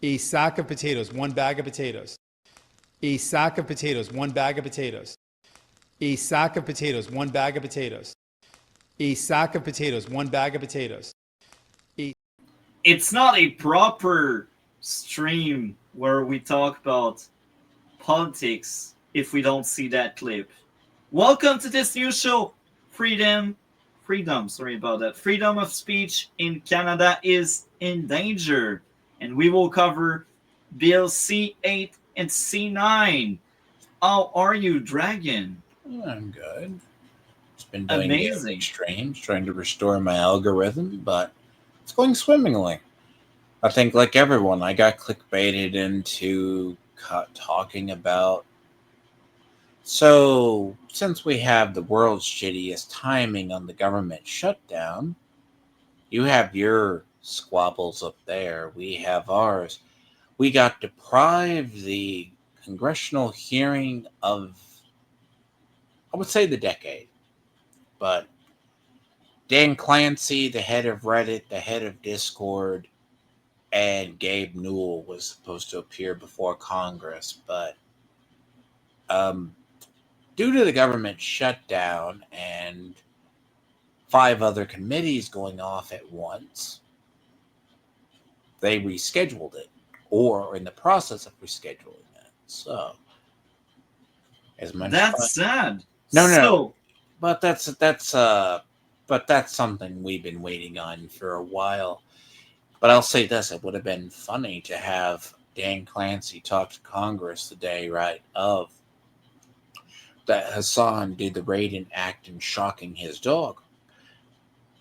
A sack of potatoes, 1 bag of potatoes. A sack of potatoes, 1 bag of potatoes. A sack of potatoes, 1 bag of potatoes. A sack of potatoes, 1 bag of potatoes. It's not a proper stream where we talk about politics if we don't see that clip. Welcome to this new show. Sorry about that. Freedom of speech in Canada is in danger. And we will cover Bill C8 and C9. How are you, Dragon? I'm good. Just been doing Amazing. daily streams, trying to restore my algorithm, but it's going swimmingly. I think, like everyone, I got clickbaited into talking about. So, since we have the world's shittiest timing on the government shutdown, you have your squabbles up there. We have ours. We got deprived the congressional hearing of, I would say, the decade. But Dan Clancy, the head of Reddit, the head of Discord, and Gabe Newell was supposed to appear before Congress, but due to the government shutdown and 5 other committees going off at once, they rescheduled it, or are in the process of rescheduling it. So, as much That's sad. No. But that's something we've been waiting on for a while. But I'll say this, it would have been funny to have Dan Clancy talk to Congress the day of that Hassan did the raid and act in shocking his dog,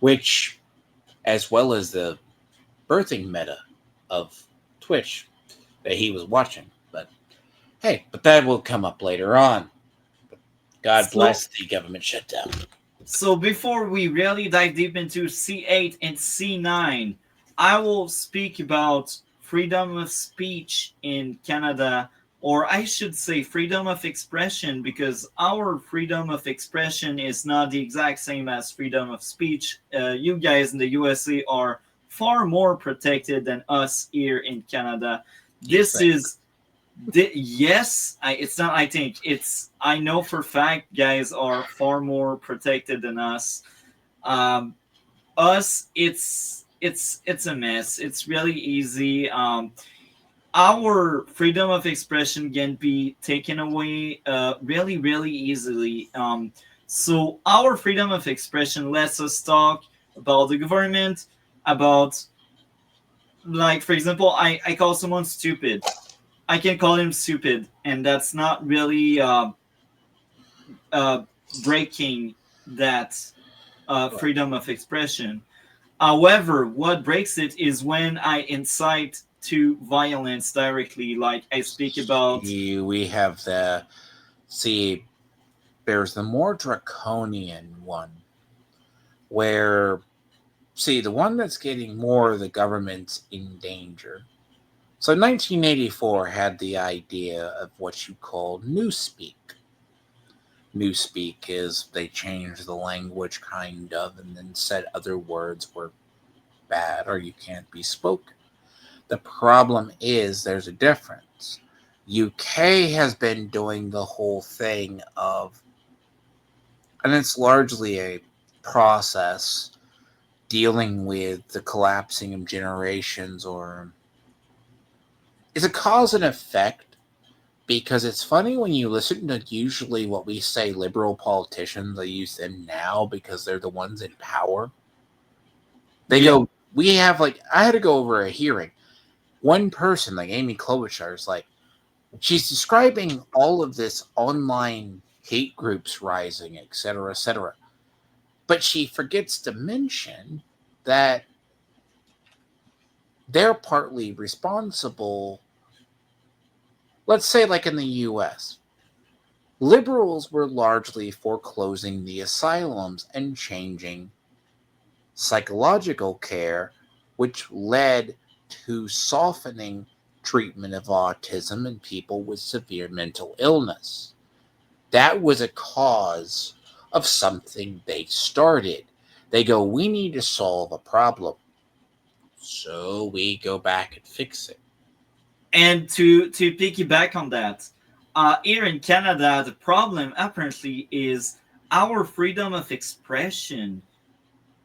which, as well as the birthing meta of Twitch that he was watching. But hey, that will come up later on. God bless the government shutdown. So before we really dive deep into C8 and C9, I will speak about freedom of speech in Canada, or I should say freedom of expression, because our freedom of expression is not the exact same as freedom of speech. You guys in the USA are far more protected than us here in Canada. This is... it's not I think, it's I know for a fact guys are far more protected than us. Us, it's a mess. It's really easy. Our freedom of expression can be taken away really, really easily. So our freedom of expression lets us talk about the government, about, like, for example, I call someone stupid. I can call him stupid, and that's not really breaking that freedom of expression. However, what breaks it is when I incite to violence directly, like I speak about... We have there's the more draconian one, where, the one that's getting more of the government's in danger. So 1984 had the idea of what you call newspeak. Newspeak is they changed the language kind of and then said other words were bad or you can't be spoken. The problem is there's a difference. UK has been doing the whole thing of, and it's largely a process dealing with the collapsing of generations, or it's a cause and effect, because it's funny when you listen to usually what we say liberal politicians, I use them now because they're the ones in power. They go, we have, like, I had to go over a hearing. One person, like Amy Klobuchar, is like, she's describing all of this online hate groups rising, etc., etc. But she forgets to mention that they're partly responsible. Let's say, like in the U.S., liberals were largely foreclosing the asylums and changing psychological care, which led to softening treatment of autism in people with severe mental illness. That was a cause of something they started. They go, we need to solve a problem. So we go back and fix it. And to piggyback on that, here in Canada, the problem apparently is our freedom of expression.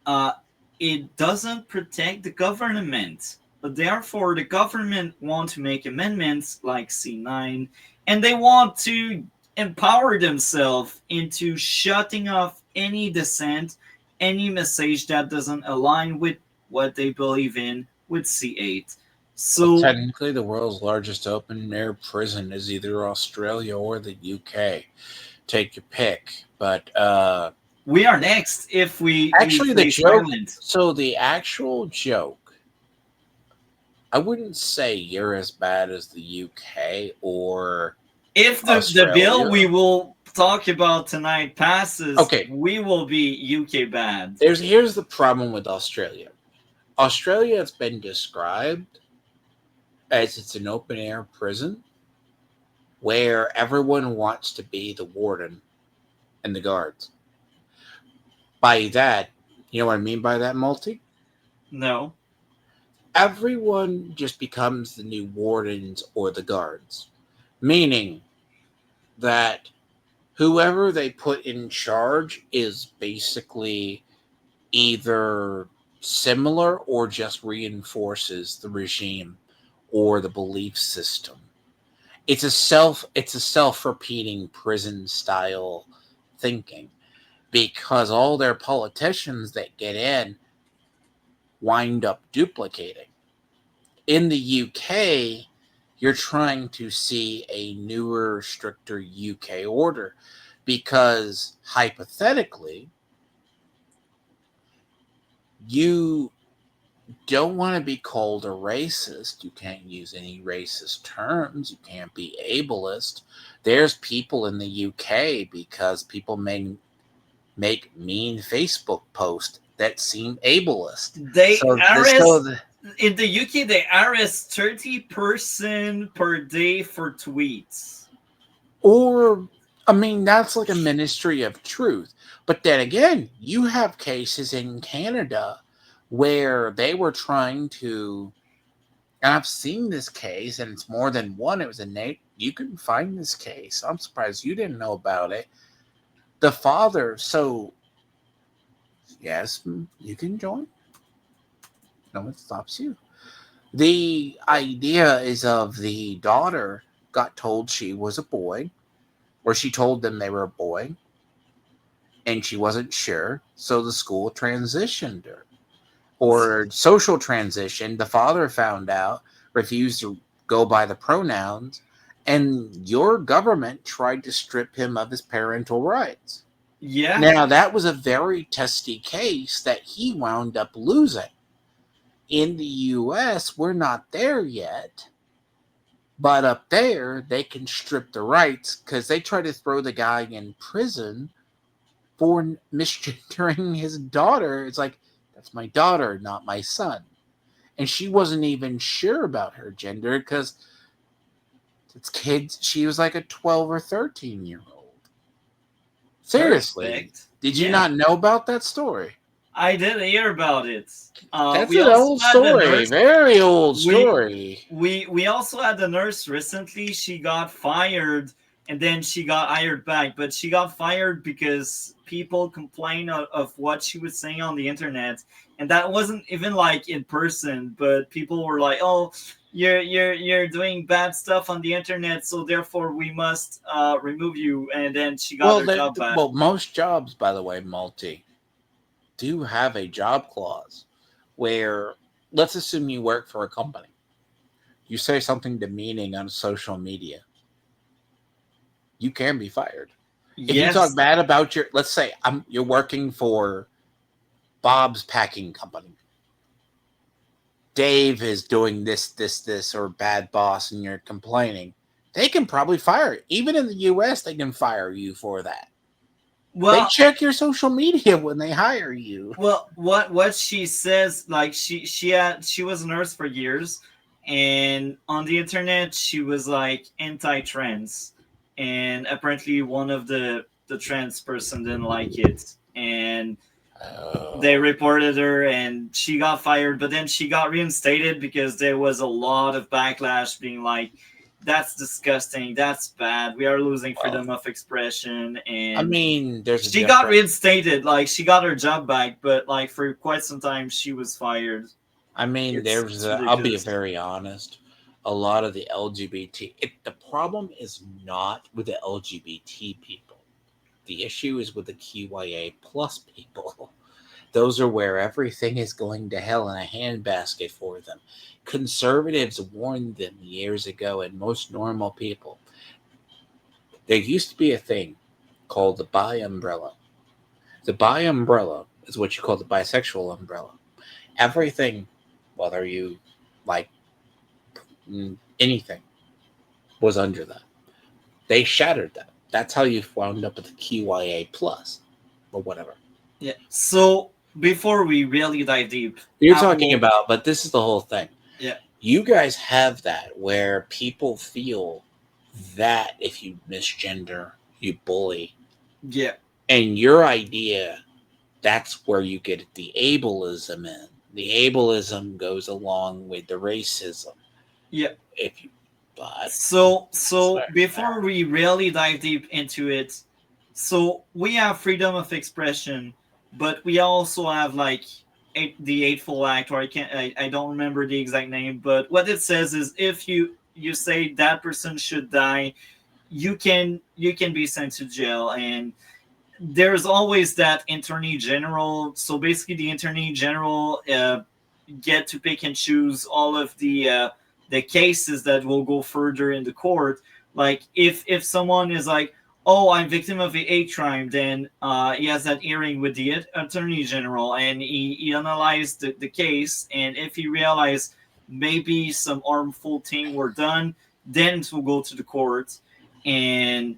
Uh, it doesn't protect the government. Therefore, the government want to make amendments like C9, and they want to empower themselves into shutting off any dissent, any message that doesn't align with what they believe in with C8. Well, So technically, the world's largest open air prison is either Australia or the UK. Take your pick. But we are next if we actually, the stay joke. silent. So the actual joke, I wouldn't say you're as bad as the UK or If the bill Australia. we will talk about tonight passes, Okay. we will be UK bad. Here's the problem with Australia. Australia has been described as it's an open air prison where everyone wants to be the warden and the guards. By that, you know what I mean by that, Multi? No. Everyone just becomes the new wardens or the guards, meaning that whoever they put in charge is basically either similar or just reinforces the regime or the belief system. It's a self-repeating prison style thinking, because all their politicians that get in wind up duplicating. In the UK, you're trying to see a newer, stricter UK order because hypothetically, you don't want to be called a racist. You can't use any racist terms. You can't be ableist. There's people in the UK because people make mean Facebook posts that seem ableist. They So arrest in the UK. They arrest 30% per day for tweets. or I mean, that's like a ministry of truth. But then again, you have cases in Canada where they were trying to, and I've seen this case, and it's more than one. It was a Nate. You can find this case. I'm surprised you didn't know about it. The father. So yes, you can join. No one stops you. The idea is of the daughter got told she was a boy, or she told them they were a boy, and she wasn't sure, so the school transitioned her. Or social transition, the father found out, refused to go by the pronouns, and your government tried to strip him of his parental rights. Yeah. Now, that was a very testy case that he wound up losing. In the US, we're not there yet. But up there, they can strip the rights because they try to throw the guy in prison for misgendering his daughter. It's like, that's my daughter, not my son. And she wasn't even sure about her gender because it's kids. She was like a 12 or 13-year-old. Seriously. Perfect. Did you Yeah. not know about that story? I didn't hear about it. That's We an also old had the story. nurse- Very old story. We also had the nurse recently. She got fired and then she got hired back, but she got fired because people complained of what she was saying on the internet, and that wasn't even like in person, but people were like, "Oh, you're doing bad stuff on the internet, so therefore we must remove you." And then she got her job back. Well, most jobs, by the way, Multi, do have a job clause where, let's assume you work for a company. You say something demeaning on social media, you can be fired. If you talk bad about let's say you're working for Bob's Packing Company. Dave is doing this, or bad boss, and you're complaining. They can probably fire you. Even in the US, they can fire you for that. Well, they check your social media when they hire you. Well, what she says, like she was a nurse for years, and on the internet she was like anti-trans, and apparently one of the trans person didn't like it, and They Oh. reported her and she got fired, but then she got reinstated because there was a lot of backlash being like, that's disgusting, that's bad, we are losing Well, freedom of expression. I And mean, there's a she got difference. reinstated, like she got her job back, but like for quite some time she was fired. I mean, It's I'll be ridiculous. very honest. A lot of the LGBT, the problem is not with the LGBT people. The issue is with the QIA plus people. Those are where everything is going to hell in a handbasket for them. Conservatives warned them years ago, and most normal people. There used to be a thing called the bi umbrella. The bi umbrella is what you call the bisexual umbrella. Everything, whether you like anything, was under that. They shattered that. That's how you wound up with the QIA plus or whatever. Yeah. So before we really dive deep, You're I talking will. about, but this is the whole thing. Yeah. You guys have that where people feel that if you misgender, you bully, Yeah. and your idea, that's where you get the ableism in. The ableism goes along with the racism. Yeah. If you, but So sorry, before we really dive deep into it, so we have freedom of expression, but we also have like the Eightful Act, or I don't remember the exact name, but what it says is if you say that person should die, you can be sent to jail. And there's always that attorney general. So basically the attorney general get to pick and choose all of the cases that will go further in the court. Like if someone is like, oh, I'm victim of a hate crime, then he has that hearing with the attorney general, and he analyzed the case, and if he realized maybe some harmful thing were done, then it will go to the court. And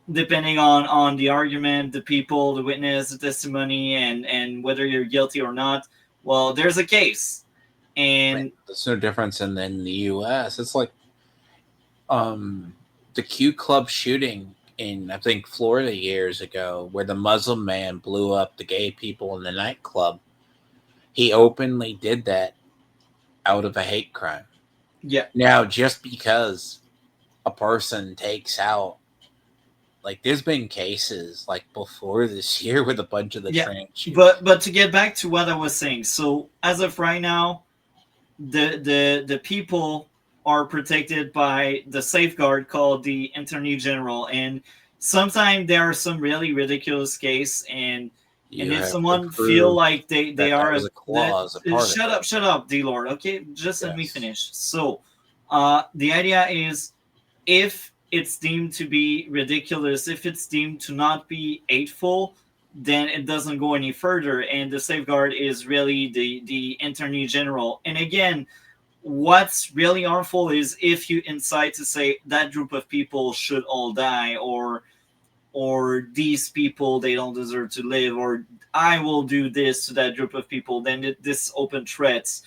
depending on the argument, the people, the witness, the testimony, and whether you're guilty or not, well, there's a case. I mean, And there's no difference in the U.S. It's like um, the Q Club shooting in I think Florida years ago, where the Muslim man blew up the gay people in the nightclub. He openly did that out of a hate crime. yeah, Now, just because a person takes out, like, there's been cases like before this year with a bunch of the yeah. trans shootings. But to get back to what I was saying, so as of right now, the people are protected by the safeguard called the attorney general. And sometimes there are some really ridiculous case, and You if have to someone feel prove like they that are was a clause, a part of it. shut up, D-Lord, okay, just let me Yes. finish. So the idea is, if it's deemed to be ridiculous, if it's deemed to not be hateful, then it doesn't go any further. And the safeguard is really the attorney general. And again, what's really harmful is if you incite to say that group of people should all die, or these people, they don't deserve to live, or I will do this to that group of people, then this open threats.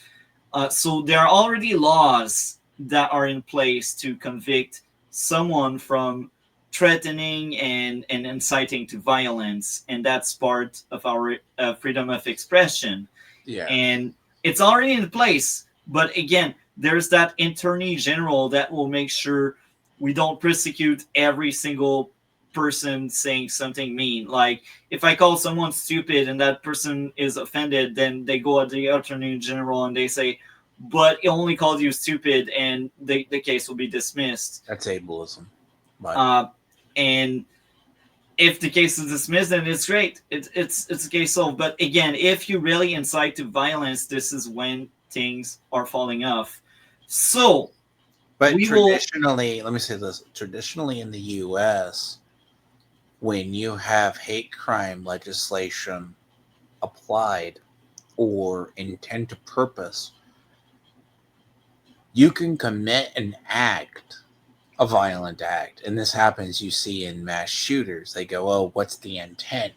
So there are already laws that are in place to convict someone from threatening and inciting to violence, and that's part of our freedom of expression. Yeah. And it's already in place. But again, there's that attorney general that will make sure we don't persecute every single person saying something mean. Like if I call someone stupid and that person is offended, then they go at the attorney general and they say, but he only called you stupid, and the case will be dismissed. That's ableism. But Uh, and if the case is dismissed, then it's great. It's a case solved. But again, if you really incite to violence, this is when things are falling off. So but we will. traditionally, let me say this: traditionally in the U.S., when you have hate crime legislation applied or intent to purpose, you can commit an act, a violent act. And this happens, you see, in mass shooters. They go, oh, what's the intent?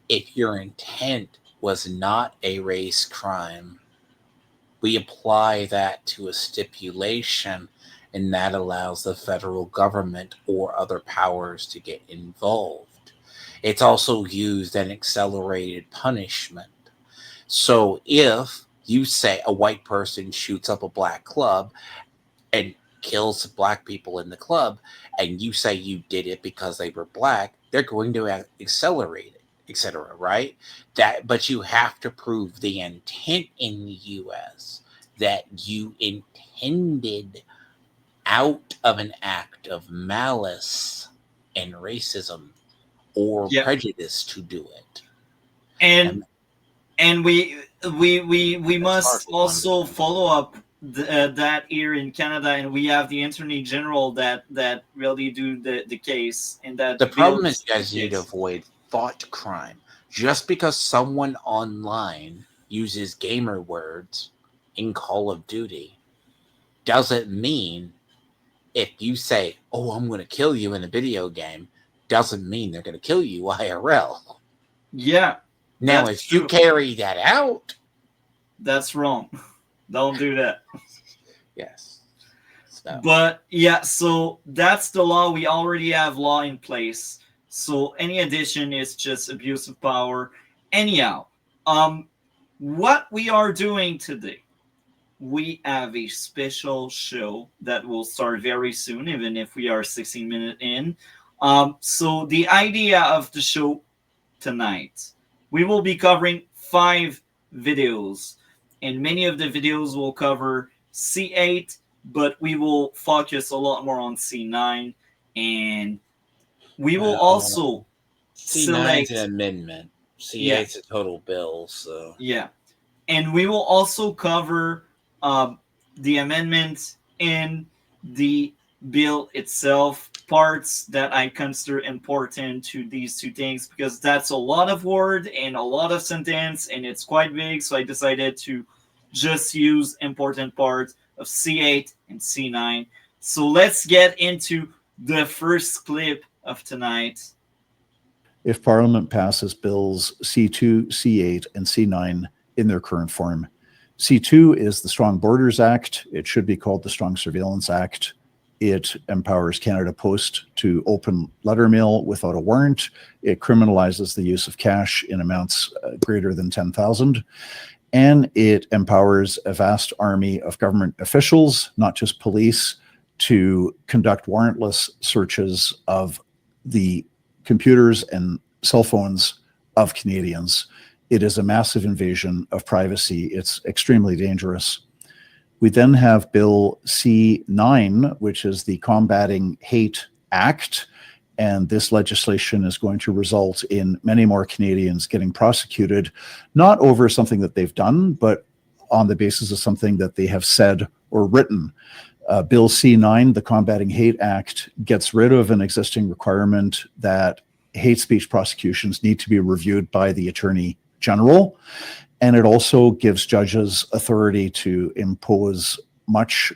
If your intent was not a race crime, we apply that to a stipulation, and that allows the federal government or other powers to get involved. It's also used an accelerated punishment. So if you say a white person shoots up a black club and kills black people in the club, and you say you did it because they were black, they're going to accelerate it, etc. Right? But you have to prove the intent in the U.S. that you intended out of an act of malice and racism or Yep. prejudice to do it. And And and we that's hard must for one also to. follow up that here in Canada, and we have the Attorney General that really do the case and The that problem is builds you the guys need to case. avoid thought crime. Just because someone online uses gamer words in Call of Duty doesn't mean if you say, "Oh, I'm going to kill you" in a video game, doesn't mean they're going to kill you IRL. Yeah, Now, that's if you true. carry that out, That's wrong. Don't do that. yes. So, But yeah, so that's the law. We already have law in place. So any addition is just abuse of power. Anyhow, um, what we are doing today, we have a special show that will start very soon, even if we are 16 minutes in. So the idea of the show tonight, we will be covering 5 videos, and many of the videos will cover C8, but we will focus a lot more on C9, and we will well, also C9's an select, amendment. yeah, C8's a total bill. So, yeah, and we will also cover uh, the amendment and the bill itself, parts that I consider important to these two things, because that's a lot of word and a lot of sentence, and it's quite big. So I decided to just use important parts of C8 and C9. So let's get into the first clip of tonight. If Parliament passes bills C2, C8, and C9 in their current form. C2 is the Strong Borders Act. It should be called the Strong Surveillance Act. It empowers Canada Post to open letter mail without a warrant. It criminalizes the use of cash in amounts greater than 10,000. And it empowers a vast army of government officials, not just police, to conduct warrantless searches of the computers and cell phones of Canadians. It is a massive invasion of privacy. It's extremely dangerous. We then have Bill C9, which is the Combating Hate Act. And this legislation is going to result in many more Canadians getting prosecuted, not over something that they've done, but on the basis of something that they have said or written. Bill C9, the Combating Hate Act, gets rid of an existing requirement that hate speech prosecutions need to be reviewed by the Attorney General. And it also gives judges authority to impose much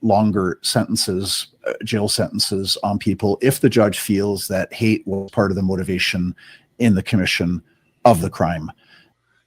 longer sentences, jail sentences on people if the judge feels that hate was part of the motivation in the commission of the crime.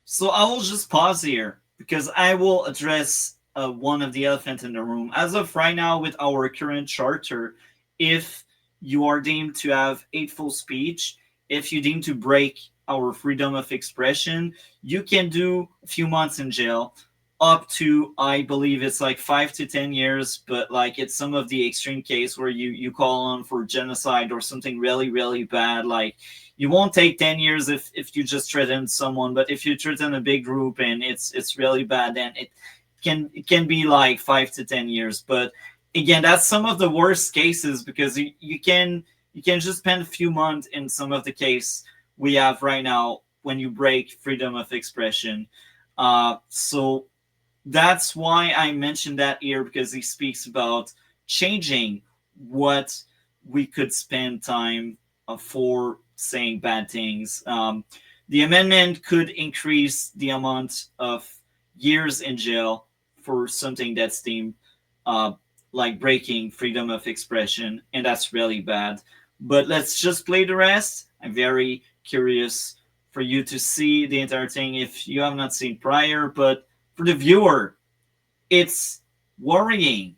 So I will just pause here because I will address one of the elephant in the room. As of right now, with our current charter, if you are deemed to have hateful speech, if you deem to break our freedom of expression, you can do a few months in jail, up to, I believe it's like 5 to 10 years, but like it's some of the extreme case where you call on for genocide or something really, really bad. Like you won't take 10 years if you just threaten someone, but if you threaten a big group and it's really bad, then it can be like 5 to 10 years. But again, that's some of the worst cases, because you can just spend a few months in some of the case we have right now when you break freedom of expression. So that's why I mentioned that here, because he speaks about changing what we could spend time for saying bad things. The amendment could increase the amount of years in jail for something that's deemed like breaking freedom of expression, and that's really bad. But let's just play the rest. I'm very curious for you to see the entire thing if you have not seen prior, but for the viewer, it's worrying.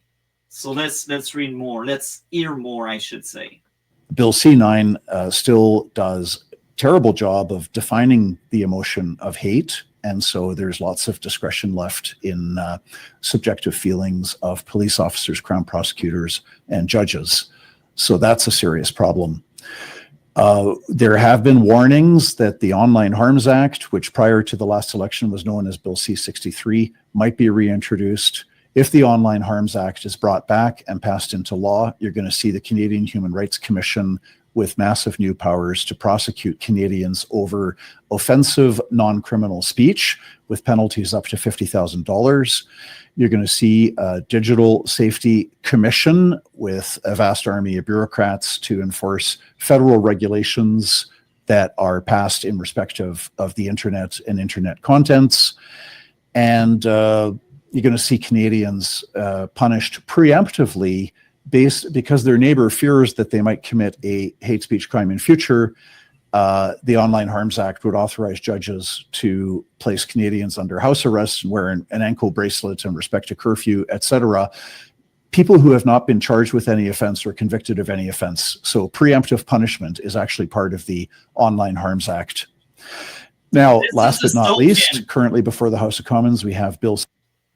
So let's read more. Let's hear more, I should say. Bill C9 still does a terrible job of defining the emotion of hate. And so there's lots of discretion left in subjective feelings of police officers, crown prosecutors, and judges. So that's a serious problem. There have been warnings that the Online Harms Act, which prior to the last election was known as Bill C-63, might be reintroduced. If the Online Harms Act is brought back and passed into law, you're going to see the Canadian Human Rights Commission with massive new powers to prosecute Canadians over offensive non-criminal speech with penalties up to $50,000. You're going to see a Digital Safety Commission with a vast army of bureaucrats to enforce federal regulations that are passed in respect of the internet and internet contents. And you're going to see Canadians punished preemptively because their neighbor fears that they might commit a hate speech crime in future. The Online Harms Act would authorize judges to place Canadians under house arrest and wear an ankle bracelet in respect to curfew, etc. People who have not been charged with any offense or convicted of any offense. So preemptive punishment is actually part of the Online Harms Act. Now, last but not least, currently before the House of Commons, we have Bill.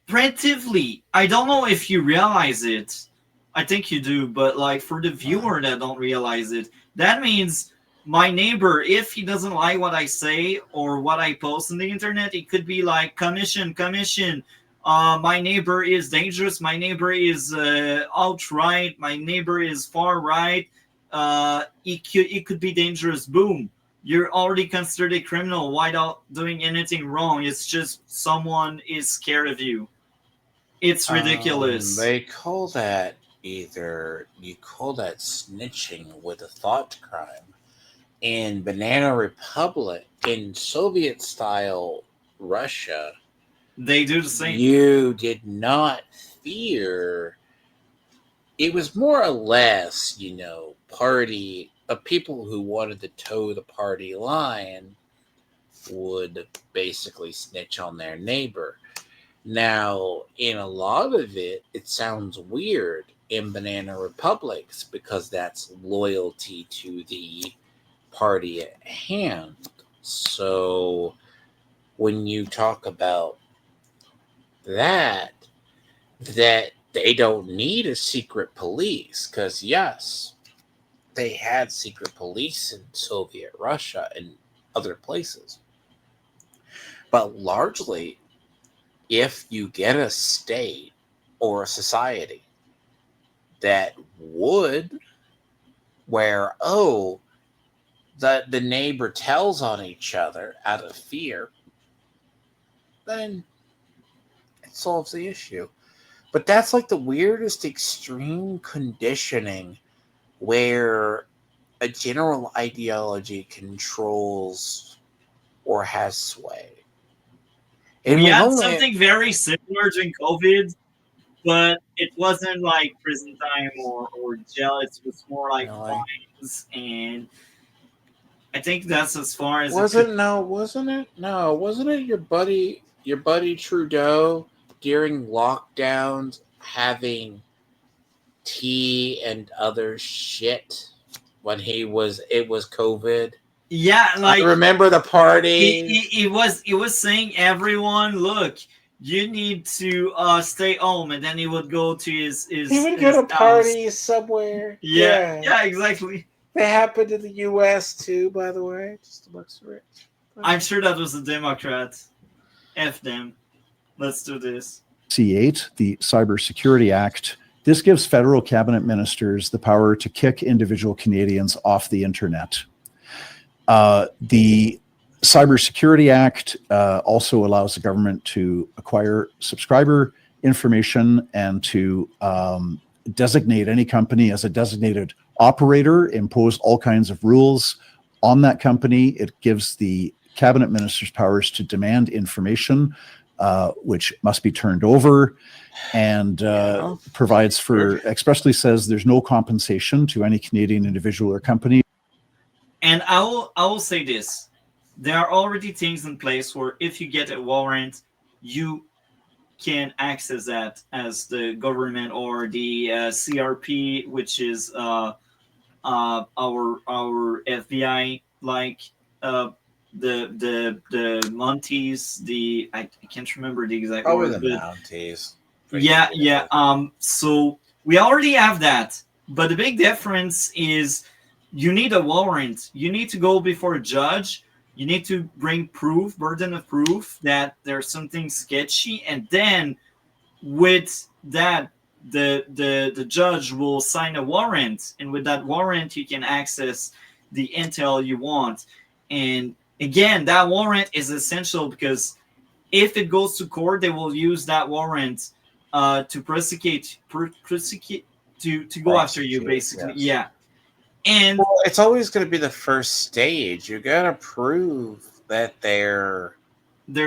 Preemptively, I don't know if you realize it. I think you do, but like for the viewer that don't realize it, that means my neighbor, if he doesn't like what I say or what I post on the internet, it could be like, commission, my neighbor is dangerous, my neighbor is outright, my neighbor is far right, it could be dangerous, boom. You're already considered a criminal without doing anything wrong. It's just someone is scared of you. It's ridiculous. They call that you call that snitching with a thought crime. In Banana Republic, in Soviet-style Russia, they do the same. You did not fear. It was more or less, party of people who wanted to toe the party line would basically snitch on their neighbor. Now, in a lot of it, it sounds weird in Banana Republics because that's loyalty to the party at hand. So when you talk about that they don't need a secret police, because yes, they had secret police in Soviet Russia and other places. But largely, if you get a state or a society that would, where, the neighbor tells on each other out of fear, then it solves the issue. But that's like the weirdest extreme conditioning where a general ideology controls or has sway. And we had something very similar during COVID, but it wasn't like prison time or jail. It was more like fines, and I think that's as far as wasn't it your buddy Trudeau during lockdowns having tea and other shit when it was COVID? Yeah, like I remember the party. He was saying, everyone, look, you need to stay home, and then he would go to his he would go to parties somewhere. Yeah, exactly. They happened in the U.S. too, by the way, just amongst the rich. I'm sure that was a Democrat. F them. Let's do this. C8, the Cybersecurity Act. This gives federal cabinet ministers the power to kick individual Canadians off the internet. The Cybersecurity Act also allows the government to acquire subscriber information and to designate any company as a designated operator, impose all kinds of rules on that company. It gives the cabinet ministers powers to demand information, which must be turned over, and provides for, expressly says there's no compensation to any Canadian individual or company. And I will say this. There are already things in place where if you get a warrant, you can access that as the government or the CRP, which is our FBI, like the Monties, I can't remember the exact Probably word, the but Mounties. yeah. So we already have that, but the big difference is you need a warrant. You need to go before a judge. You need to bring proof, burden of proof that there's something sketchy, and then with that, the judge will sign a warrant, and with that warrant, you can access the intel you want. And again, that warrant is essential because if it goes to court, they will use that warrant to prosecute to go after you, Prosecute, basically. yes. Yeah, and Well, it's always going to be the first stage. You got to prove that there's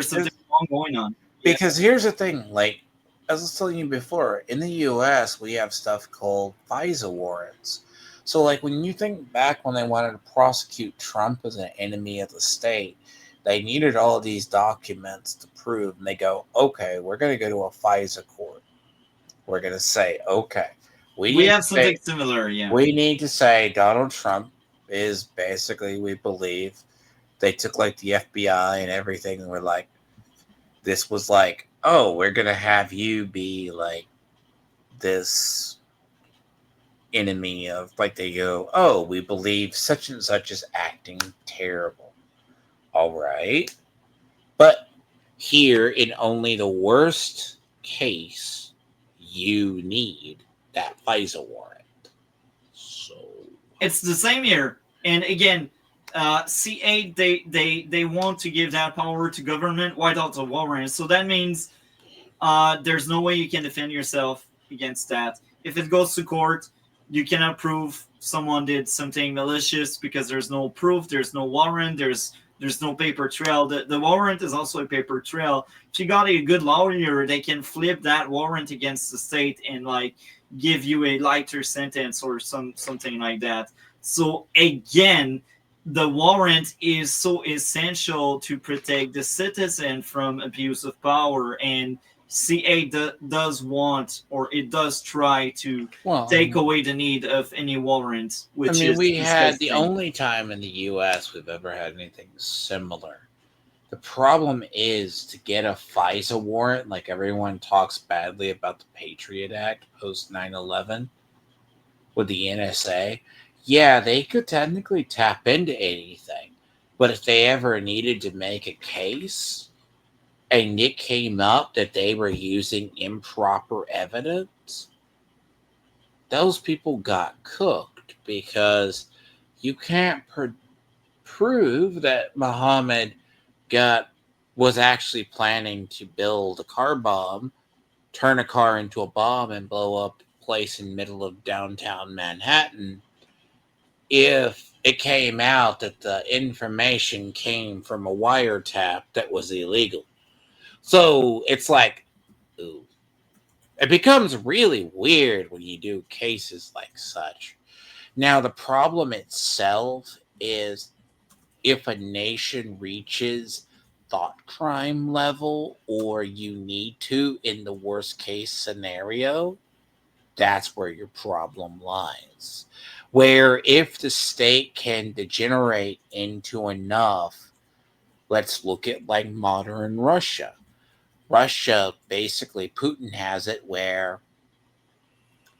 something wrong going on. Yeah. because here's the thing. Like as I was telling you before, in the U.S. we have stuff called FISA warrants. So, like when you think back when they wanted to prosecute Trump as an enemy of the state, they needed all these documents to prove, and they go, "Okay, we're going to go to a FISA court. We're going to say, okay, We have something similar. Yeah. we need to say Donald Trump is basically, we believe, they took like the FBI and everything, and we're like, this was like, oh, we're going to have you be like this enemy of, like, they go, oh, we believe such and such is acting terrible. All right. But here, in only the worst case, you need that FISA warrant. So It's the same here. And again, C8 they want to give that power to government without a warrant. So that means there's no way you can defend yourself against that. If it goes to court, you cannot prove someone did something malicious because there's no proof, there's no warrant, there's no paper trail. The warrant is also a paper trail. If you got a good lawyer, they can flip that warrant against the state and like give you a lighter sentence or something like that. So again, the warrant is so essential to protect the citizen from abuse of power, and CA does want, or it does try to take away the need of any warrant. Which we had the disgusting. only time in the U.S. we've ever had anything similar. The problem is to get a FISA warrant, like everyone talks badly about the Patriot Act post 9/11 with the NSA. Yeah, they could technically tap into anything, but if they ever needed to make a case and it came up that they were using improper evidence, those people got cooked, because you can't prove that Muhammad was actually planning to build a car bomb, turn a car into a bomb, and blow up a place in the middle of downtown Manhattan if it came out that the information came from a wiretap that was illegal. So it's like, ooh. It becomes really weird when you do cases like such. Now, the problem itself is if a nation reaches thought crime level, or you need to in the worst case scenario, that's where your problem lies. Where if the state can degenerate into enough, let's look at like modern Russia. Russia, basically, Putin has it where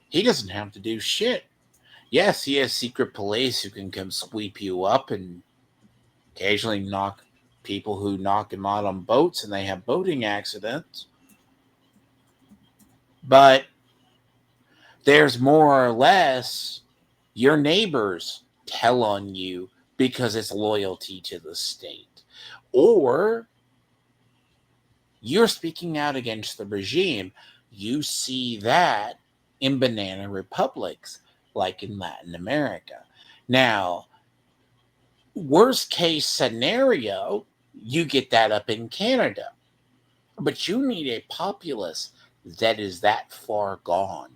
he doesn't have to do shit. Yes, he has secret police who can come sweep you up and occasionally knock people who knock him out on boats and they have boating accidents. But there's more or less your neighbors tell on you because it's loyalty to the state. Or you're speaking out against the regime. You see that in banana republics, like in Latin America. Now, worst case scenario, you get that up in Canada. But you need a populace that is that far gone.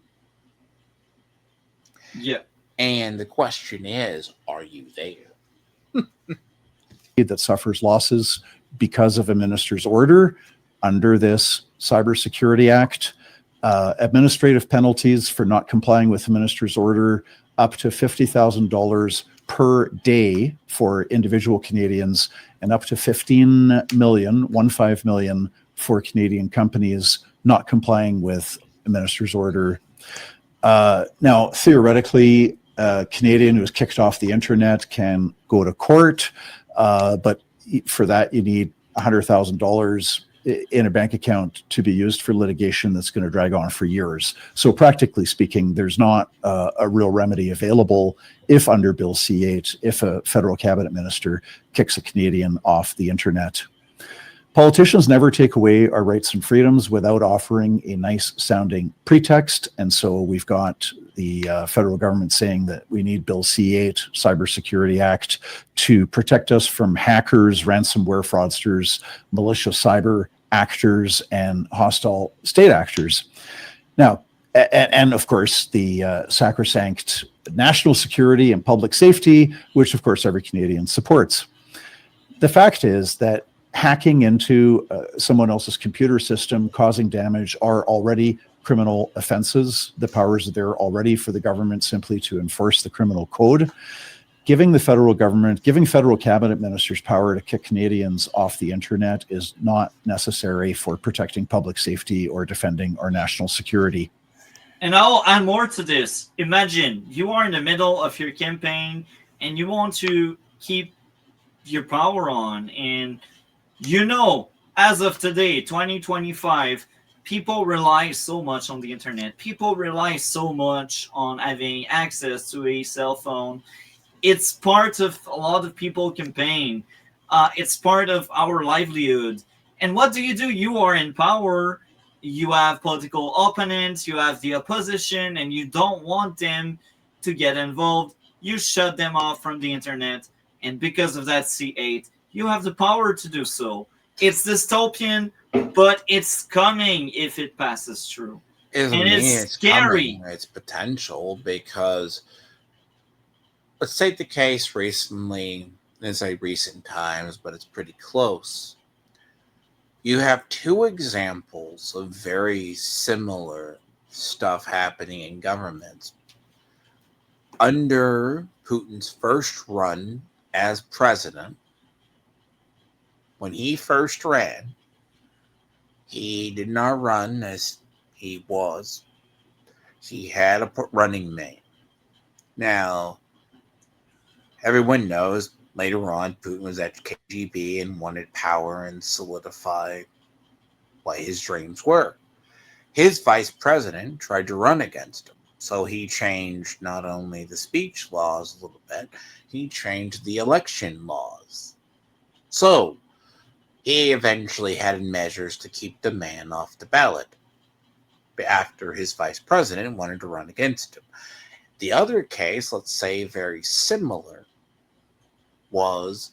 Yeah. And the question is, are you there? That suffers losses because of a minister's order under this Cybersecurity Act, Administrative penalties for not complying with the minister's order, up to $50,000 per day for individual Canadians, and up to 15 million for Canadian companies not complying with a minister's order. Now, theoretically, a Canadian who is kicked off the internet can go to court, but for that you need $100,000 in a bank account to be used for litigation that's going to drag on for years. So practically speaking, there's not a real remedy available if under Bill C-8, if a federal cabinet minister kicks a Canadian off the internet. Politicians never take away our rights and freedoms without offering a nice sounding pretext. And so we've got the federal government saying that we need Bill C-8, Cybersecurity Act, to protect us from hackers, ransomware fraudsters, malicious cyber actors, and hostile state actors. Now, and of course, the sacrosanct national security and public safety, which of course every Canadian supports. The fact is that hacking into someone else's computer system, causing damage, are already criminal offenses. The powers are there already for the government simply to enforce the criminal code. Giving the federal government, giving federal cabinet ministers power to kick Canadians off the internet is not necessary for protecting public safety or defending our national security. And I'll add more to this. Imagine you are in the middle of your campaign and you want to keep your power on, and you know, as of today, 2025, people rely so much on the internet. People rely so much on having access to a cell phone. It's part of a lot of people campaign. It's part of our livelihood. And what do? You are in power. You have political opponents. You have the opposition, and you don't want them to get involved. You shut them off from the internet. And because of that C-8, you have the power to do so. It's dystopian, but it's coming if it passes through. And it's scary. Coming, it's potential, because let's take the case recently, I say recent times, but it's pretty close. You have two examples of very similar stuff happening in governments. Under Putin's first run as president, when he first ran, he did not run as he was. He had a running mate. Now, everyone knows later on Putin was at KGB and wanted power and solidify what his dreams were. His vice president tried to run against him. So he changed not only the speech laws a little bit, he changed the election laws. So he eventually had measures to keep the man off the ballot after his vice president wanted to run against him. The other case, let's say very similar, was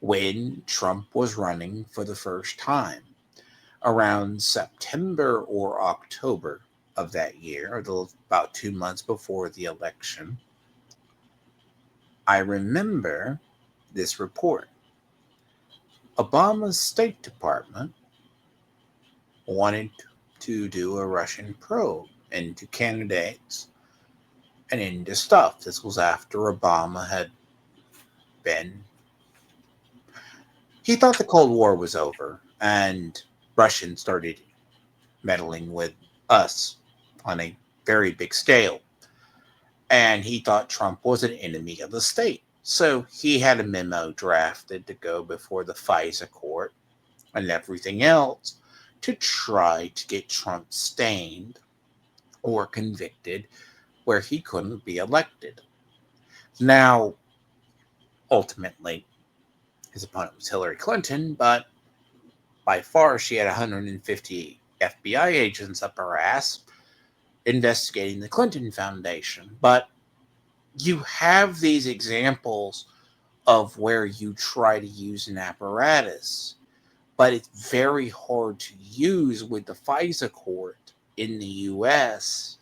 when Trump was running for the first time. Around September or October of that year, about 2 months before the election, I remember this report. Obama's State Department wanted to do a Russian probe into candidates and into stuff. This was after Obama had been... He thought the Cold War was over and Russians started meddling with us on a very big scale. And he thought Trump was an enemy of the state. So he had a memo drafted to go before the FISA court and everything else to try to get Trump stained or convicted where he couldn't be elected. Now, ultimately, his opponent was Hillary Clinton, but by far she had 150 FBI agents up her ass investigating the Clinton Foundation. But you have these examples of where you try to use an apparatus, but it's very hard to use with the FISA court in the U.S.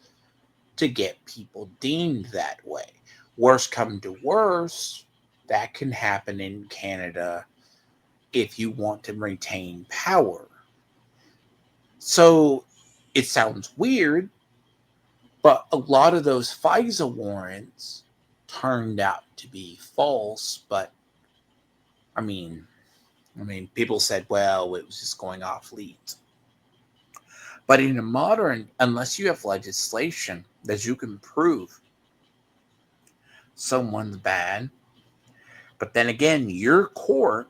to get people deemed that way. Worst come to worst, that can happen in Canada if you want to retain power. So it sounds weird, but a lot of those FISA warrants turned out to be false. But I mean, people said, well, it was just going off leads. But in a modern, unless you have legislation that you can prove someone's bad, but then again, your court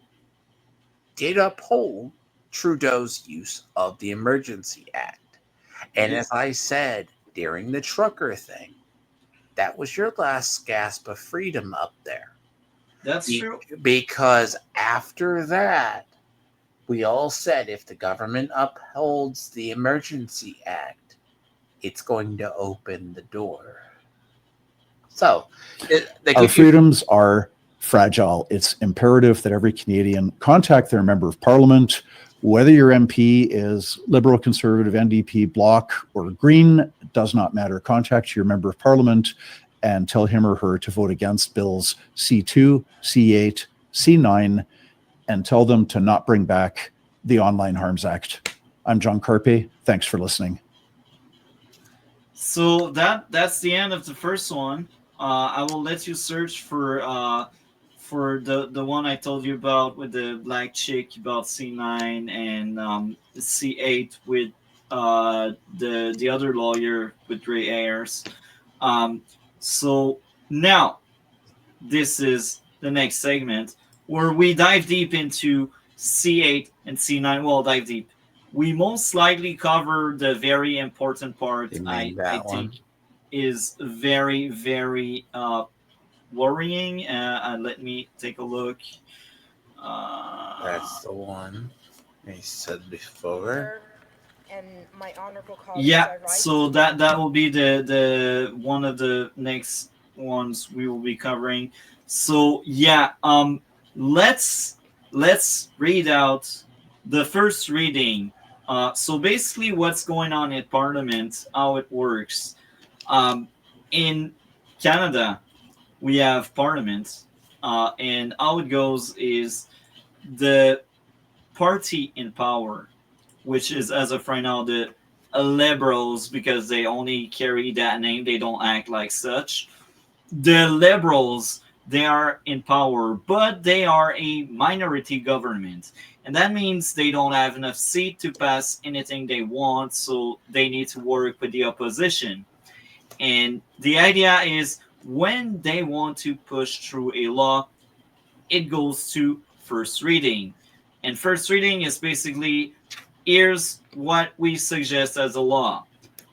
did uphold Trudeau's use of the Emergency Act. And as I said during the trucker thing, that was your last gasp of freedom up there. That's true. Because after that, we all said if the government upholds the Emergency Act, it's going to open the door. So, our freedoms are fragile. It's imperative that every Canadian contact their member of parliament, whether your MP is Liberal, Conservative, NDP, Bloc, or Green, does not matter. Contact your member of parliament and tell him or her to vote against bills C2, C8, C9, and tell them to not bring back the Online Harms Act. I'm John Carpe. Thanks for listening. So that's the end of the first one. I will let you search for the one I told you about with the black chick about C9 and C8 with the other lawyer with gray hairs. So now this is the next segment where we dive deep into C8 and C9. Well, dive deep. We most likely cover the very important part. I think is very, very worrying. Let me take a look. That's the one I said before. And my honorable colleagues, yeah, so that will be the one of the next ones we will be covering. So yeah, let's read out the first reading. So basically, what's going on in Parliament, how it works. In Canada, we have Parliament, and how it goes is the party in power, which is as of right now the Liberals, because they only carry that name, they don't act like such. The Liberals, they are in power, but they are a minority government. And that means they don't have enough seat to pass anything they want, so they need to work with the opposition. And the idea is when they want to push through a law, it goes to first reading. And first reading is basically, here's what we suggest as a law.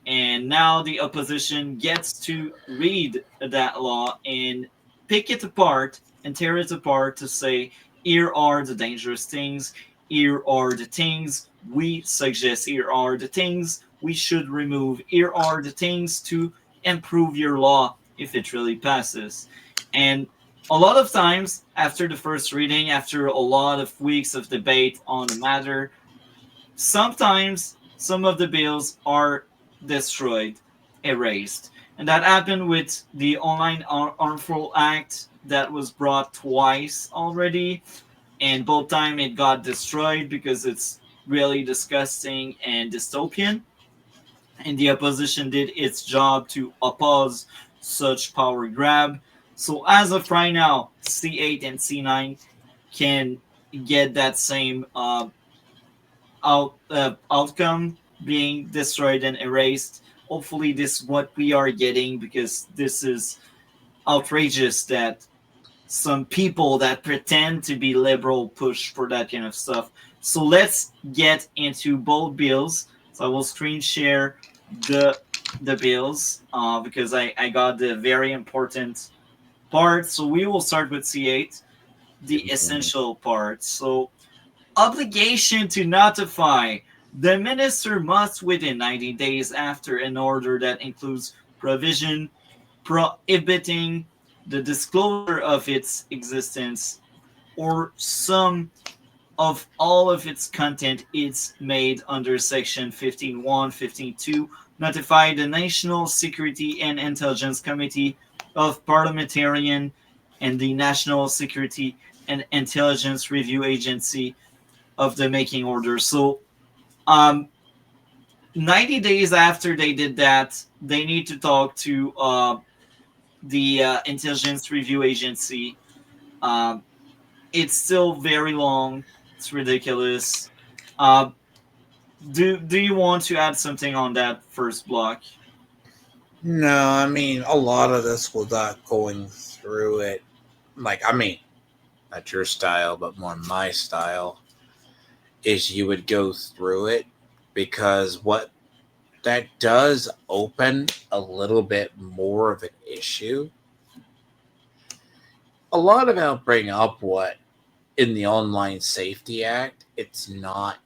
And now the opposition gets to read that law and pick it apart and tear it apart to say, here are the dangerous things, here are the things we suggest, here are the things we should remove, here are the things to improve your law if it really passes. And a lot of times, after the first reading, after a lot of weeks of debate on the matter, sometimes some of the bills are destroyed, erased. And that happened with the Online Harmful Act that was brought twice already. And both times it got destroyed because it's really disgusting and dystopian. And the opposition did its job to oppose such power grab. So as of right now, C8 and C9 can get that same outcome, being destroyed and erased. Hopefully this is what we are getting, because this is outrageous that some people that pretend to be liberal push for that kind of stuff. So let's get into both bills. So I will screen share the bills because I got the very important part. So we will start with C8, the essential part. So obligation to notify. The minister must, within 90 days after an order that includes provision prohibiting the disclosure of its existence or some of all of its content is made under section 15.1, 15.2, notify the National Security and Intelligence Committee of Parliamentarian and the National Security and Intelligence Review Agency of the making order. So 90 days after they did that, they need to talk to the Intelligence Review Agency. Um, it's still very long. It's ridiculous. Uh, do you want to add something on that first block? No, I mean, a lot of this without going through it. Like, I mean, not your style, but more my style, is you would go through it because what that does open a little bit more of an issue. A lot about bring up what in the Online Safety Act, it's not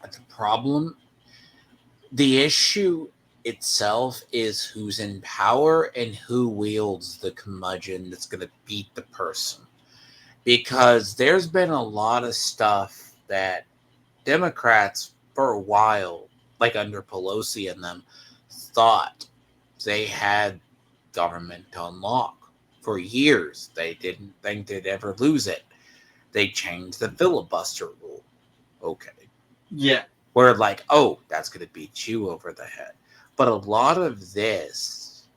a problem. The issue itself is who's in power and who wields the curmudgeon that's going to beat the person. Because there's been a lot of stuff that Democrats, for a while, like under Pelosi and them, thought they had government on lock. For years, they didn't think they'd ever lose it. They changed the filibuster rule. Okay. Yeah. Where like, oh, that's going to beat you over the head. But a lot of this,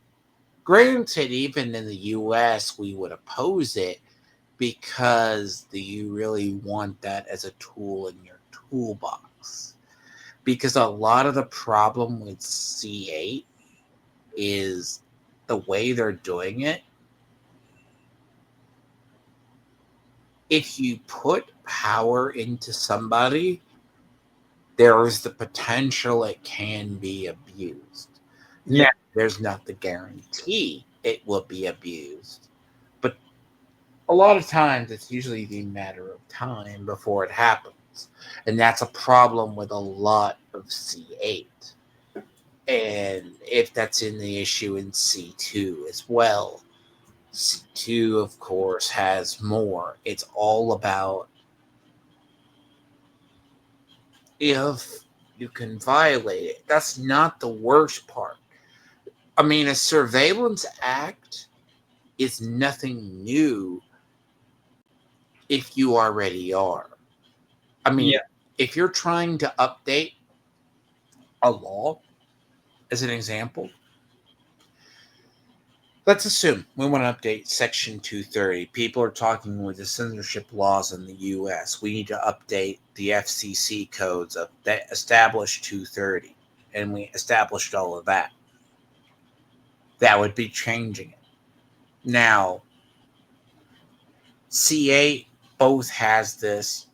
granted, even in the U.S., we would oppose it because do you really want that as a tool in your toolbox? Because a lot of the problem with C8 is the way they're doing it. If you put power into somebody, there is the potential it can be abused. Yeah. There's not the guarantee it will be abused. But a lot of times it's usually the matter of time before it happens. And that's a problem with a lot of C8. And if that's in the issue in C2 as well. C2, of course, has more. It's all about if you can violate it. That's not the worst part. I mean, a surveillance act is nothing new if you already are. I mean, if you're trying to update a law, as an example, let's assume we want to update Section 230. People are talking with the censorship laws in the U.S. We need to update the FCC codes that established 230. And we established all of that. That would be changing it. Now, C8 both has this,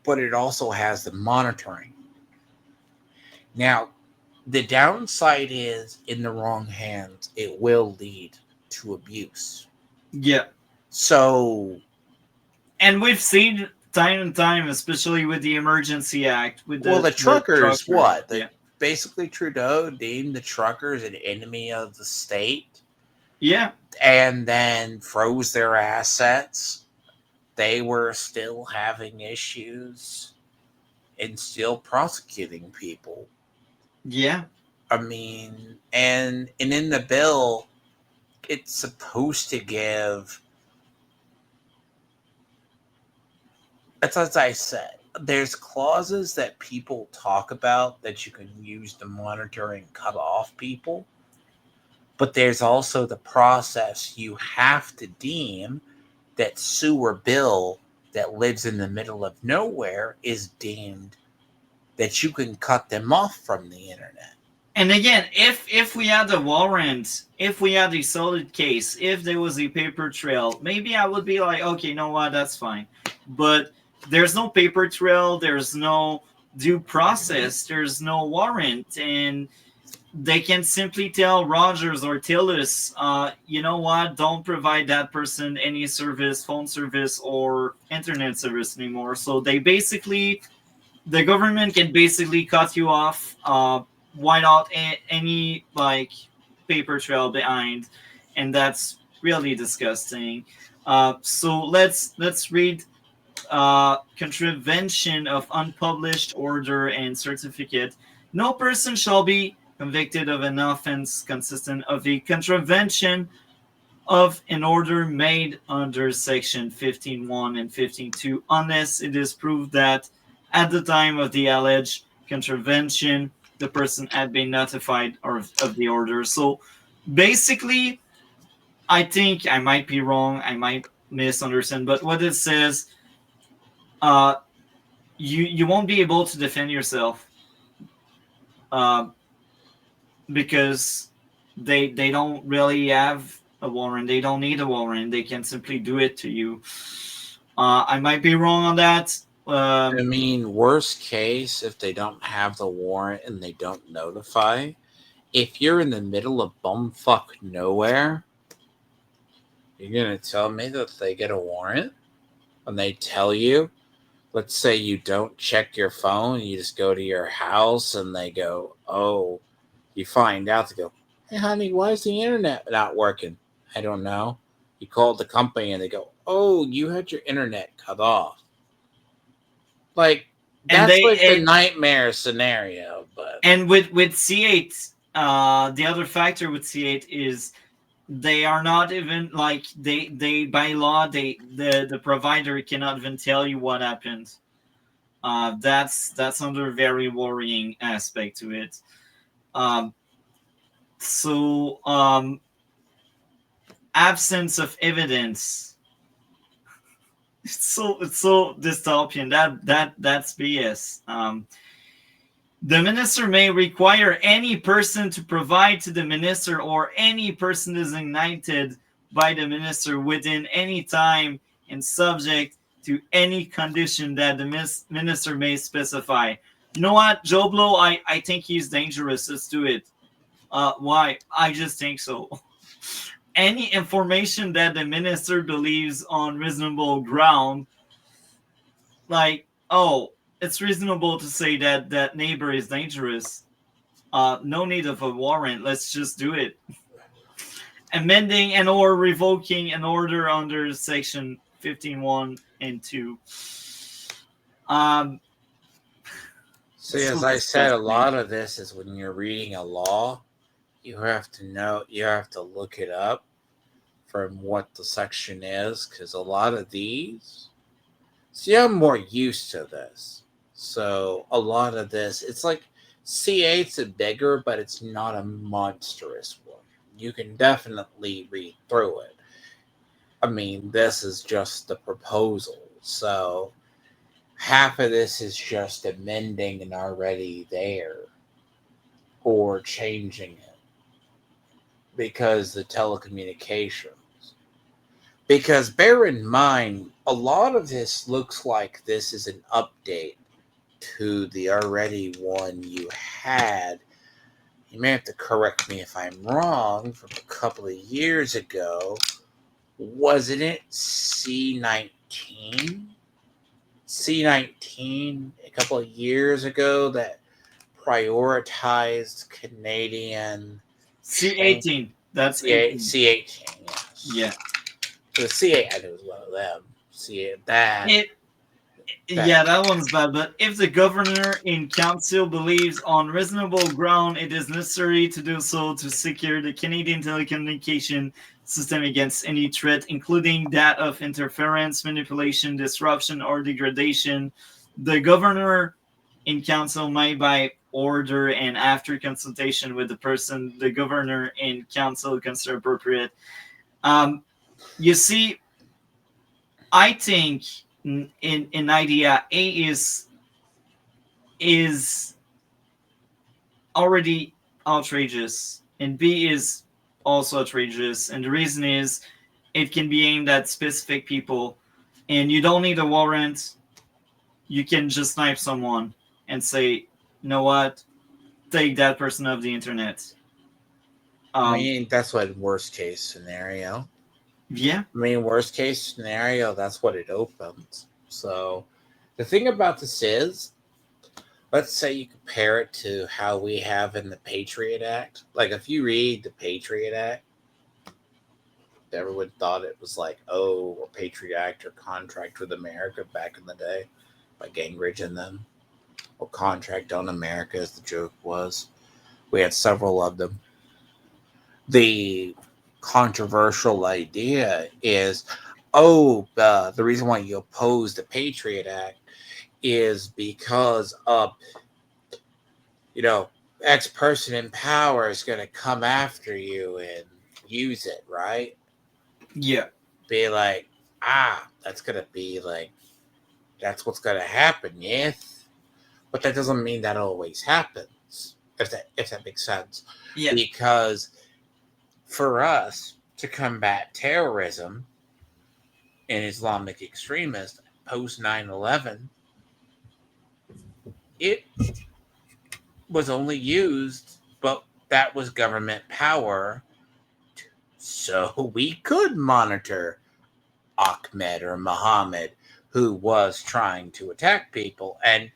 but it also has the monitoring. Now, the downside is in the wrong hands, it will lead to abuse. Yeah. So, and we've seen time and time, especially with the Emergency Act. With the truckers, what? Basically, Trudeau deemed the truckers an enemy of the state. Yeah. And then froze their assets. They were still having issues and still prosecuting people. Yeah. I mean, and in the bill, it's supposed to give, as I said, there's clauses that people talk about that you can use to monitor and cut off people. But there's also the process you have to deem that sewer Bill that lives in the middle of nowhere is deemed that you can cut them off from the internet. And again, if we had a warrant, if we had a solid case, if there was a paper trail, maybe I would be like, okay, you know what, that's fine. But there's no paper trail, there's no due process, there's no warrant, and they can simply tell Rogers or TELUS, you know what, don't provide that person any service, phone service, or internet service anymore. So they basically, the government can basically cut you off, without any like paper trail behind, and that's really disgusting. So let's read contravention of unpublished order and certificate. No person shall be convicted of an offense consistent of a contravention of an order made under section 15.1 and 15.2 unless it is proved that at the time of the alleged contravention the person had been notified of the order. So basically, I think I might be wrong, I might misunderstand, but what it says, you won't be able to defend yourself, because they don't really have a warrant. They don't need a warrant. They can simply do it to you. I might be wrong on that. I mean, worst case, if they don't have the warrant and they don't notify, if you're in the middle of bumfuck nowhere, you're going to tell me that they get a warrant and they tell you, let's say you don't check your phone, you just go to your house and they go, oh, you find out, they go, hey, honey, why is the internet not working? I don't know. You call the company and they go, oh, you had your internet cut off. Like, that's like the nightmare scenario. But and with C8, the other factor with C8 is they are not even like they by law the provider cannot even tell you what happened. That's another very worrying aspect to it. So absence of evidence. It's so dystopian. That's BS. The minister may require any person to provide to the minister or any person designated by the minister within any time and subject to any condition that the minister may specify. You know what, Joe Blow? I think he's dangerous. Let's do it. Why? I just think so. Any information that the minister believes on reasonable ground, like, oh, it's reasonable to say that that neighbor is dangerous. No need of a warrant. Let's just do it. Amending and or revoking an order under section 15.1 and 2. See, as I said, a lot of this is when you're reading a law, you have to look it up from what the section is, because a lot of these, see, I'm more used to this. So a lot of this, it's like C8's a bigger, but it's not a monstrous one. You can definitely read through it. I mean, this is just the proposal. So half of this is just amending an already there or changing it because the telecommunications. Because bear in mind, a lot of this looks like this is an update to the already one you had. You may have to correct me if I'm wrong, from a couple of years ago. Wasn't it C19? C19 a couple of years ago that prioritized Canadian C18. That's C18. Yes. Yeah. So C8, I knew it was one of them. C8, yeah, that one's bad. But if the governor in council believes on reasonable ground it is necessary to do so to secure the Canadian telecommunication system against any threat, including that of interference, manipulation, disruption, or degradation, the governor in council may, by order and after consultation with the person the governor in council consider appropriate. You see, I think in idea A is already outrageous and B is also outrageous, and the reason is it can be aimed at specific people and you don't need a warrant. You can just snipe someone and say, you know what, take that person off the internet. I mean, that's what worst case scenario. Yeah. I mean, worst case scenario, that's what it opens. So the thing about this is, let's say you compare it to how we have in the Patriot Act. Like, if you read the Patriot Act, everyone thought it was like, oh, a Patriot Act or contract with America back in the day by Gingrich and them. Or contract on America, as the joke was. We had several of them. The controversial idea is, the reason why you oppose the Patriot Act is because of, X person in power is going to come after you and use it, right? Yeah. Be like, that's going to be like, that's what's going to happen, yes. But that doesn't mean that always happens, if that makes sense. Yeah. Because for us to combat terrorism and Islamic extremists post 9/11, it was only used, but that was government power, so we could monitor Ahmed or Muhammad, who was trying to attack people. And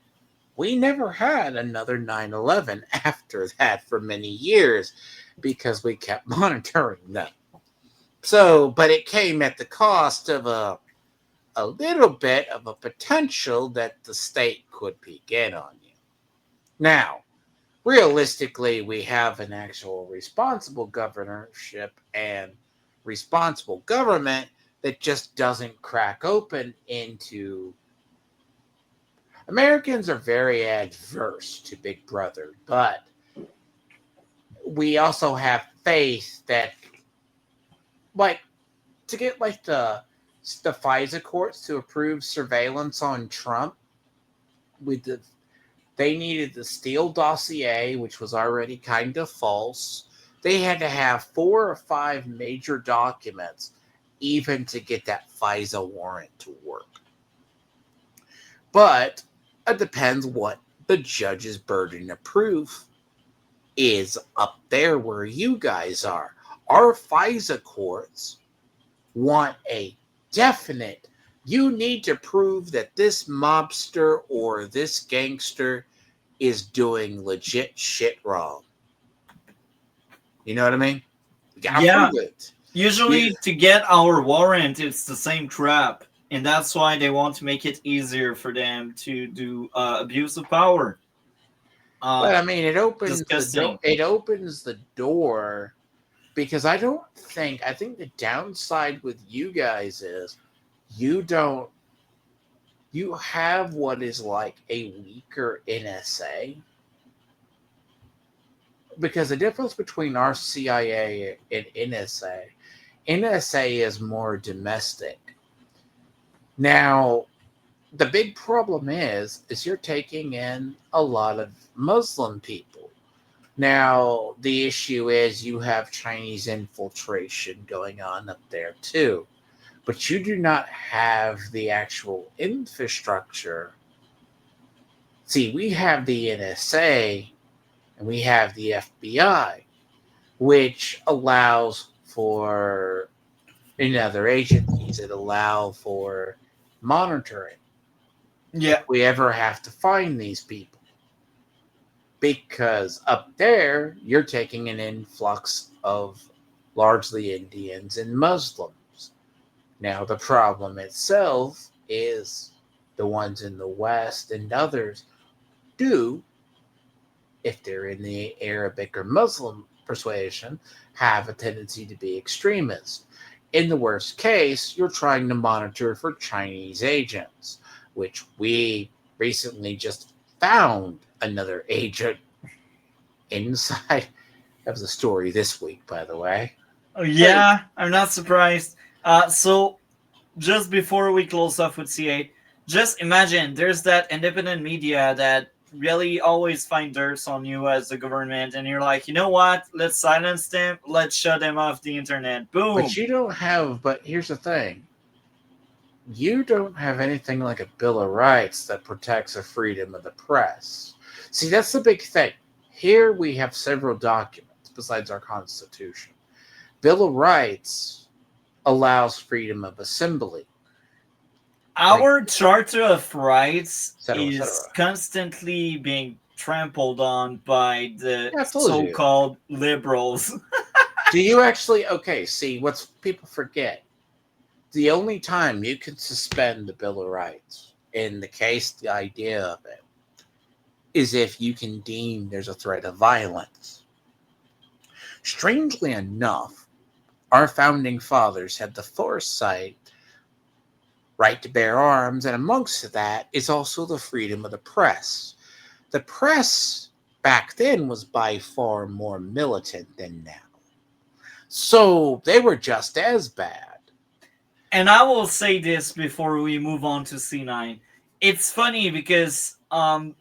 we never had another 9/11 after that for many years because we kept monitoring them. So, but it came at the cost of a little bit of a potential that the state could peek in on you. Now, realistically, we have an actual responsible governorship and responsible government that just doesn't crack open into. Americans are very adverse to Big Brother, but we also have faith that, like, to get like the FISA courts to approve surveillance on Trump, they needed the Steele dossier, which was already kind of false. They had to have 4 or 5 major documents even to get that FISA warrant to work. But it depends what the judge's burden of proof is up there where you guys are. Our FISA courts want a definite, you need to prove that this mobster or this gangster is doing legit shit wrong. You know what I mean? You gotta Yeah. prove it. Usually, to get our warrant, it's the same trap, and that's why they want to make it easier for them to do abuse of power. But I mean, it opens Disgusting. it opens the door, because I think the downside with you guys is you have what is like a weaker NSA. Because the difference between our CIA and NSA is more domestic. Now, the big problem is you're taking in a lot of Muslim people. Now, the issue is you have Chinese infiltration going on up there too. But you do not have the actual infrastructure. See, we have the NSA and we have the FBI, which allows for, in other agencies, it allow for monitoring. Yeah. If we ever have to find these people. Because up there, you're taking an influx of largely Indians and Muslims. Now, the problem itself is the ones in the West and others do, if they're in the Arabic or Muslim persuasion, have a tendency to be extremist. In the worst case, you're trying to monitor for Chinese agents, which we recently just found another agent inside. That was a story this week, by the way. Oh, yeah, I'm not surprised. So, just before we close off with C8, just imagine there's that independent media that really always find dirt on you as the government, and you're like, you know what? Let's silence them. Let's shut them off the internet. Boom. But here's the thing. You don't have anything like a Bill of Rights that protects the freedom of the press. See, that's the big thing. Here we have several documents besides our Constitution. Bill of Rights allows freedom of assembly. Our Charter of Rights Cetera, is cetera. constantly being trampled on by the Yeah, I told you. so-called liberals. Do you actually? Okay, see, what people forget. The only time you can suspend the Bill of Rights, in the case, the idea of it, is if you can deem there's a threat of violence. Strangely enough, our founding fathers had the foresight, right to bear arms, and amongst that is also the freedom of the press. The press back then was by far more militant than now. So they were just as bad. And I will say this before we move on to C9. It's funny because our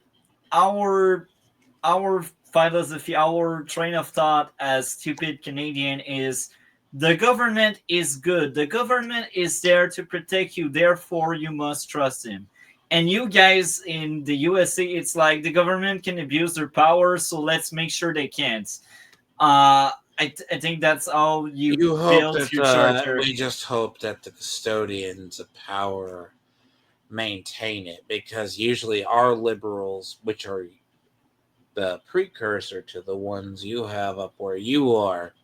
philosophy, our train of thought as stupid Canadian is the government is good. The government is there to protect you, therefore you must trust him. And you guys in the USA, it's like the government can abuse their power, so let's make sure they can't. I think that's how you hope build that your charter. we just hope that the custodians of power maintain it, because usually our liberals, which are the precursor to the ones you have up where you are,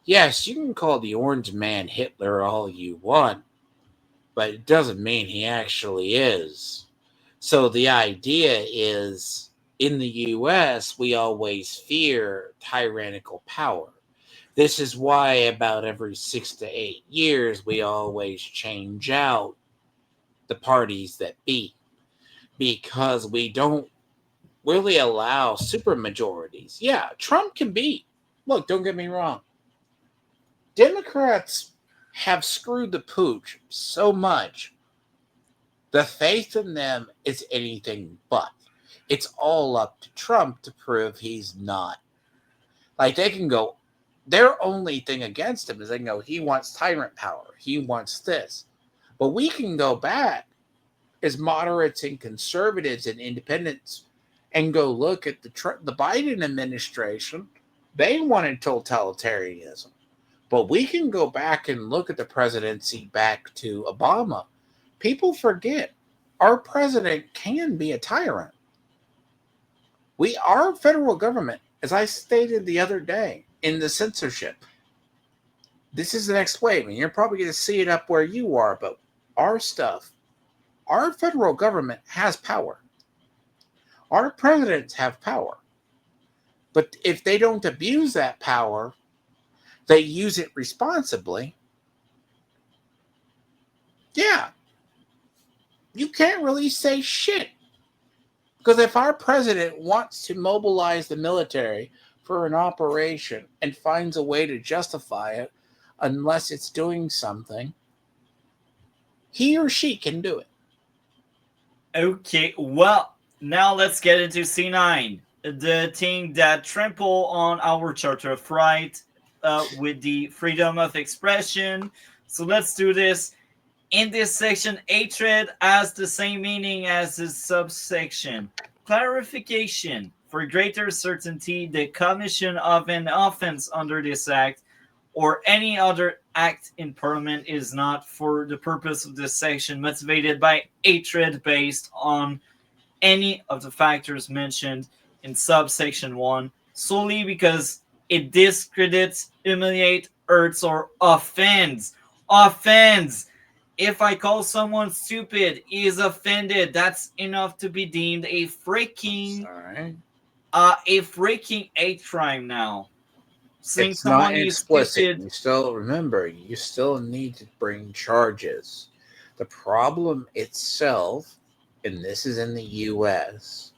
yes, you can call the orange man Hitler all you want, but it doesn't mean he actually is. So the idea is, in the US, we always fear tyrannical power. This is why about every 6 to 8 years, we always change out the parties that be, because we don't really allow supermajorities. Yeah, Trump can beat. Look, don't get me wrong. Democrats have screwed the pooch so much. The faith in them is anything but. It's all up to Trump to prove he's not. Like, they can go, their only thing against him is they can go, he wants tyrant power. He wants this. But we can go back as moderates and conservatives and independents and go look at the Biden administration. They wanted totalitarianism. But we can go back and look at the presidency back to Obama. People forget our president can be a tyrant. Our federal government, as I stated the other day, in the censorship. This is the next wave, and you're probably going to see it up where you are, but our stuff, our federal government has power. Our presidents have power. But if they don't abuse that power, they use it responsibly, yeah, you can't really say shit. Because if our president wants to mobilize the military for an operation and finds a way to justify it, unless it's doing something, he or she can do it. Okay, well, now let's get into C9, the thing that trample on our Charter of Rights with the freedom of expression. So let's do this. In this section, hatred has the same meaning as the subsection. Clarification. For greater certainty, the commission of an offense under this act or any other act in Parliament is not, for the purpose of this section, motivated by hatred based on any of the factors mentioned in subsection 1, solely because it discredits, humiliates, hurts, or offends. Offends! If I call someone stupid, he is offended. That's enough to be deemed a freaking hate crime now. Saying It's not someone is explicit. stupid. You still remember, you still need to bring charges. The problem itself, and this is in the US,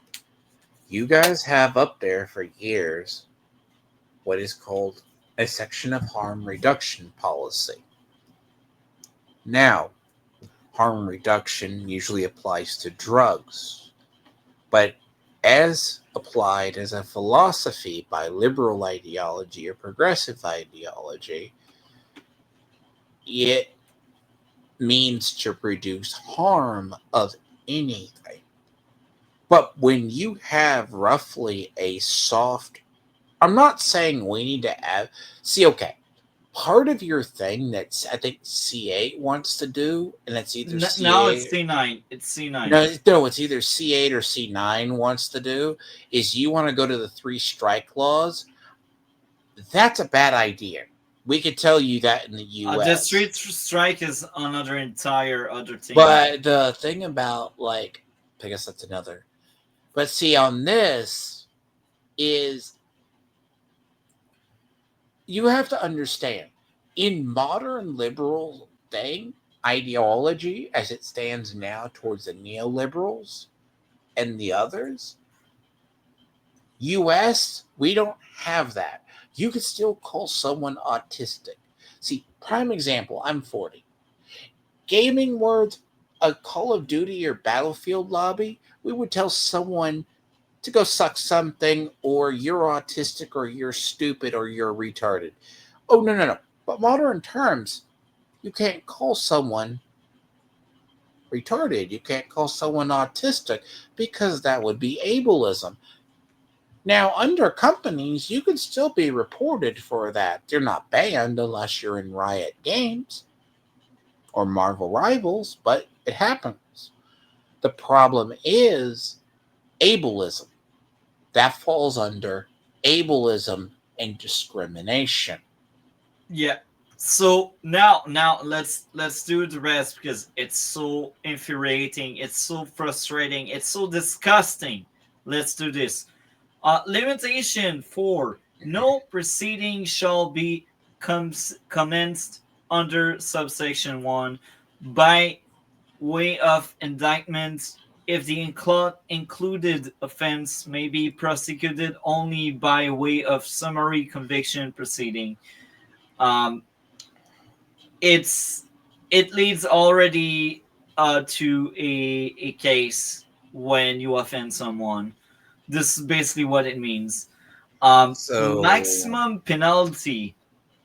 you guys have up there for years what is called a section of harm reduction policy. Now, harm reduction usually applies to drugs, but as applied as a philosophy by liberal ideology or progressive ideology, it means to reduce harm of anything. But when you have roughly a soft, I'm not saying we need to have, okay, part of your thing that I think C8 wants to do, and it's either C8. Now it's C9. It's C9. No, it's either C8 or C9 wants to do, is you want to go to the 3 strike laws. That's a bad idea. We could tell you that in the US. The 3 strike is another entire other thing. But the thing about, like, I guess that's another. But see, on this is, you have to understand, in modern liberal ideology as it stands now towards the neoliberals and the others, US, we don't have that. You could still call someone autistic. See, prime example, I'm 40. Gaming words, a Call of Duty or Battlefield lobby, we would tell someone to go suck something, or you're autistic, or you're stupid, or you're retarded. Oh, no. But modern terms, you can't call someone retarded. You can't call someone autistic because that would be ableism. Now, under companies, you can still be reported for that. You're not banned unless you're in Riot Games or Marvel Rivals, but it happens. The problem is ableism. That falls under ableism and discrimination. Yeah. So now let's do the rest because it's so infuriating, it's so frustrating, it's so disgusting. Let's do this. Limitation 4. No proceeding shall be commenced under subsection 1 by way of indictment if the included offense may be prosecuted only by way of summary conviction proceeding. Um, it leads already to a case when you offend someone. This is basically what it means. So, Maximum penalty,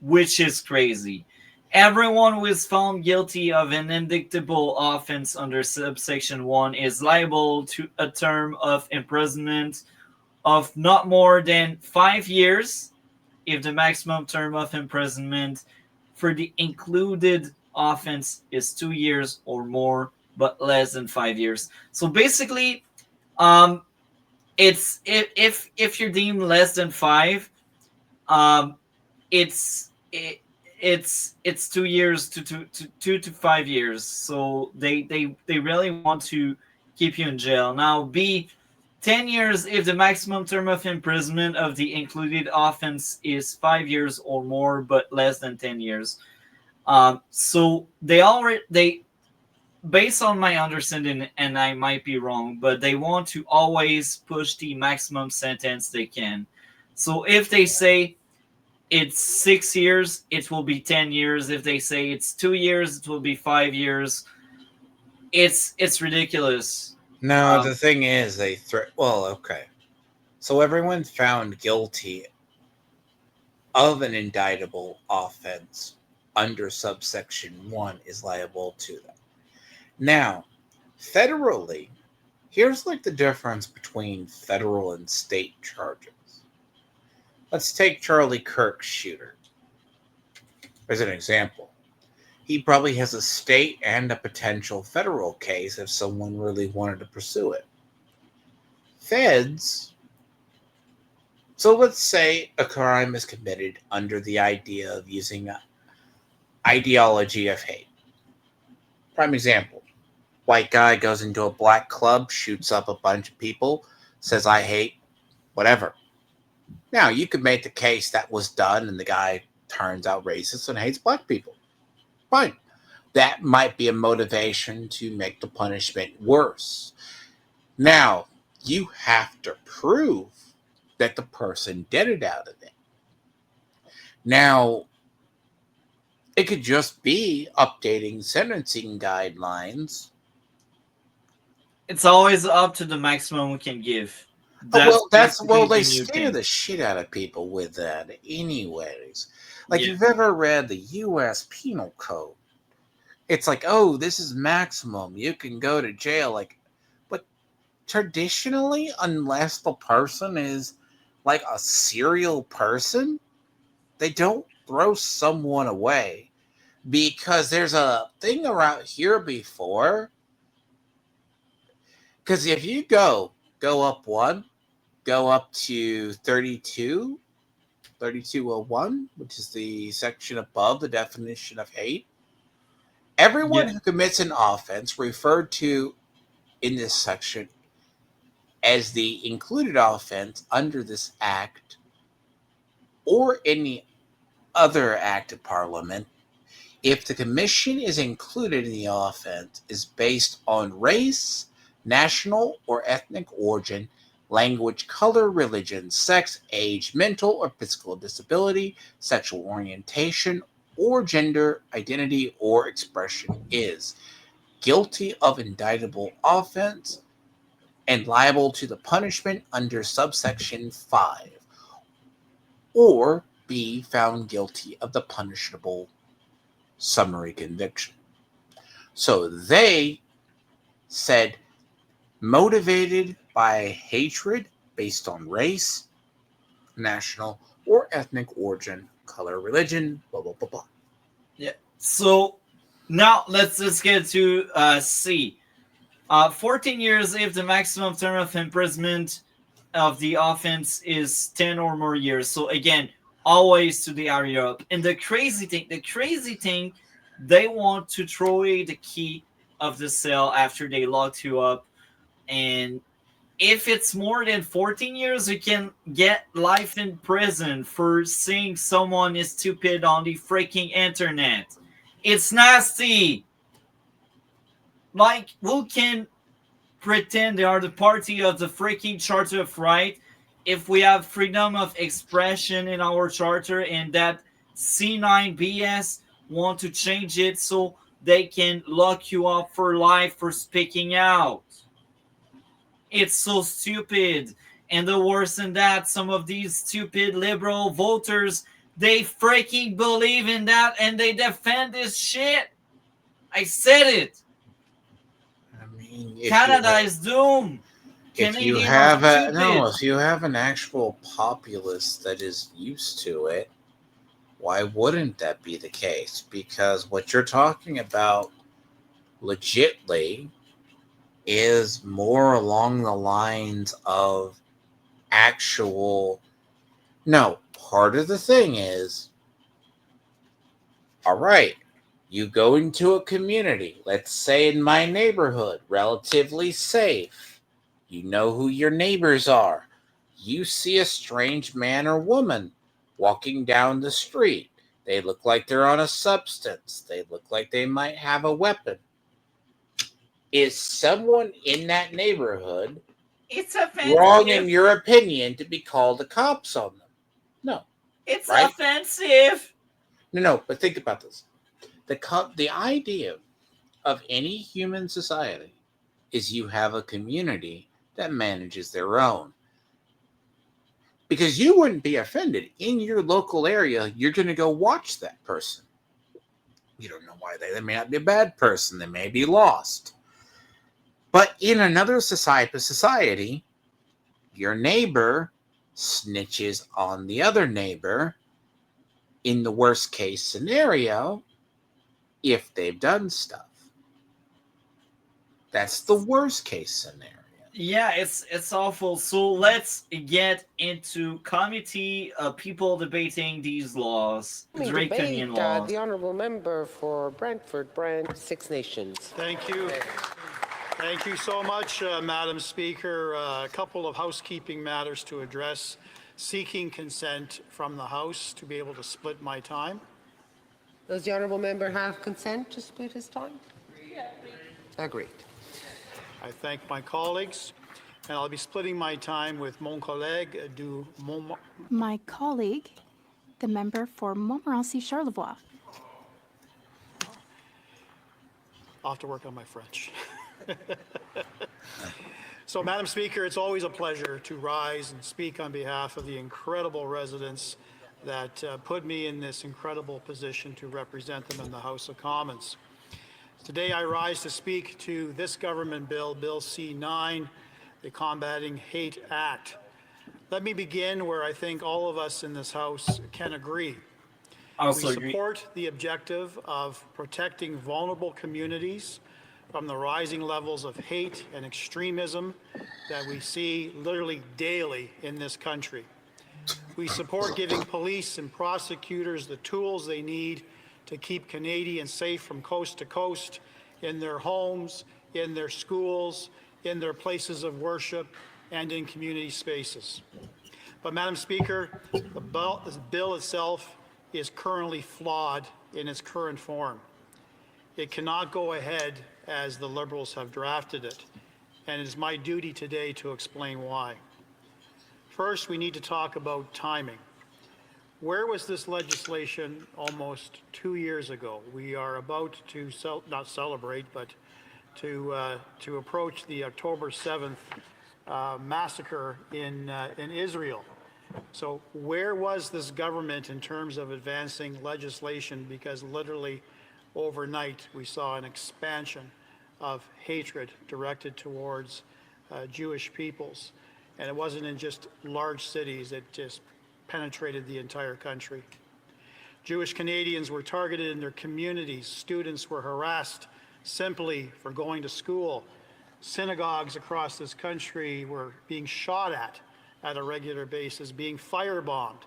which is crazy. Everyone who is found guilty of an indictable offense under subsection 1 is liable to a term of imprisonment of not more than 5 years if the maximum term of imprisonment for the included offense is 2 years or more, but less than 5 years. So basically, it's if you're deemed less than 5, it's 2 years to 2 to 5 years. So they really want to keep you in jail. Now, B, 10 years if the maximum term of imprisonment of the included offense is 5 years or more, but less than 10 years. So they based on my understanding, and I might be wrong, but they want to always push the maximum sentence they can. So if they say it's 6 years, it will be 10 years. If they say it's 2 years, it will be 5 years. It's ridiculous. no, the thing is, well, okay. So everyone found guilty of an indictable offense under subsection 1 is liable to that. Now, federally, here's like the difference between federal and state charges. Let's take Charlie Kirk's shooter as an example. He probably has a state and a potential federal case if someone really wanted to pursue it. Feds. So let's say a crime is committed under the idea of using an ideology of hate. Prime example. White guy goes into a black club, shoots up a bunch of people, says, I hate whatever. Now, you could make the case that was done and the guy turns out racist and hates black people. Fine. That might be a motivation to make the punishment worse. Now, you have to prove that the person did it out of it. Now, it could just be updating sentencing guidelines. It's always up to the maximum we can give. They scare the shit out of people with that anyways. Like, Yeah. you've ever read the U.S. Penal Code? It's like, oh, this is maximum. You can go to jail. Like, but traditionally, unless the person is like a serial person, they don't throw someone away. Because there's a thing around here before. Because if you go up one, go up to 3201, which is the section above the definition of hate. Everyone who commits an offense referred to in this section as the included offense under this act or any other act of Parliament, if the commission is included in the offense, is based on race, national, or ethnic origin, language, color, religion, sex, age, mental or physical disability, sexual orientation, or gender identity or expression is guilty of indictable offense and liable to the punishment under subsection 5, or be found guilty of the punishable summary conviction. So they said motivated by hatred based on race, national or ethnic origin, color, religion, blah, blah, blah, blah. Yeah. So now let's get to C. 14 years if the maximum term of imprisonment of the offense is 10 or more years. So again, always to the area up. And the crazy thing, they want to throw away the key of the cell after they locked you up. And if it's more than 14 years, you can get life in prison for saying someone is stupid on the freaking internet. It's nasty. Like, who can pretend they are the party of the freaking Charter of Right if we have freedom of expression in our charter and that C9 BS want to change it so they can lock you up for life for speaking out? It's so stupid. And the worse than that, some of these stupid liberal voters, they freaking believe in that and they defend this shit. I said it. I mean, Canada is doomed. If you Canadians have are if you have an actual populace that is used to it, why wouldn't that be the case? Because what you're talking about legitly is more along the lines of actual. No, part of the thing is, all right, you go into a community, let's say in my neighborhood, relatively safe. You know who your neighbors are. You see a strange man or woman walking down the street. They look like they're on a substance. They look like they might have a weapon. Is someone in that neighborhood It's offensive. wrong, in your opinion, to be called the cops on them? No. It's right? offensive. No, but think about this. The idea of any human society is you have a community that manages their own. Because you wouldn't be offended in your local area, you're going to go watch that person. You don't know why they may not be a bad person, they may be lost. But in another society, your neighbor snitches on the other neighbor in the worst case scenario if they've done stuff. That's the worst case scenario. Yeah, it's awful. So let's get into committee people debating these laws, draconian laws. The honourable member for Brantford, Brant, Six Nations. Thank you. Thank you so much, Madam Speaker. A couple of housekeeping matters to address. Seeking consent from the House to be able to split my time. Does the honourable member have consent to split his time? Agreed. I thank my colleagues, and I'll be splitting my time with mon collègue du Mont. My colleague, the member for Montmorency-Charlevoix. I'll have to work on my French. So, Madam Speaker, it's always a pleasure to rise and speak on behalf of the incredible residents that put me in this incredible position to represent them in the House of Commons. Today I rise to speak to this government bill, Bill C9, the Combating Hate Act. Let me begin where I think all of us in this House can agree. We support the objective of protecting vulnerable communities from the rising levels of hate and extremism that we see literally daily in this country. We support giving police and prosecutors the tools they need to keep Canadians safe from coast to coast, in their homes, in their schools, in their places of worship, and in community spaces. But, Madam Speaker, the bill itself is currently flawed in its current form. It cannot go ahead as the Liberals have drafted it, and it is my duty today to explain why. first we need to talk about timing. Where was this legislation almost 2 years ago? We are about to not celebrate, but to approach the October 7th massacre in Israel. So where was this government in terms of advancing legislation? Because literally overnight we saw an expansion of hatred directed towards Jewish peoples. And it wasn't in just large cities, it just penetrated the entire country. Jewish Canadians were targeted in their communities. Students were harassed simply for going to school. Synagogues across this country were being shot at a regular basis, being firebombed.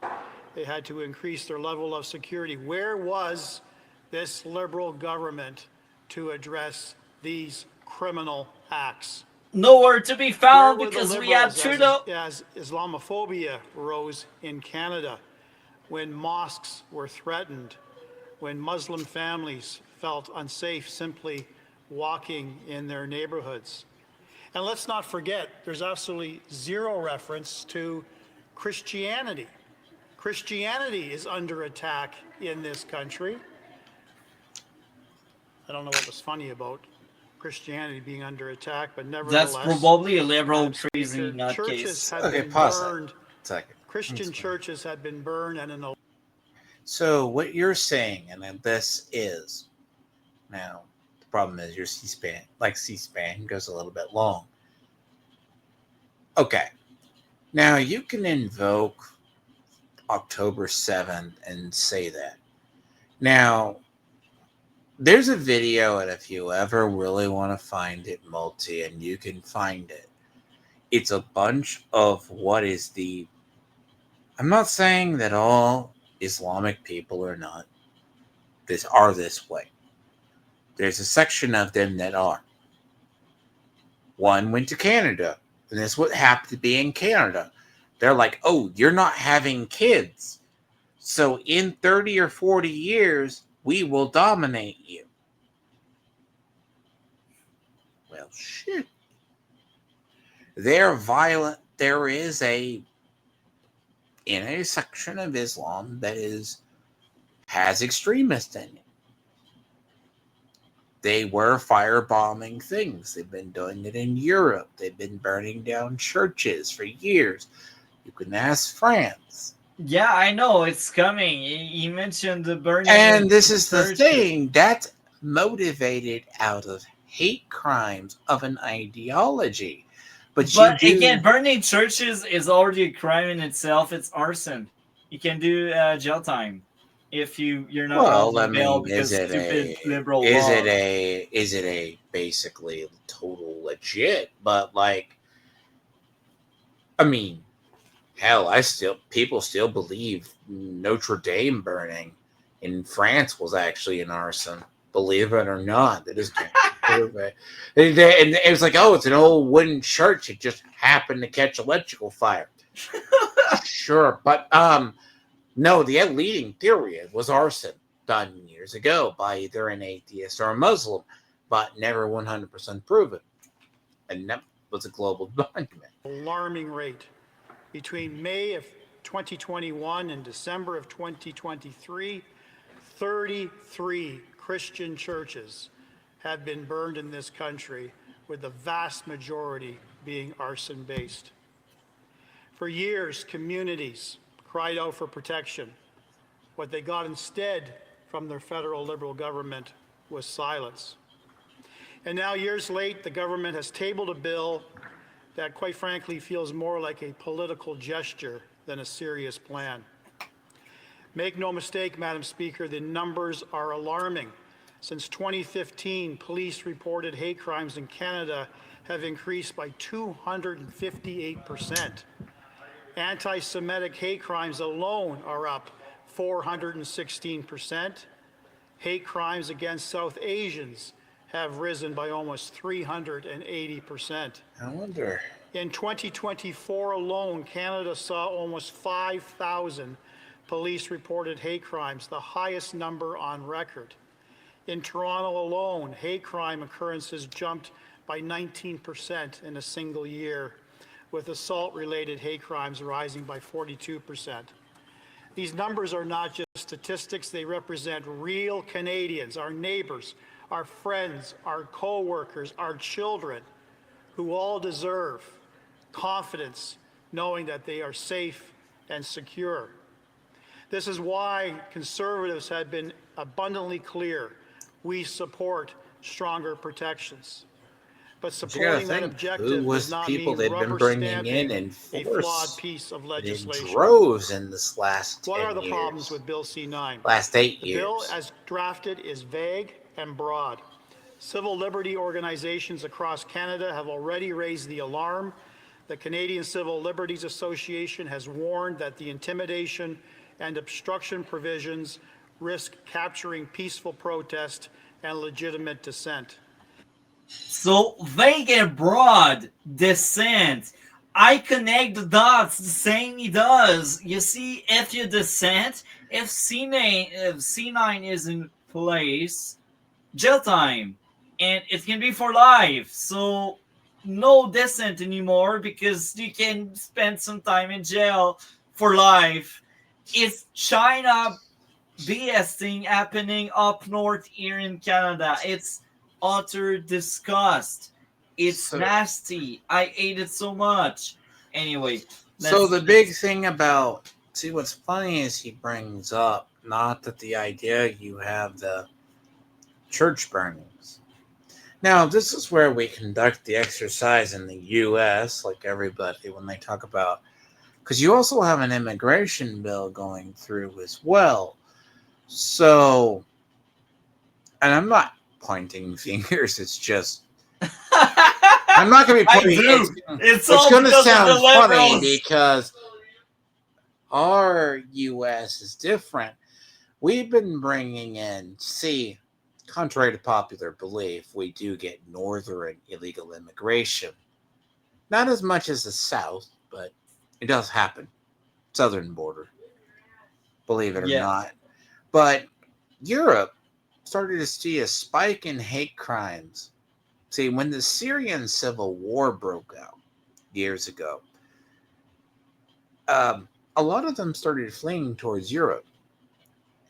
They had to increase their level of security. Where was this Liberal government to address these criminal acts? Nowhere to be found Where were the because we have Liberals Trudeau. as Islamophobia rose in Canada, when mosques were threatened, when Muslim families felt unsafe simply walking in their neighborhoods? And let's not forget, there's absolutely zero reference to Christianity. Christianity is under attack in this country. I don't know what was funny about Christianity being under attack, but nevertheless, That's probably a liberal Speaker, crazy churches nutcase. had Okay, been pause that. burned. Second. Christian churches had been burned, and an So what you're saying, and then this is now the problem is your C-SPAN, like C-SPAN, goes a little bit long. Okay, now you can invoke October 7th and say that. Now, there's a video, and if you ever really want to find it, multi, and you can find it, it's a bunch of what is the. I'm not saying that all Islamic people are not this way. There's a section of them that are. One went to Canada, and that's what happened to be in Canada. They're like, oh, you're not having kids. So in 30 or 40 years, we will dominate you. Well, shit. They're violent. There is in a section of Islam that has extremists in it. They were firebombing things. They've been doing it in Europe. They've been burning down churches for years. You can ask France. Yeah, I know it's coming. He mentioned the burning. And this is the churches. thing. That's motivated out of hate crimes of an ideology. But again, burning churches is already a crime in itself. It's arson. You can do jail time if you're not on bail because stupid liberal law. Is it a basically total legit? But like, I mean, hell, people still believe Notre Dame burning in France was actually an arson. Believe it or not, they just can't prove it. And it was like, oh, it's an old wooden church. It just happened to catch electrical fire. Sure, but no, the leading theory was arson done years ago by either an atheist or a Muslim, but never 100% proven. And that was a global document. alarming rate. Between May of 2021 and December of 2023, 33 Christian churches have been burned in this country, with the vast majority being arson-based. For years, communities cried out for protection. What they got instead from their federal Liberal government was silence. And now, years late, the government has tabled a bill that, quite frankly, feels more like a political gesture than a serious plan. Make no mistake, Madam Speaker, the numbers are alarming. Since 2015, police reported hate crimes in Canada have increased by 258%. Anti-Semitic hate crimes alone are up 416%. Hate crimes against South Asians have risen by almost 380%. I wonder. In 2024 alone, Canada saw almost 5,000 police-reported hate crimes, the highest number on record. In Toronto alone, hate crime occurrences jumped by 19% in a single year, with assault-related hate crimes rising by 42%. These numbers are not just statistics, they represent real Canadians, our neighbors, our friends, our co-workers, our children, who all deserve confidence knowing that they are safe and secure. This is why Conservatives have been abundantly clear. We support stronger protections. But But you gotta supporting that think, who objective was does the not people mean they've been rubber bringing in stamping a flawed force piece of in legislation. droves in this last What 10 are the years? problems with Bill C-9? Last 8 The years. bill as drafted is vague and broad. Civil liberty organizations across Canada have already raised the alarm. The Canadian Civil Liberties Association has warned that the intimidation and obstruction provisions risk capturing peaceful protest and legitimate dissent. So vague and broad dissent. I connect the dots the same he does. You see, if you dissent, if C9 is in place, jail time. And it can be for life. So no dissent anymore because you can spend some time in jail for life. It's China BS thing happening up north here in Canada. It's utter disgust. It's So- nasty. I hate it so much. Anyway, So the big thing about, see, what's funny is he brings up not that the idea you have the church burnings. Now, this is where we conduct the exercise in the U.S., like everybody, when they talk about, because you also have an immigration bill going through as well. So, and I'm not pointing fingers, it's just, I'm not going to be I pointing. do. It's all going to because of sound the funny liberals. because our U.S. is different. We've been bringing in, see, contrary to popular belief, we do get northern illegal immigration. Not as much as the South, but it does happen. Southern border, believe it or Yeah. not. But Europe started to see a spike in hate crimes. See, when the Syrian civil war broke out years ago, a lot of them started fleeing towards Europe.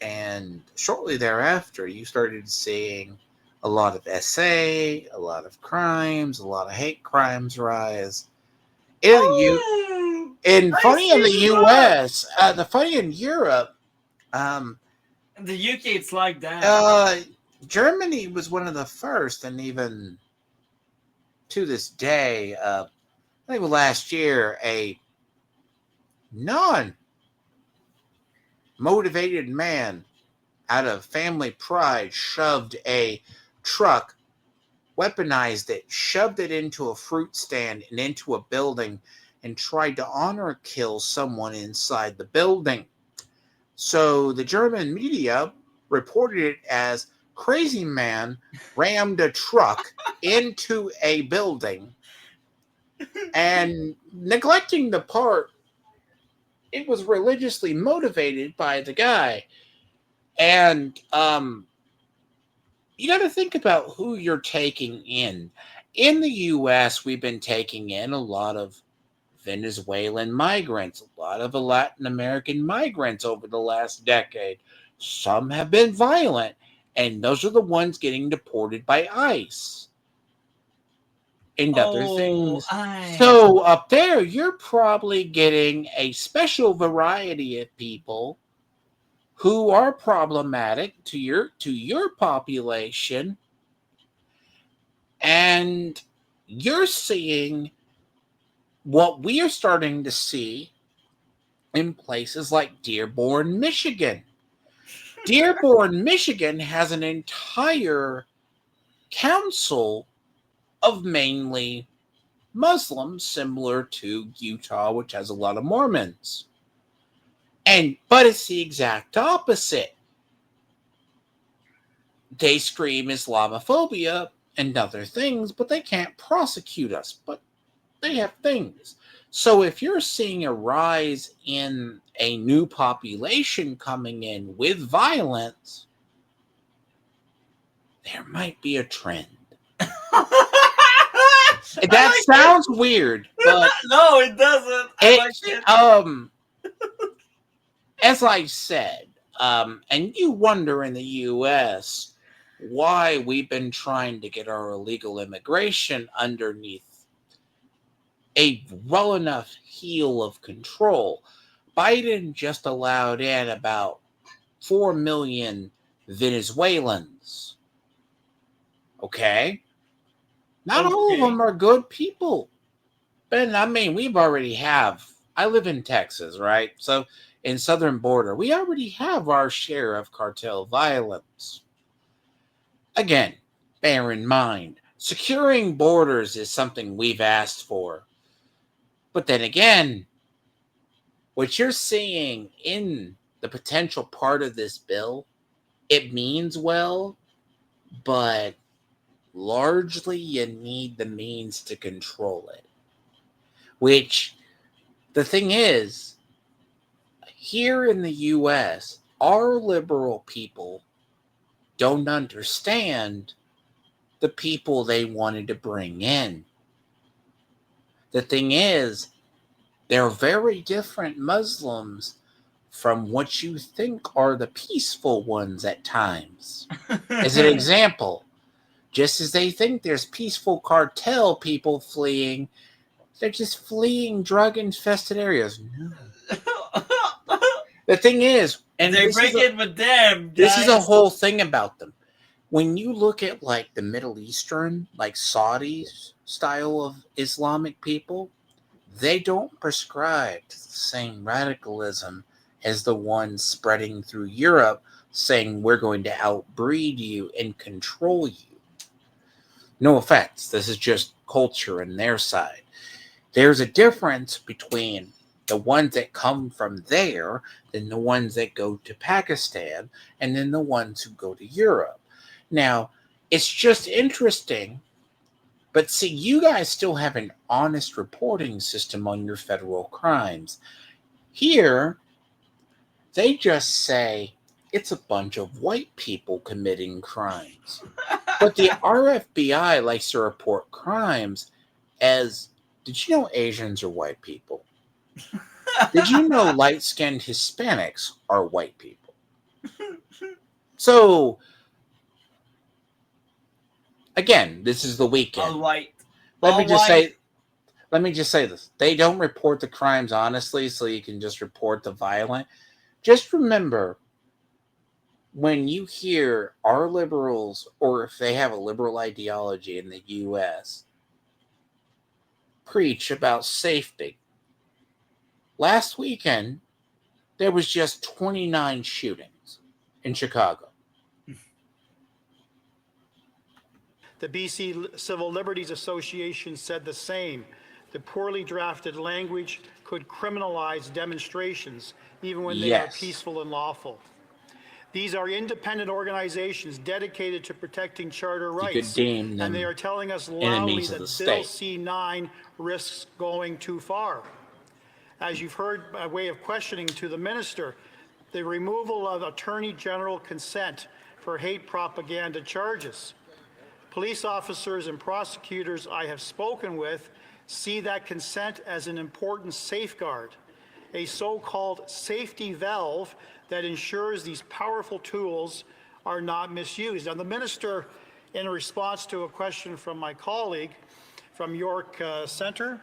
And shortly thereafter, you started seeing a lot of SA, a lot of crimes, a lot of hate crimes rise. And funny in the U.S., the funny in Europe, In the UK, it's like that. Germany was one of the first, and even to this day, I think last year, a non-motivated man out of family pride shoved a truck, weaponized it, shoved it into a fruit stand and into a building, and tried to honor kill someone inside the building. So the German media reported it as crazy man rammed a truck into a building, and neglecting the part it was religiously motivated by the guy. And you got to think about who you're taking in. In the U.S., we've been taking in a lot of Venezuelan migrants, a lot of Latin American migrants over the last decade. Some have been violent, and those are the ones getting deported by ICE and other things. So up there, you're probably getting a special variety of people who are problematic to your population, and you're seeing what we are starting to see in places like Dearborn, Michigan. Dearborn, Michigan has an entire council of mainly Muslims, similar to Utah, which has a lot of Mormons. But it's the exact opposite. They scream Islamophobia and other things, but they can't prosecute us. But they have things. So if you're seeing a rise in a new population coming in with violence, there might be a trend. That sounds weird. But No, it doesn't. I like it. as I said, and you wonder in the U.S. why we've been trying to get our illegal immigration underneath a well enough heel of control. Biden just allowed in about 4 million Venezuelans. Okay? Not all of Okay. them are good people. But I mean, I live in Texas, right? So in southern border, we already have our share of cartel violence. Again, bear in mind, securing borders is something we've asked for. But then again, what you're seeing in the potential part of this bill, it means well, but largely you need the means to control it. Which, the thing is, here in the US, our liberal people don't understand the people they wanted to bring in. The thing is, they're very different Muslims from what you think are the peaceful ones at times. As an example, just as they think there's peaceful cartel people fleeing, they're just fleeing drug-infested areas. No. The thing is, and They break it with them. this is a guys. whole thing about them. When you look at like the Middle Eastern, like Saudis style of Islamic people, they don't prescribe to the same radicalism as the ones spreading through Europe saying we're going to outbreed you and control you. No offense, this is just culture on their side. There's a difference between the ones that come from there than the ones that go to Pakistan and then the ones who go to Europe. Now, it's just interesting, but see, you guys still have an honest reporting system on your federal crimes. Here, they just say it's a bunch of white people committing crimes. But the RFBI likes to report crimes as, did you know Asians are white people? Did you know light-skinned Hispanics are white people? So, again, this is the weekend. All white. Let me just white. say this. They don't report the crimes honestly, so you can just report the violent. Just remember, when you hear our liberals, or if they have a liberal ideology in the U.S., preach about safety. Last weekend, there was just 29 shootings in Chicago. The BC Civil Liberties Association said the same. The poorly drafted language could criminalize demonstrations, even when they are peaceful and lawful. These are independent organizations dedicated to protecting charter rights, and they are telling us loudly that Bill C-9 risks going too far. As you've heard by way of questioning to the minister, the removal of Attorney General consent for hate propaganda charges. Police officers and prosecutors I have spoken with see that consent as an important safeguard, a so-called safety valve that ensures these powerful tools are not misused. And the minister, in response to a question from my colleague from York Centre,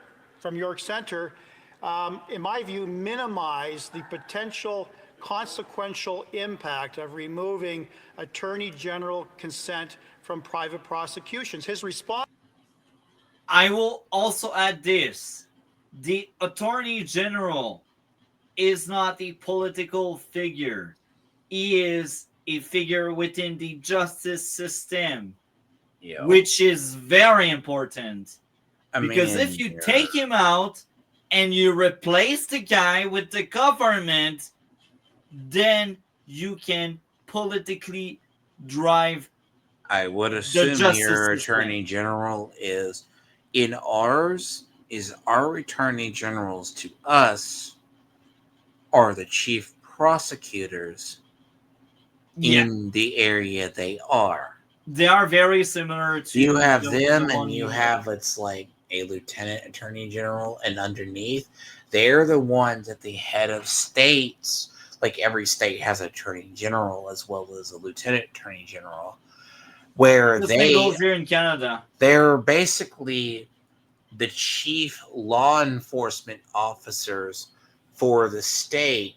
in my view, minimized the potential consequential impact of removing Attorney General consent from private prosecutions. His response... I will also add this. The Attorney General is not a political figure. He is a figure within the justice system, which is very important. Because if you take him out and you replace the guy with the government, then you can politically drive. I would assume your Attorney General is, in ours, is our Attorney Generals to us are the chief prosecutors in the area they are. They are very similar to... You have them and you have, it's like, a lieutenant attorney general, and underneath, they're the ones at the head of states. Like every state has an attorney general as well as a lieutenant attorney general, where The same goes here in Canada. they're basically the chief law enforcement officers for the state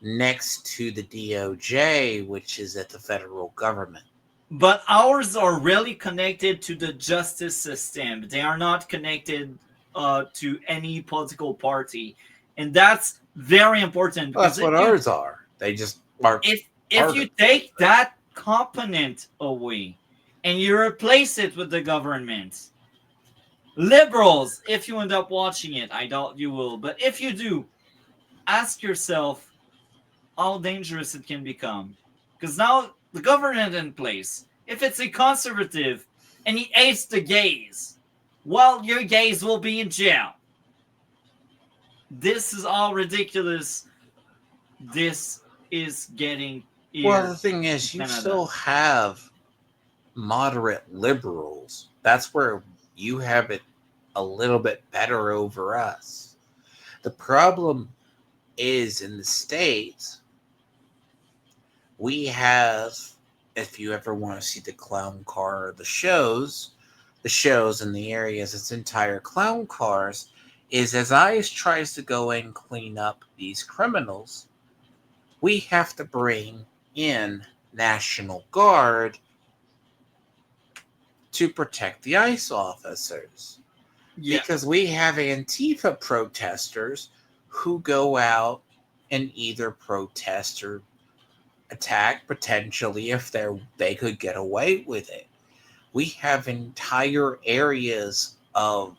next to the DOJ, which is at the federal government. But ours are really connected to the justice system. They are not connected to any political party, and that's very important. Well, that's Because what ours are. They just are. if you take that component away and you replace it with the government, liberals, if you end up watching it, I doubt you will, but if you do, ask yourself how dangerous it can become. Because now the government in place, if it's a conservative and he hates the gays, well, your gays will be in jail. This is all ridiculous. This is getting here. Well, the thing is, you Canada. still have moderate liberals. That's where you have it a little bit better over us. The problem is in the States, we have, if you ever want to see the clown car or the shows in the areas, it's entire clown cars, is as ICE tries to go and clean up these criminals, we have to bring in National Guard to protect the ICE officers. Yeah. Because we have Antifa protesters who go out and either protest or attack potentially if they could get away with it. We have entire areas of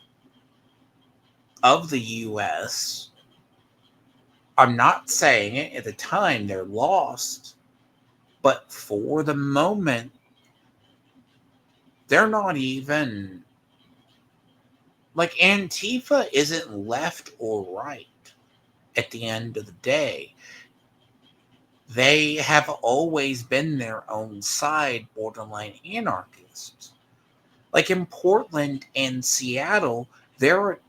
the U.S. I'm not saying it at the time they're lost, but for the moment, they're not even like Antifa isn't left or right at the end of the day. They have always been their own side, borderline anarchists. Like in Portland and Seattle, they're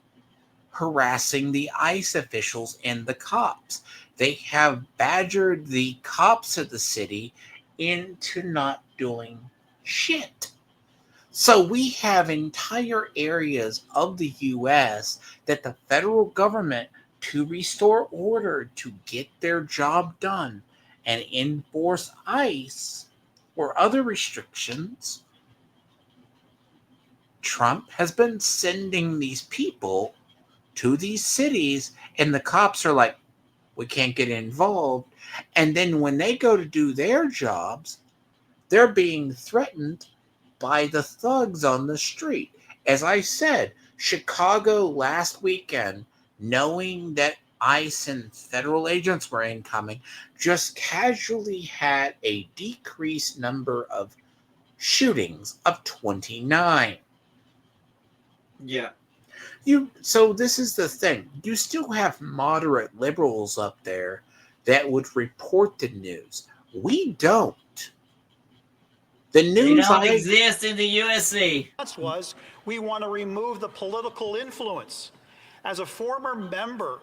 harassing the ICE officials and the cops. They have badgered the cops of the city into not doing shit. So we have entire areas of the U.S. that the federal government, to restore order, to get their job done, and enforce ICE or other restrictions, Trump has been sending these people to these cities, and the cops are like, we can't get involved. And then when they go to do their jobs, they're being threatened by the thugs on the street. As I said, Chicago last weekend, knowing that ICE and federal agents were incoming, just casually had a decreased number of shootings of 29. Yeah. So this is the thing. You still have moderate liberals up there that would report the news. We don't. The They news don't exist in the USA. Was we want to remove the political influence. As a former member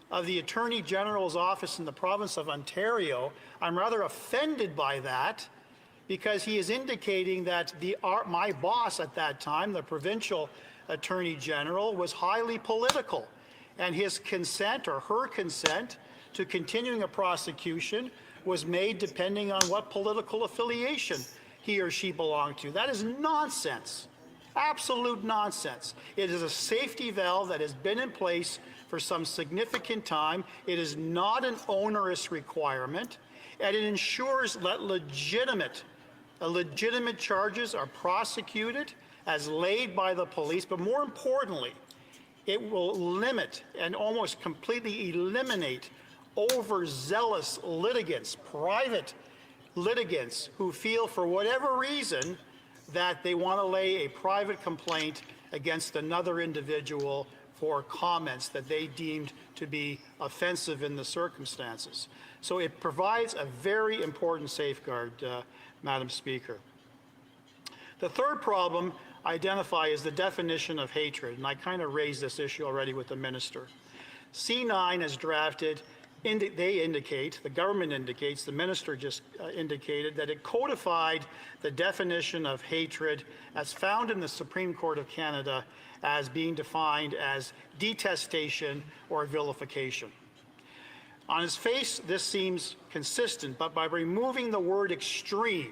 of the Attorney General's office in the province of Ontario, I'm rather offended by that because he is indicating that my boss at that time, the provincial Attorney General, was highly political, and his consent or her consent to continuing a prosecution was made depending on what political affiliation he or she belonged to. That is nonsense. Absolute nonsense. It is a safety valve that has been in place for some significant time. It is not an onerous requirement, and it ensures that legitimate charges are prosecuted as laid by the police, but more importantly, it will limit and almost completely eliminate overzealous litigants, private litigants who feel for whatever reason that they want to lay a private complaint against another individual for comments that they deemed to be offensive in the circumstances. So it provides a very important safeguard, Madam Speaker. The third problem I identify is the definition of hatred, and I kind of raised this issue already with the minister. C9 is drafted, the government indicates, the minister just indicated that it codified the definition of hatred as found in the Supreme Court of Canada as being defined as detestation or vilification. On its face, this seems consistent, but by removing the word extreme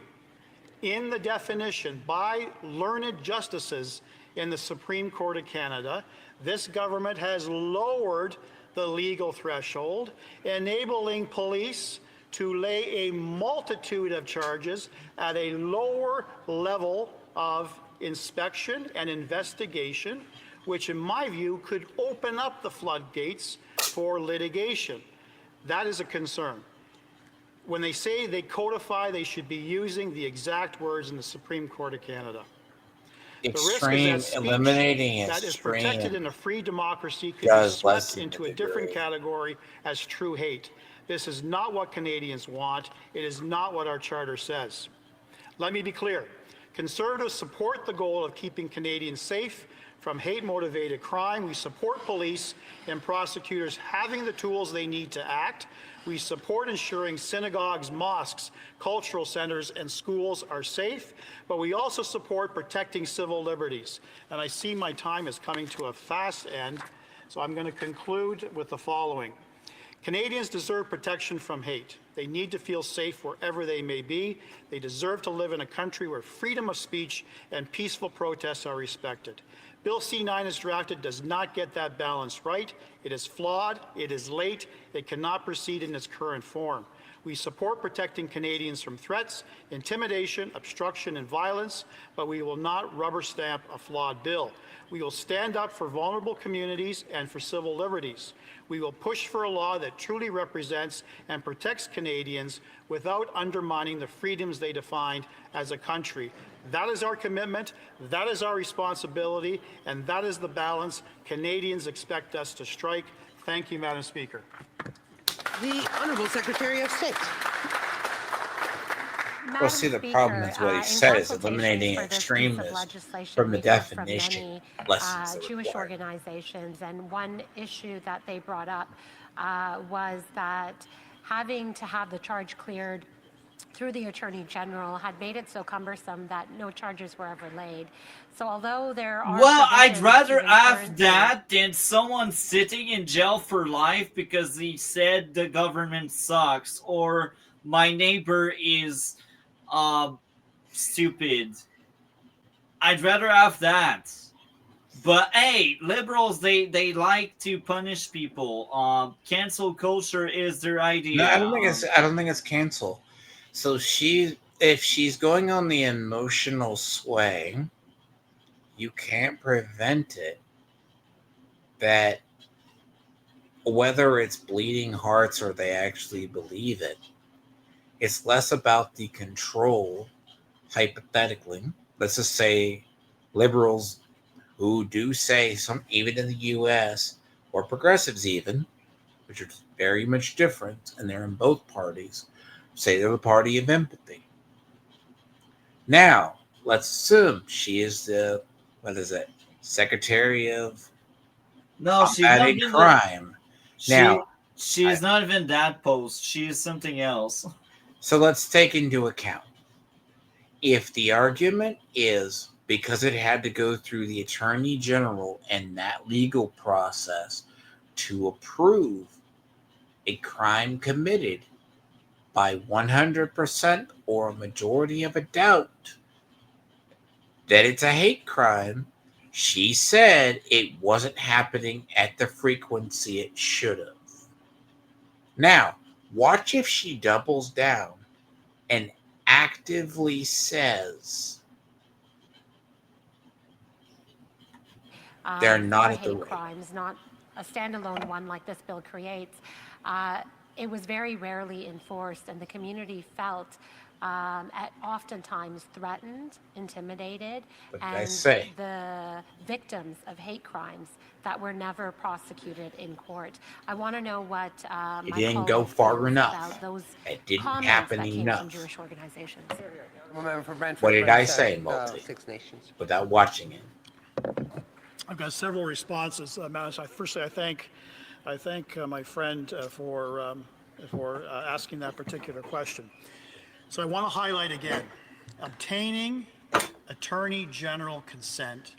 in the definition by learned justices in the Supreme Court of Canada, this government has lowered the legal threshold, enabling police to lay a multitude of charges at a lower level of inspection and investigation, which in my view could open up the floodgates for litigation. That is a concern. When they say they codify, they should be using the exact words in the Supreme Court of Canada. Extreme, eliminating that is protected extreme in a free democracy could be does swept lessen into the a different degree. category as true hate. This is not what Canadians want. It is not what our charter says. Let me be clear. Conservatives support the goal of keeping Canadians safe from hate-motivated crime. We support police and prosecutors having the tools they need to act. We support ensuring synagogues, mosques, cultural centers, and schools are safe, but we also support protecting civil liberties. And I see my time is coming to a fast end, so I'm going to conclude with the following. Canadians deserve protection from hate. They need to feel safe wherever they may be. They deserve to live in a country where freedom of speech and peaceful protests are respected. Bill C9 as drafted does not get that balance right. It is flawed. It is late. It cannot proceed in its current form. We support protecting Canadians from threats, intimidation, obstruction, and violence, but we will not rubber stamp a flawed bill. We will stand up for vulnerable communities and for civil liberties. We will push for a law that truly represents and protects Canadians without undermining the freedoms they defined as a country. That is our commitment, that is our responsibility, and that is the balance Canadians expect us to strike. Thank you, Madam Speaker. The Honourable Secretary of State. Well, see, the problem is what he said is eliminating extremism from the definition lessens the Jewish requirement. organizations, and one issue that they brought up was that having to have the charge cleared through the Attorney General had made it so cumbersome that no charges were ever laid. So although there are Well, I'd provisions rather to have encourage that than someone sitting in jail for life because he said the government sucks or my neighbor is stupid. I'd rather have that. But hey, liberals, they like to punish people. Cancel culture is their idea. No, I don't think it's cancel. So if she's going on the emotional sway, you can't prevent it. That whether it's bleeding hearts or they actually believe it, it's less about the control. Hypothetically, let's just say liberals who do say some, even in the U.S. or progressives even, which are very much different, and they're in both parties, say they're the party of empathy. Now, let's assume she is the, Secretary of No, she's not Combating even Crime. she's not even that post. She is something else. So let's take into account, if the argument is because it had to go through the Attorney General and that legal process to approve a crime committed by 100% or a majority of a doubt that it's a hate crime, she said it wasn't happening at the frequency it should have. Now, watch if she doubles down and actively says they're not at the rate. crimes, not a standalone one like this bill creates. It was very rarely enforced, and the community felt oftentimes threatened, intimidated, What did I and say? the victims of hate crimes that were never prosecuted in court. I want to know what It my didn't colleague go far feels enough. about those It didn't comments happen that came enough. from Jewish organizations. Honourable member for Brantford. What did I Brant say, South, Multi? Six Nations. Without watching it. I've got several responses. Madam, firstly, I thank my friend for asking that particular question. So I want to highlight again, obtaining Attorney General consent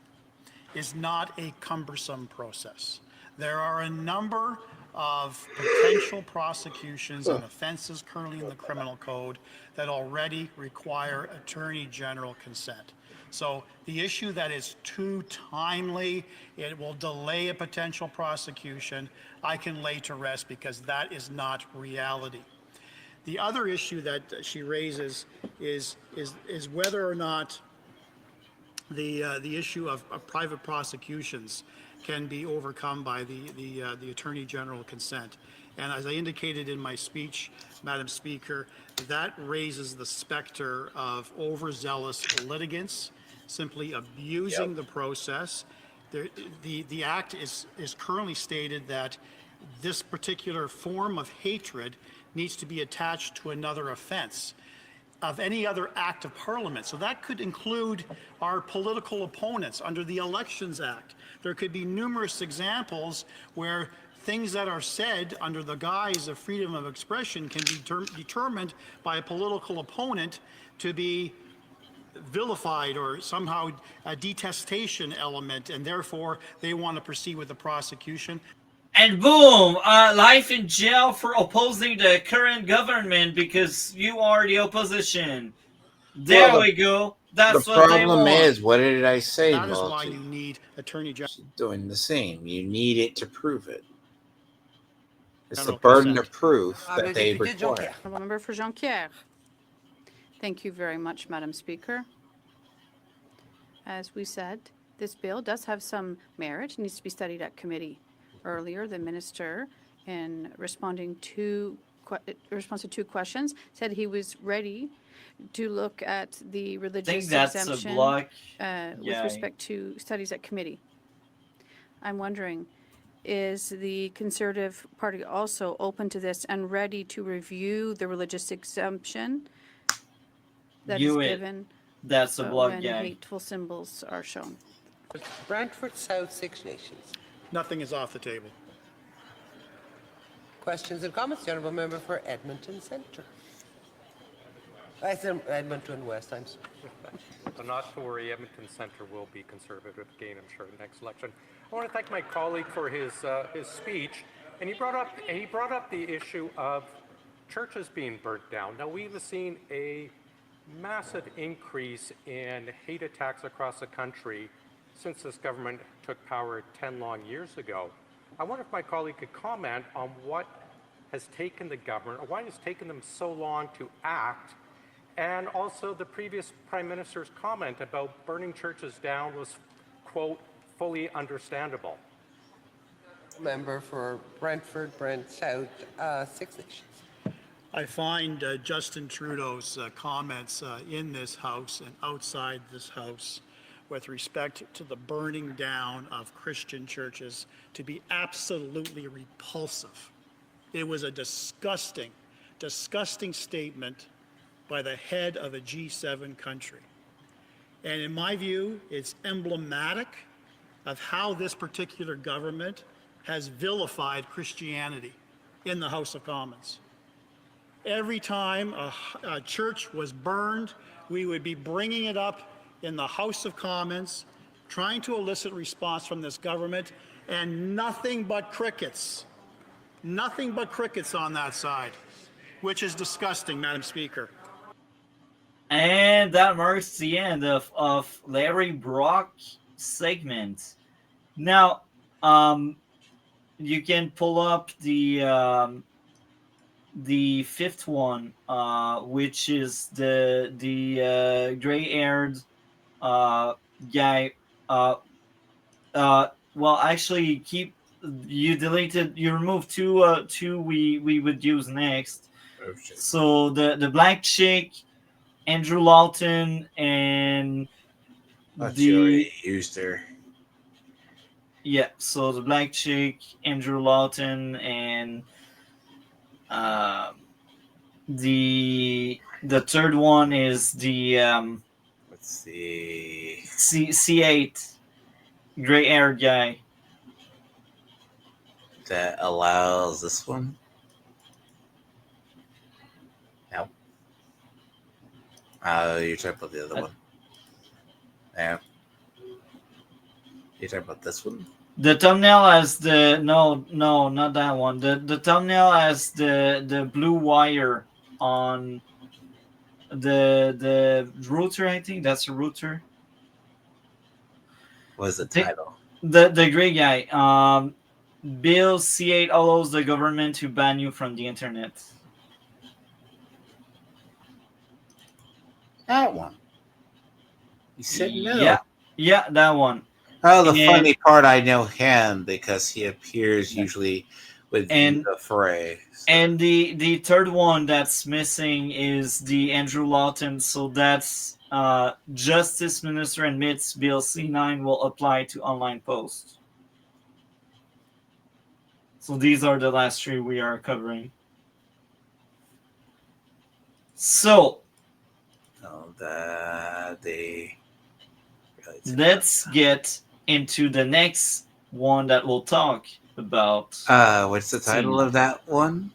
is not a cumbersome process. There are a number of potential prosecutions and offenses currently in the criminal code that already require Attorney General consent. So the issue that is too timely, it will delay a potential prosecution, I can lay to rest because that is not reality. The other issue that she raises is whether or not the issue of private prosecutions can be overcome by the Attorney General consent. And as I indicated in my speech, Madam Speaker, that raises the specter of overzealous litigants simply abusing the process. The Act is currently stated that this particular form of hatred needs to be attached to another offense of any other act of Parliament. So that could include our political opponents under the Elections Act. There could be numerous examples where things that are said under the guise of freedom of expression can be determined by a political opponent to be vilified or somehow a detestation element, and therefore they want to proceed with the prosecution. And boom, life in jail for opposing the current government because you are the opposition. There we go. That's The what they problem want. is, what did I say, That is why Multi? you need Attorney General. She's doing the same. You need it to prove it. It's the General burden consent. of proof that they Député require. Jonquière. Honourable member for Jonquière. Thank you very much, Madam Speaker. As we said, this bill does have some merit, needs to be studied at committee. Earlier, the minister, in responding to response to two questions, said he was ready to look at the religious that's a exemption block. with respect to studies at committee. I'm wondering, is the Conservative Party also open to this and ready to review the religious exemption that is given That's a block, when yeah. hateful symbols are shown? Brantford South, Six Nations. Nothing is off the table. Questions and comments? The Honourable Member for Edmonton Centre. I said Edmonton West, I'm sorry. So not to worry, Edmonton Centre will be Conservative again, I'm sure, next election. I want to thank my colleague for his speech, and he brought up the issue of churches being burnt down. Now we've seen a massive increase in hate attacks across the country since this government took power 10 long years ago. I wonder if my colleague could comment on what has taken the government, or why it's taken them so long to act, and also the previous Prime Minister's comment about burning churches down was, quote, fully understandable. Member for Brantford, Brant South, Six Nations. I find Justin Trudeau's comments in this House and outside this House with respect to the burning down of Christian churches to be absolutely repulsive. It was a disgusting, disgusting statement by the head of a G7 country. And in my view, it's emblematic of how this particular government has vilified Christianity in the House of Commons. Every time a church was burned, we would be bringing it up in the House of Commons, trying to elicit response from this government, and nothing but crickets. Nothing but crickets on that side, which is disgusting, Madam Speaker. And that marks the end of Larry Brock's segment. Now, you can pull up the fifth one, which is the gray-haired guy. Well, actually, you removed two we would use next. Oh, shit. So the black chick Andrew Lawton and But the you already used her. yeah, so the black chick, Andrew Lawton, and the third one is the Let's see. C8 gray hair guy. That allows this one. No. You're talking about the other one. Yeah. You're talking about this one? The thumbnail has the no, not that one. The thumbnail has the blue wire on the router. I think that's a router. What's the title? The gray guy. Bill C8 allows the government to ban you from the internet. That one. You said no. Yeah, that one. Oh, the funny part, I know him because he appears usually with the Fray. So. And the third one that's missing is the Andrew Lawton. So that's Justice Minister admits Bill C9 will apply to online posts. So these are the last three we are covering. So let's get into the next one that we'll talk about. What's the title of that one?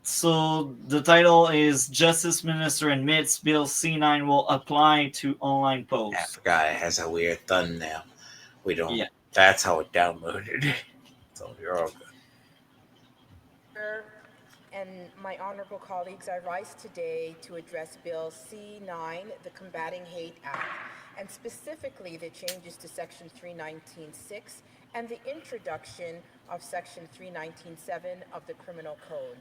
So the title is Justice Minister admits Bill C9 will apply to online posts. I forgot it has a weird thumbnail. We don't. Yeah. That's how it downloaded. So you're all good. And my honorable colleagues, I rise today to address Bill C9, the Combating Hate Act, and specifically the changes to Section 319.6 and the introduction of Section 319.7 of the Criminal Code.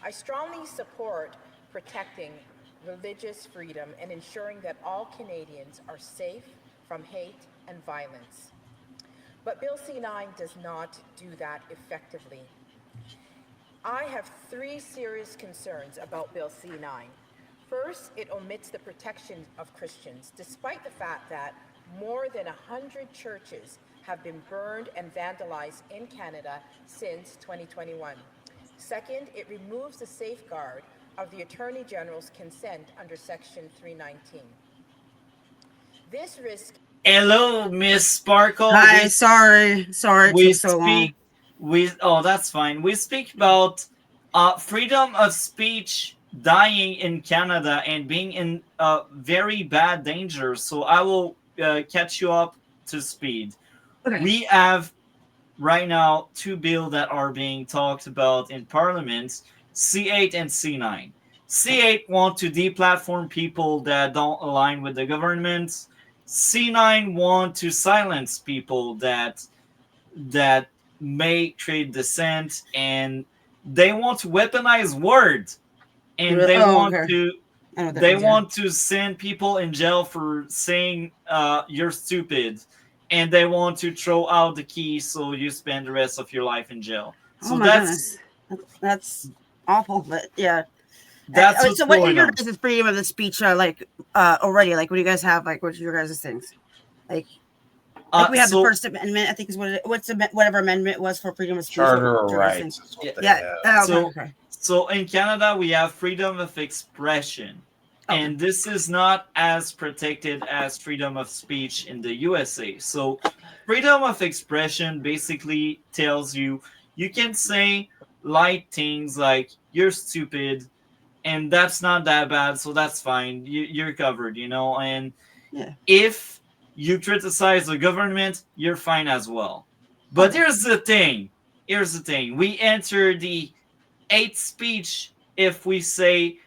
I strongly support protecting religious freedom and ensuring that all Canadians are safe from hate and violence. But Bill C9 does not do that effectively. I have three serious concerns about Bill C9. First, it omits the protection of Christians, despite the fact that more than 100 churches have been burned and vandalized in Canada since 2021. Second, it removes the safeguard of the Attorney General's consent under Section 319. This risk... Hello, Miss Sparkle. Hi, sorry it took so long. That's fine. We speak about freedom of speech dying in Canada and being in very bad danger. So I will catch you up to speed. Okay. We have right now two bills that are being talked about in Parliament, C8 and C9. C8 want to deplatform people that don't align with the government. C9 want to silence people that may create dissent, and they want to weaponize words, and they want to send people in jail for saying you're stupid, and they want to throw out the key so you spend the rest of your life in jail. So that's awful, but yeah. That's so what are your guys' freedom of the speech already? Like, what do you guys have? Like, what's your guys' things? Like we have the First Amendment, I think is whatever amendment was for freedom of speech. Charter of Rights. So in Canada, we have freedom of expression. And this is not as protected as freedom of speech in the USA. So freedom of expression basically tells you can say light things like you're stupid, and that's not that bad, so that's fine. You're covered, and if you criticize the government, you're fine as well. But here's the thing. We enter the hate speech if we say,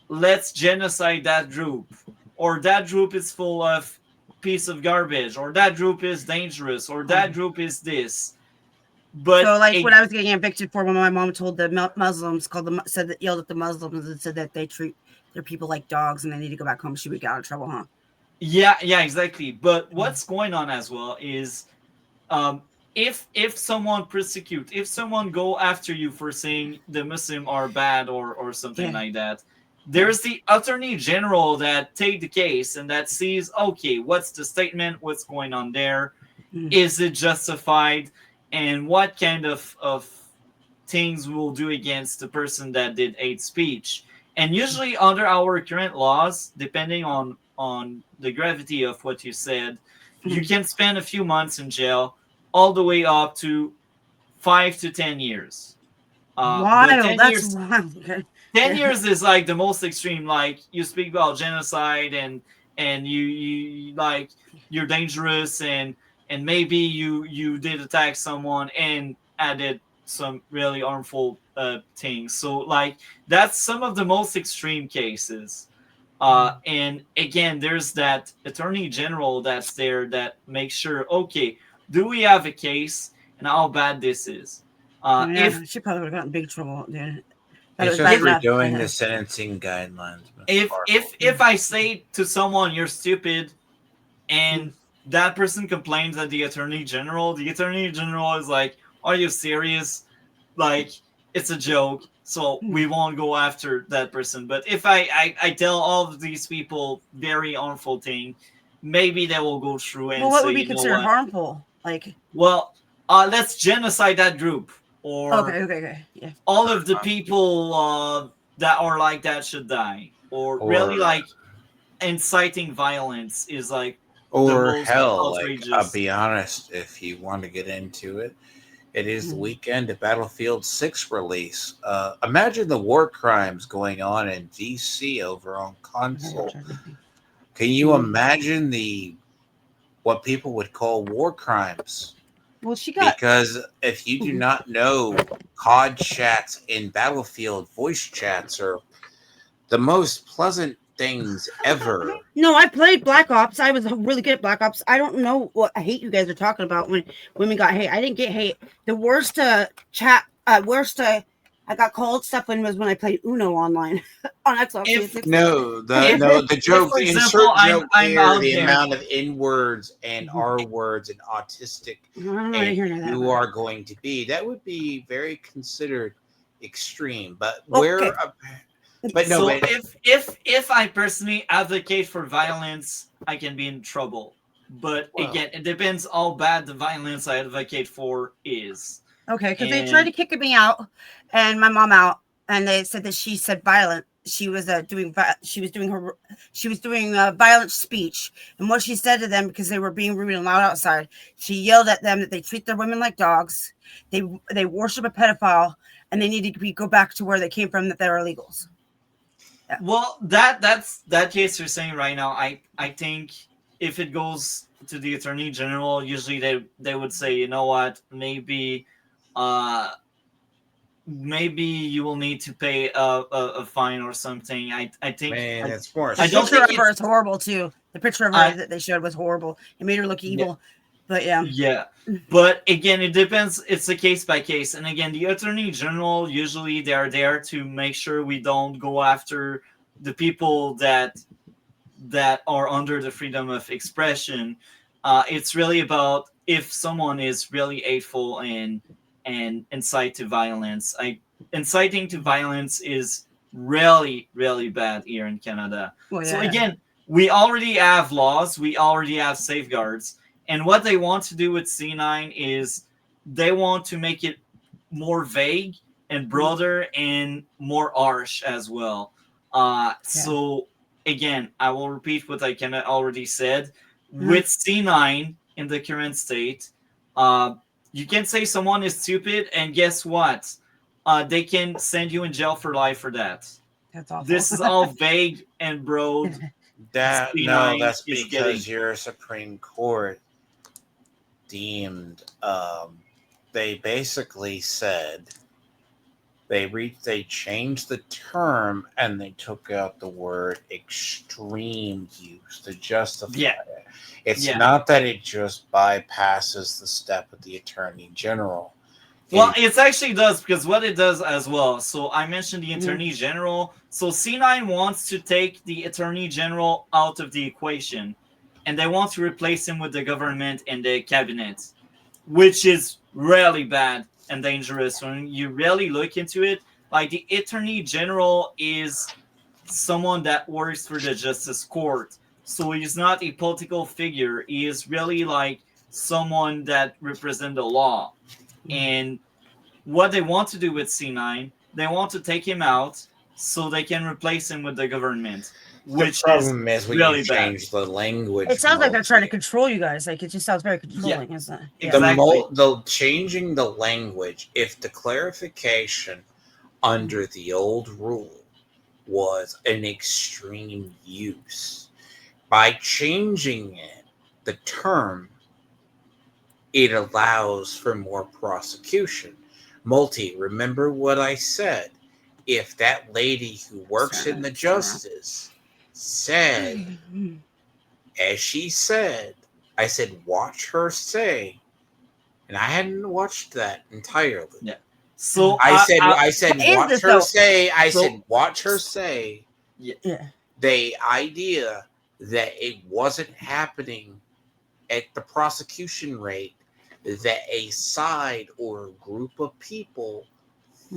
let's genocide that group, or that group is full of piece of garbage, or that group is dangerous, or that group is this. But so, like, what I was getting evicted for when my mom told the Muslims, yelled at the Muslims and said that they treat their people like dogs and they need to go back home, she would get out of trouble, huh? Yeah, exactly. But what's going on as well is, if someone if someone go after you for saying the Muslim are bad or something like that, there's the attorney general that take the case and that sees, okay, what's the statement, what's going on there, is it justified, and what kind of things we'll do against the person that did hate speech. And usually under our current laws, depending on the gravity of what you said, you can spend a few months in jail, all the way up to 5 to 10 years. But 10 That's years, wild. 10 years is like the most extreme. Like, you speak about genocide and you like, you're dangerous, and maybe you did attack someone and added some really harmful things. So like, that's some of the most extreme cases. And again, there's that attorney general that's there that makes sure, okay, do we have a case and how bad this is? If she probably would have gotten in big trouble, dude. It's just redoing the sentencing guidelines. If I say to someone, you're stupid, and that person complains at the attorney general is like, are you serious? Like, it's a joke, so we won't go after that person. But if I tell all of these people very harmful thing, maybe they will go through and what say, would be considered harmful? Like, well, let's genocide that group, or okay, yeah. all of the people that are like that should die, or really like inciting violence is like, or the most hell, outrageous. like, I'll be honest, if you want to get into it, it is the weekend of Battlefield 6 release. Imagine the war crimes going on in DC over on console. Can you imagine what people would call war crimes? Well, because if you do not know, COD chats in Battlefield voice chats are the most pleasant things ever. No, I played Black Ops. I was really good at Black Ops. I don't know what hate you guys are talking about when women got hate. I didn't get hate. The worst I got called stuff when I played Uno online on Xbox. The joke, the insert joke here, the amount of N words and R words and autistic you are going to be, that would be very considered extreme. But if I personally advocate for violence, I can be in trouble. But again, it depends how bad the violence I advocate for is. Okay, because they tried to kick me out and my mom out, and they said that she said violent. She was doing violent speech, and what she said to them, because they were being rude and loud outside, she yelled at them that they treat their women like dogs, they worship a pedophile, and they need to go back to where they came from, that they're illegals. Yeah. Well, that's that case you're saying right now. I think if it goes to the attorney general, usually they would say, you know what, maybe you will need to pay a fine or something. I think. Man, it's more. The picture of her is horrible too. The picture of her that they showed was horrible. It made her look evil. But yeah. But again, it depends. It's a case by case. And again, the attorney general, usually they are there to make sure we don't go after the people that are under the freedom of expression. It's really about if someone is really hateful and incite to violence. Inciting to violence is really, really bad here in Canada. So again, we already have laws, we already have safeguards. And what they want to do with C9 is they want to make it more vague and broader and more harsh as well. So again, I will repeat what I already said. With C9 in the current state, you can say someone is stupid, and guess what? They can send you in jail for life for that. That's awful. This is all vague and broad. That's because your Supreme Court deemed they basically said they changed the term and they took out the word extreme use to justify it. It's not that it just bypasses the step of the Attorney General. Well, it actually does, because what it does as well. So I mentioned the Attorney General. So C9 wants to take the Attorney General out of the equation, and they want to replace him with the government and the cabinet, which is really bad and dangerous. When you really look into it, like, the Attorney General is someone that works for the justice court. So he's not a political figure. He is really like someone that represents the law. And what they want to do with C9, they want to take him out so they can replace him with the government, which the problem is when really you bad. change the language. It sounds like they're trying to Multi. control you guys. Like, it just sounds very controlling, isn't it? Yeah. Exactly. The changing the language, if the clarification under the old rule was an extreme use, by changing it, the term, it allows for more prosecution. Multi, remember what I said. If that lady who works in the justice said, as she said, I said, watch her say, and I hadn't watched that entirely. Yeah. So I said, What is watch this, her though? say. I So- said, watch her say. Yeah. The idea that it wasn't happening at the prosecution rate that a side or a group of people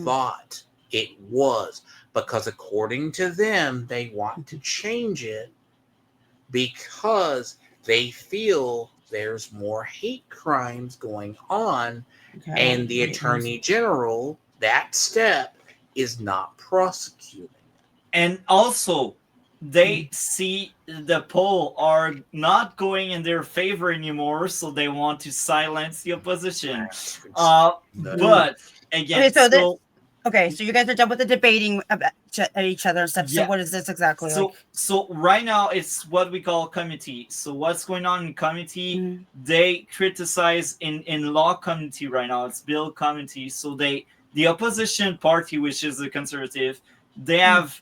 thought it was, because according to them, they want to change it because they feel there's more hate crimes going on, and the attorney general, that step, is not prosecuting. And also, they see the poll are not going in their favor anymore, so they want to silence the opposition. But again, Okay, so okay, so you guys are done with the debating about each other and stuff. Yeah. So what is this exactly? So right now it's what we call committee. So what's going on in committee? They criticize in law committee right now. It's bill committee. So the opposition party, which is the conservative, they have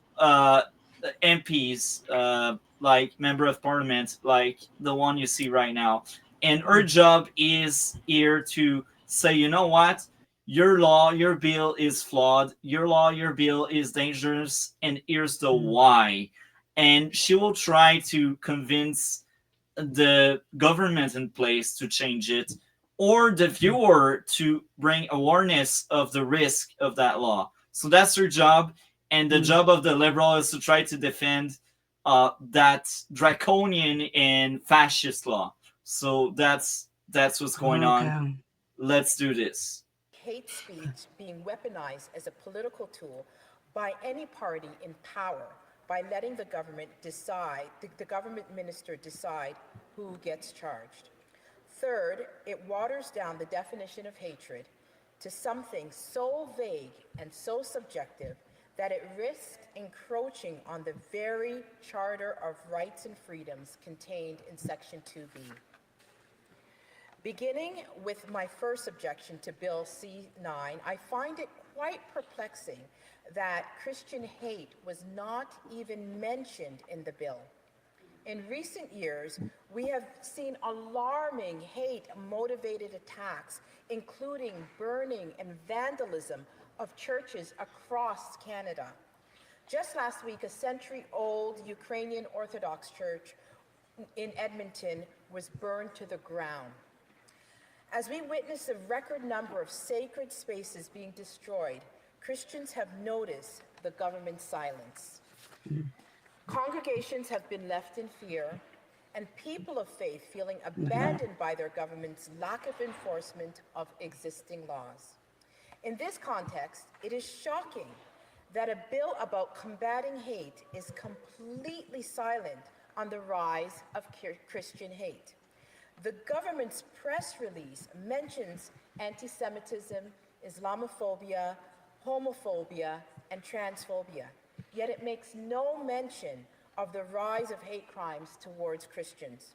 MPs, like member of parliament, like the one you see right now. And her job is here to say, you know what? Your law, your bill is flawed. Your law, your bill is dangerous. And here's the why. And she will try to convince the government in place to change it, or the viewer to bring awareness of the risk of that law. So that's her job. And the job of the liberal is to try to defend that draconian and fascist law. So that's what's going on. Let's do this. Hate speech being weaponized as a political tool by any party in power by letting the government decide, the government minister decide who gets charged. Third, it waters down the definition of hatred to something so vague and so subjective that it risks encroaching on the very Charter of Rights and Freedoms contained in Section 2B. Beginning with my first objection to Bill C9, I find it quite perplexing that Christian hate was not even mentioned in the bill. In recent years, we have seen alarming hate-motivated attacks, including burning and vandalism of churches across Canada. Just last week, a century-old Ukrainian Orthodox church in Edmonton was burned to the ground. As we witness a record number of sacred spaces being destroyed, Christians have noticed the government's silence. Congregations have been left in fear, and people of faith feeling abandoned by their government's lack of enforcement of existing laws. In this context, it is shocking that a bill about combating hate is completely silent on the rise of Christian hate. The government's press release mentions anti-Semitism, Islamophobia, homophobia, and transphobia, yet it makes no mention of the rise of hate crimes towards Christians.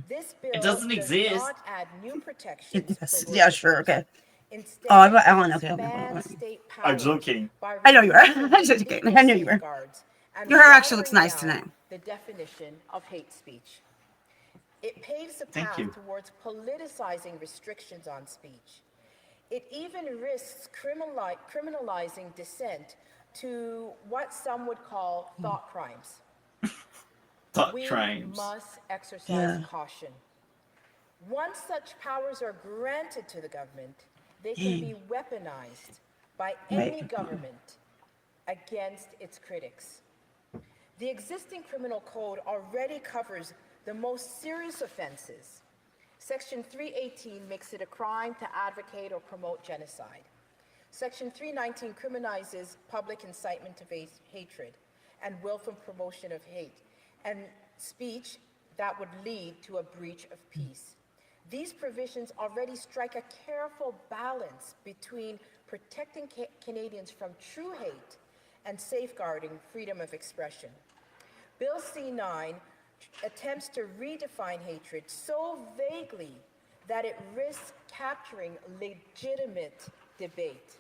This bill does not add new protections. Yeah, sure, okay. Instead, I got Ellen. Okay. I'm joking. I know you are. I'm joking. I know you are. Your hair actually looks nice tonight. The definition of hate speech. It paves the path towards politicizing restrictions on speech. It even risks criminalizing dissent to what some would call thought crimes. We must exercise caution. Once such powers are granted to the government, they can be weaponized by any government against its critics. The existing criminal code already covers the most serious offenses. Section 318 makes it a crime to advocate or promote genocide. Section 319 criminalizes public incitement of hatred and willful promotion of hate and speech that would lead to a breach of peace. These provisions already strike a careful balance between protecting Canadians from true hate and safeguarding freedom of expression. Bill C-9 attempts to redefine hatred so vaguely that it risks capturing legitimate debate.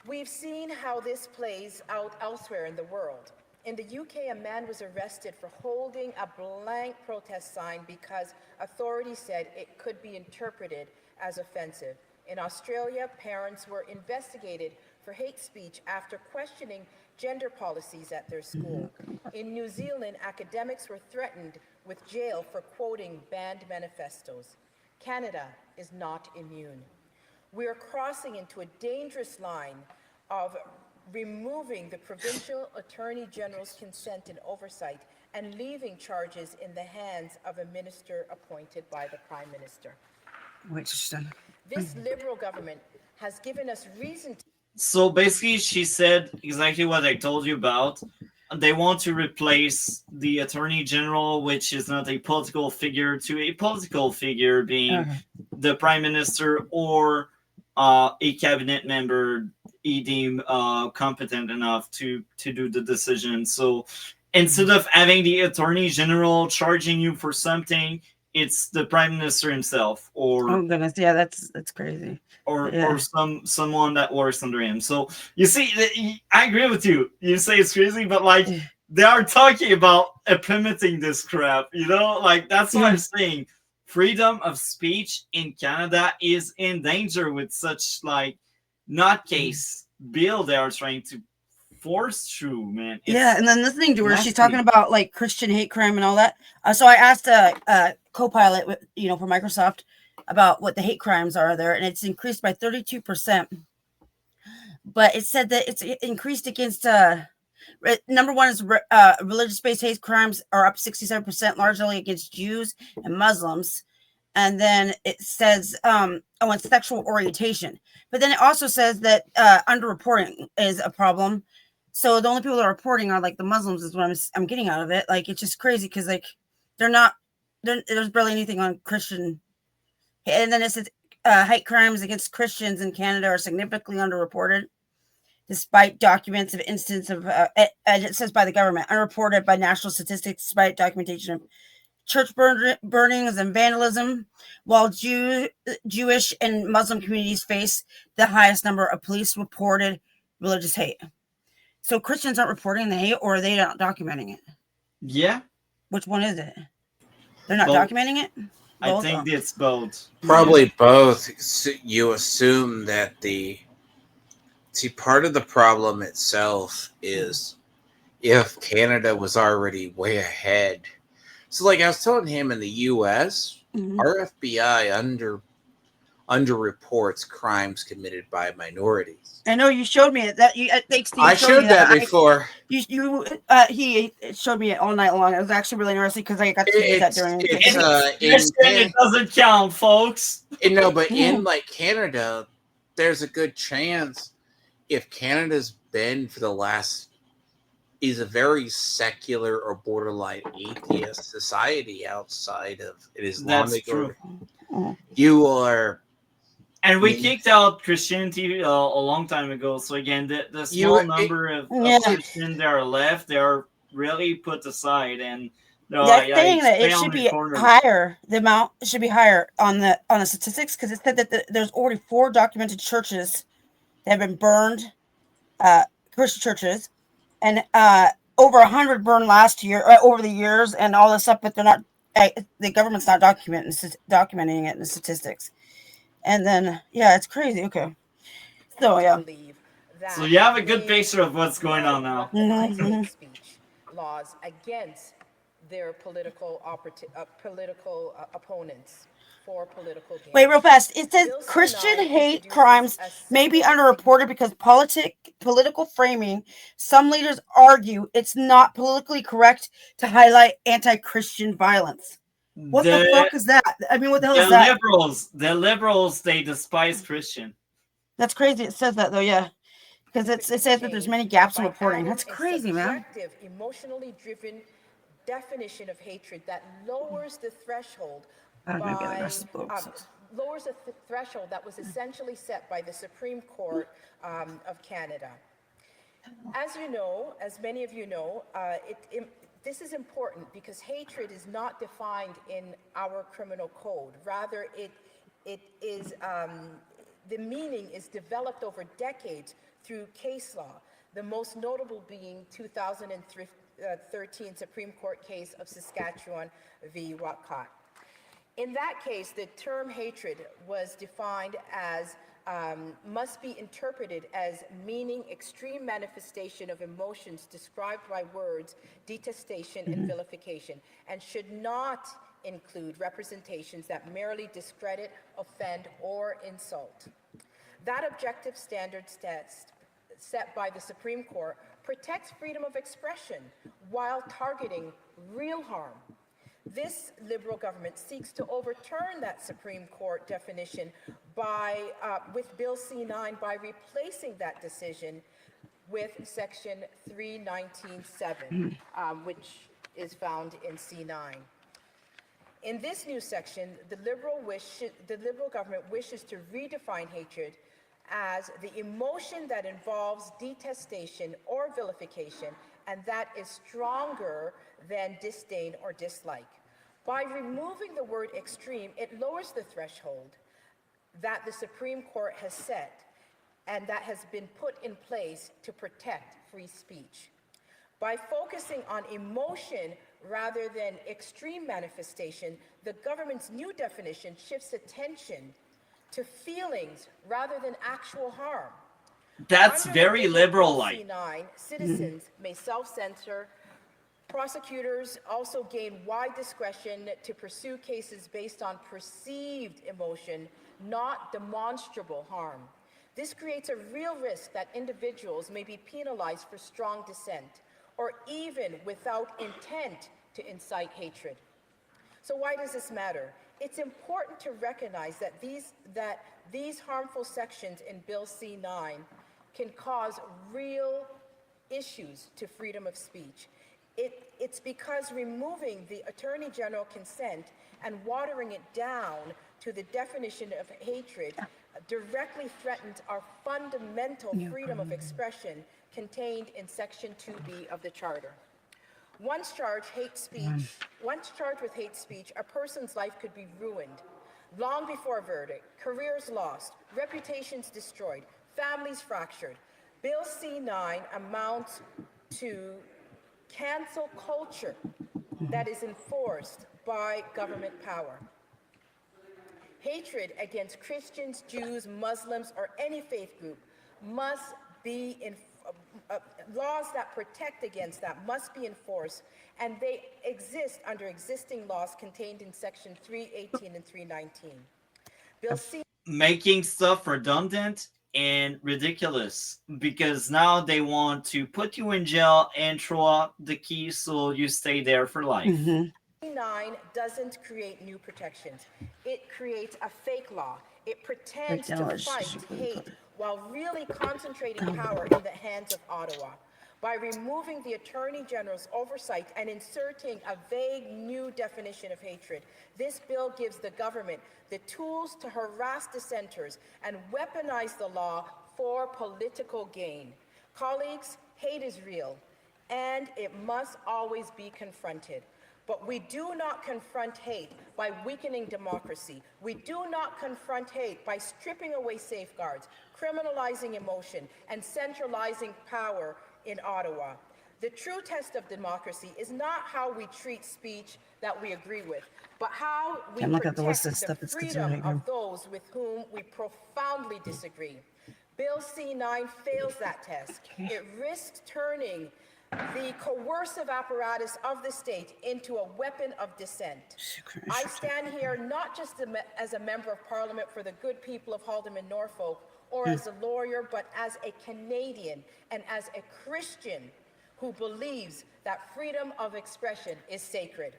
We've seen how this plays out elsewhere in the world. In the UK, a man was arrested for holding a blank protest sign because authorities said it could be interpreted as offensive. In Australia, parents were investigated for hate speech after questioning gender policies at their school. In New Zealand, academics were threatened with jail for quoting banned manifestos. Canada is not immune. We are crossing into a dangerous line of removing the provincial attorney general's consent and oversight and leaving charges in the hands of a minister appointed by the Prime Minister. This Liberal government has given us reason to... So basically, she said exactly what I told you about. They want to replace the Attorney General, which is not a political figure, to a political figure being the Prime Minister or a cabinet member he deemed competent enough to do the decision. So instead of having the Attorney General charging you for something, it's the Prime Minister himself, or oh goodness, yeah, that's crazy, or someone that works under him. So you see, I agree with you. You say it's crazy, but like they are talking about implementing this crap. You know, like that's what I'm saying. Freedom of speech in Canada is in danger with such like nutcase bill they are trying to force through, man. Yeah, and then listening to her, she's talking about like Christian hate crime and all that. So I asked a co-pilot, with, for Microsoft, about what the hate crimes are there, and it's increased by 32%. But it said that it's increased against number one is religious-based hate crimes are up 67%, largely against Jews and Muslims. And then it says, and sexual orientation. But then it also says that underreporting is a problem. So the only people that are reporting are like the Muslims is what I'm getting out of it. Like, it's just crazy because like there's barely anything on Christian. And then it says hate crimes against Christians in Canada are significantly underreported, despite documents of instances of, and it says by the government, unreported by national statistics, despite documentation of church burnings and vandalism, while Jewish and Muslim communities face the highest number of police reported religious hate. So Christians aren't reporting the hate, or are they not documenting it? Yeah. Which one is it? They're not documenting it? Both? I think it's both. Probably both. You assume that part of the problem itself is if Canada was already way ahead. So like I was telling him, in the U.S., our FBI underreports crimes committed by minorities. I know you showed me it. I showed that before. He showed me it all night long. It was actually really interesting because I got to see that during. It doesn't count, folks. But in like Canada, there's a good chance if Canada's been for the last is a very secular or borderline atheist society outside of it is Islamic. That's true. You are. And we kicked out Christianity a long time ago. So again, the small number of Christians that are left, they are really put aside. And they're saying that it should be higher. The amount should be higher on the statistics, because it said that there's already 4 documented churches that have been burned, Christian churches, and over 100 burned last year, over the years, and all this stuff. But they're not. The government's not documenting it in the statistics. And then, it's crazy. Okay. So, yeah. So you have a good picture of what's going on now. Speech laws against their political opponents for political gain. Wait, real fast. It says Bill Christian C9 hate introduces crimes a may be simple underreported because political framing. Some leaders argue it's not politically correct to highlight anti-Christian violence. What the fuck is that? I mean, what the hell is that? The liberals, they despise Christian. That's crazy. It says that though, yeah. Because it says that there's many gaps in reporting. That's crazy, man. Subjective, emotionally driven definition of hatred that lowers the threshold threshold that was essentially set by the Supreme Court of Canada. As you know, as many of you know, this is important because hatred is not defined in our criminal code. Rather, it is the meaning is developed over decades through case law. The most notable being 2013 Supreme Court case of Saskatchewan v. Whatcott. In that case, the term hatred was defined as must be interpreted as meaning extreme manifestation of emotions described by words, detestation and vilification, and should not include representations that merely discredit, offend, or insult. That objective standard set by the Supreme Court protects freedom of expression while targeting real harm. This Liberal government seeks to overturn that Supreme Court definition with Bill C9 by replacing that decision with Section 319.7, which is found in C9. In this new section, the Liberal government wishes to redefine hatred as the emotion that involves detestation or vilification and that is stronger than disdain or dislike. By removing the word extreme, it lowers the threshold that the Supreme Court has set and that has been put in place to protect free speech. By focusing on emotion rather than extreme manifestation, the government's new definition shifts attention to feelings rather than actual harm. That's very liberal-like. Citizens may self-censor. Prosecutors also gain wide discretion to pursue cases based on perceived emotion, not demonstrable harm. This creates a real risk that individuals may be penalized for strong dissent, or even without intent to incite hatred. So why does this matter? It's important to recognize that these harmful sections in Bill C9 can cause real issues to freedom of speech. It's because removing the Attorney General consent and watering it down to the definition of hatred directly threatens our fundamental freedom of expression contained in Section 2B of the Charter. Once charged with hate speech, a person's life could be ruined long before a verdict, careers lost, reputations destroyed, families fractured. Bill C9 amounts to cancel culture that is enforced by government power. Hatred against Christians, Jews, Muslims, or any faith group must be laws that protect against that must be enforced, and they exist under existing laws contained in Section 318 and 319. Bill C. Making stuff redundant and ridiculous because now they want to put you in jail and throw out the key so you stay there for life. 9 doesn't create new protections. It creates a fake law. It pretends to fight hate while really concentrating power in the hands of Ottawa. By removing the Attorney General's oversight and inserting a vague new definition of hatred, this bill gives the government the tools to harass dissenters and weaponize the law for political gain. Colleagues, hate is real, and it must always be confronted. But we do not confront hate by weakening democracy. We do not confront hate by stripping away safeguards, criminalizing emotion, and centralizing power in Ottawa. The true test of democracy is not how we treat speech that we agree with, but how we protect the freedom of those with whom we profoundly disagree. Bill C9 fails that test. It risks turning the coercive apparatus of the state into a weapon of dissent. I stand here not just as a member of Parliament for the good people of Haldeman, Norfolk, or as a lawyer, but as a Canadian and as a Christian who believes that freedom of expression is sacred.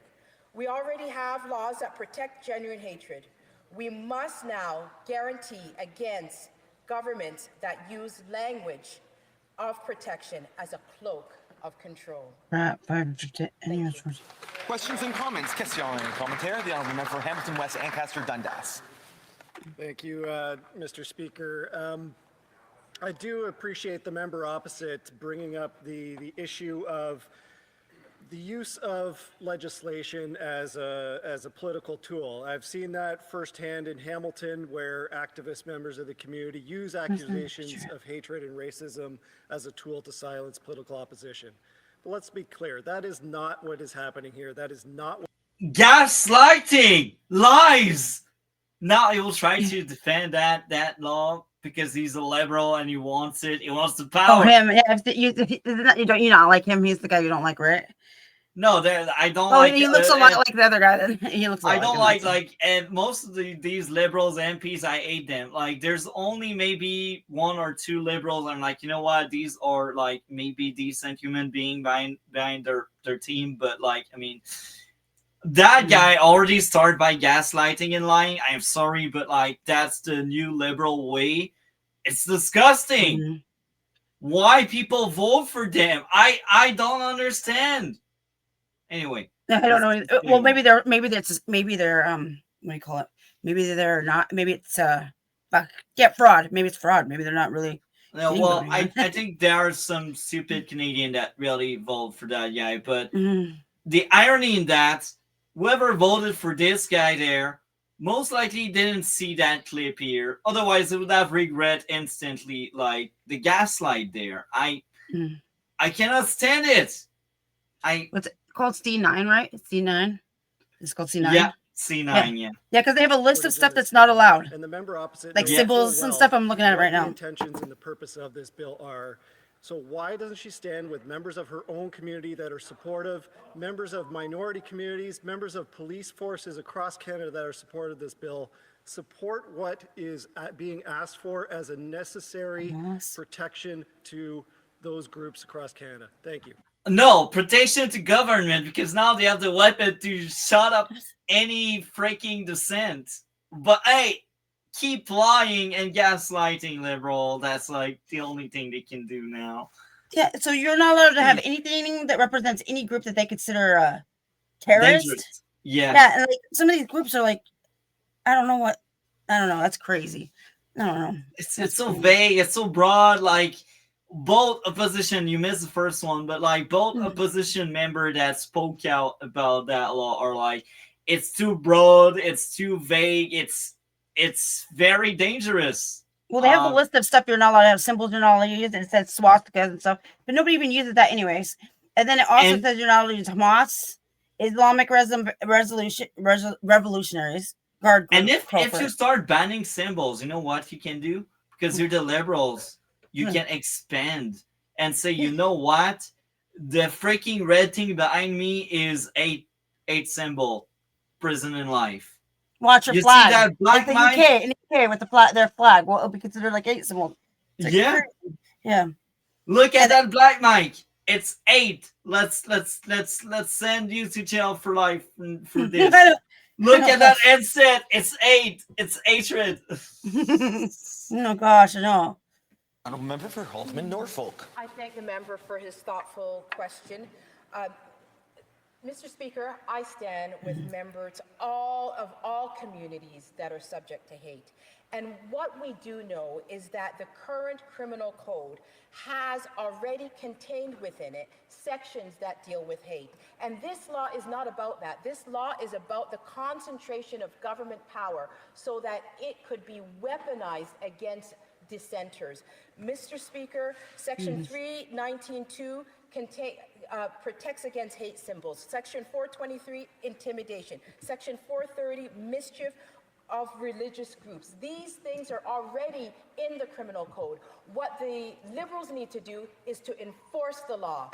We already have laws that protect genuine hatred. We must now guarantee against governments that use language of protection as a cloak of control. Questions and comments? Question and commentaire. The Honourable Member for Hamilton West, Ancaster Dundas. Thank you, Mr. Speaker. I do appreciate the member opposite bringing up the issue of the use of legislation as a political tool. I've seen that firsthand in Hamilton, where activist members of the community use accusations of hatred and racism as a tool to silence political opposition. But let's be clear, that is not what is happening here. That is not what... Gaslighting! Lies! Now he will try to defend that law because he's a liberal and he wants it. He wants the power. Oh, him. Yeah, you don't like him. He's the guy you don't like, right? No, I don't oh, like. He looks a lot like the other guy. Then he looks. I don't like, and most of these liberals MPs, I hate them. Like, there's only maybe 1 or 2 liberals. I'm like, you know what? These are like maybe decent human being behind their team, but like, I mean. That guy already started by gaslighting and lying. I am sorry, but like that's the new liberal way. It's disgusting. Why people vote for them? I don't understand. Anyway, I don't know. Well, maybe they're what do you call it? Maybe they're not. Maybe it's fraud. Maybe it's fraud. Maybe they're not really. No, well, I think there are some stupid Canadian that really vote for that guy, but the irony in that. Whoever voted for this guy there most likely didn't see that clip here. Otherwise, they would have regret instantly, like the gaslight there. I cannot stand it. What's it called? C9, right? It's C9. It's called C9. Yeah, C9. Yeah. Yeah, because they have a list of stuff that's not allowed. And the member opposite, like symbols and stuff. I'm looking at it right now. The intentions and the purpose of this bill are. So why doesn't she stand with members of her own community that are supportive, members of minority communities, members of police forces across Canada that are supportive of this bill, support what is being asked for as a necessary protection to those groups across Canada? Thank you. No, protection to government, because now they have the weapon to shut up any freaking dissent. But hey, keep lying and gaslighting, liberal. That's like the only thing they can do now. Yeah, so you're not allowed to have anything that represents any group that they consider terrorist. Dangerous. Yeah. Yeah, and like some of these groups are like, I don't know. That's crazy. I don't know. It's so vague. It's so broad. Like both opposition, you missed the first one, but like both opposition member that spoke out about that law are like, it's too broad. It's too vague. It's very dangerous. Well, they have a list of stuff you're not allowed to have, symbols you're not allowed to use, and it says swastikas and stuff, but nobody even uses that anyways. And then it also says you're not allowed to use Hamas, Islamic Revolutionaries Guard. And if you start banning symbols, you know what you can do? Because you're the liberals, you can expand and say, you know what? The freaking red thing behind me is eight symbol, prison and life. Watch your you flag. See that black like the UK with the their flag. Well, it'll be considered like 8 symbols. Like yeah. Yeah. Look at that black mic. It's 8. Let's send you to jail for life for this. Look at that headset. It's 8. It's hatred. Oh gosh, no. Honourable Member for Haldeman, Norfolk. I thank the member for his thoughtful question. Mr. Speaker, I stand with members of all communities that are subject to hate. And what we do know is that the current criminal code has already contained within it sections that deal with hate. And this law is not about that. This law is about the concentration of government power so that it could be weaponized against dissenters. Mr. Speaker, Section 319(2) protects against hate symbols. Section 423, intimidation. Section 430, mischief of religious groups. These things are already in the criminal code. What the Liberals need to do is to enforce the law.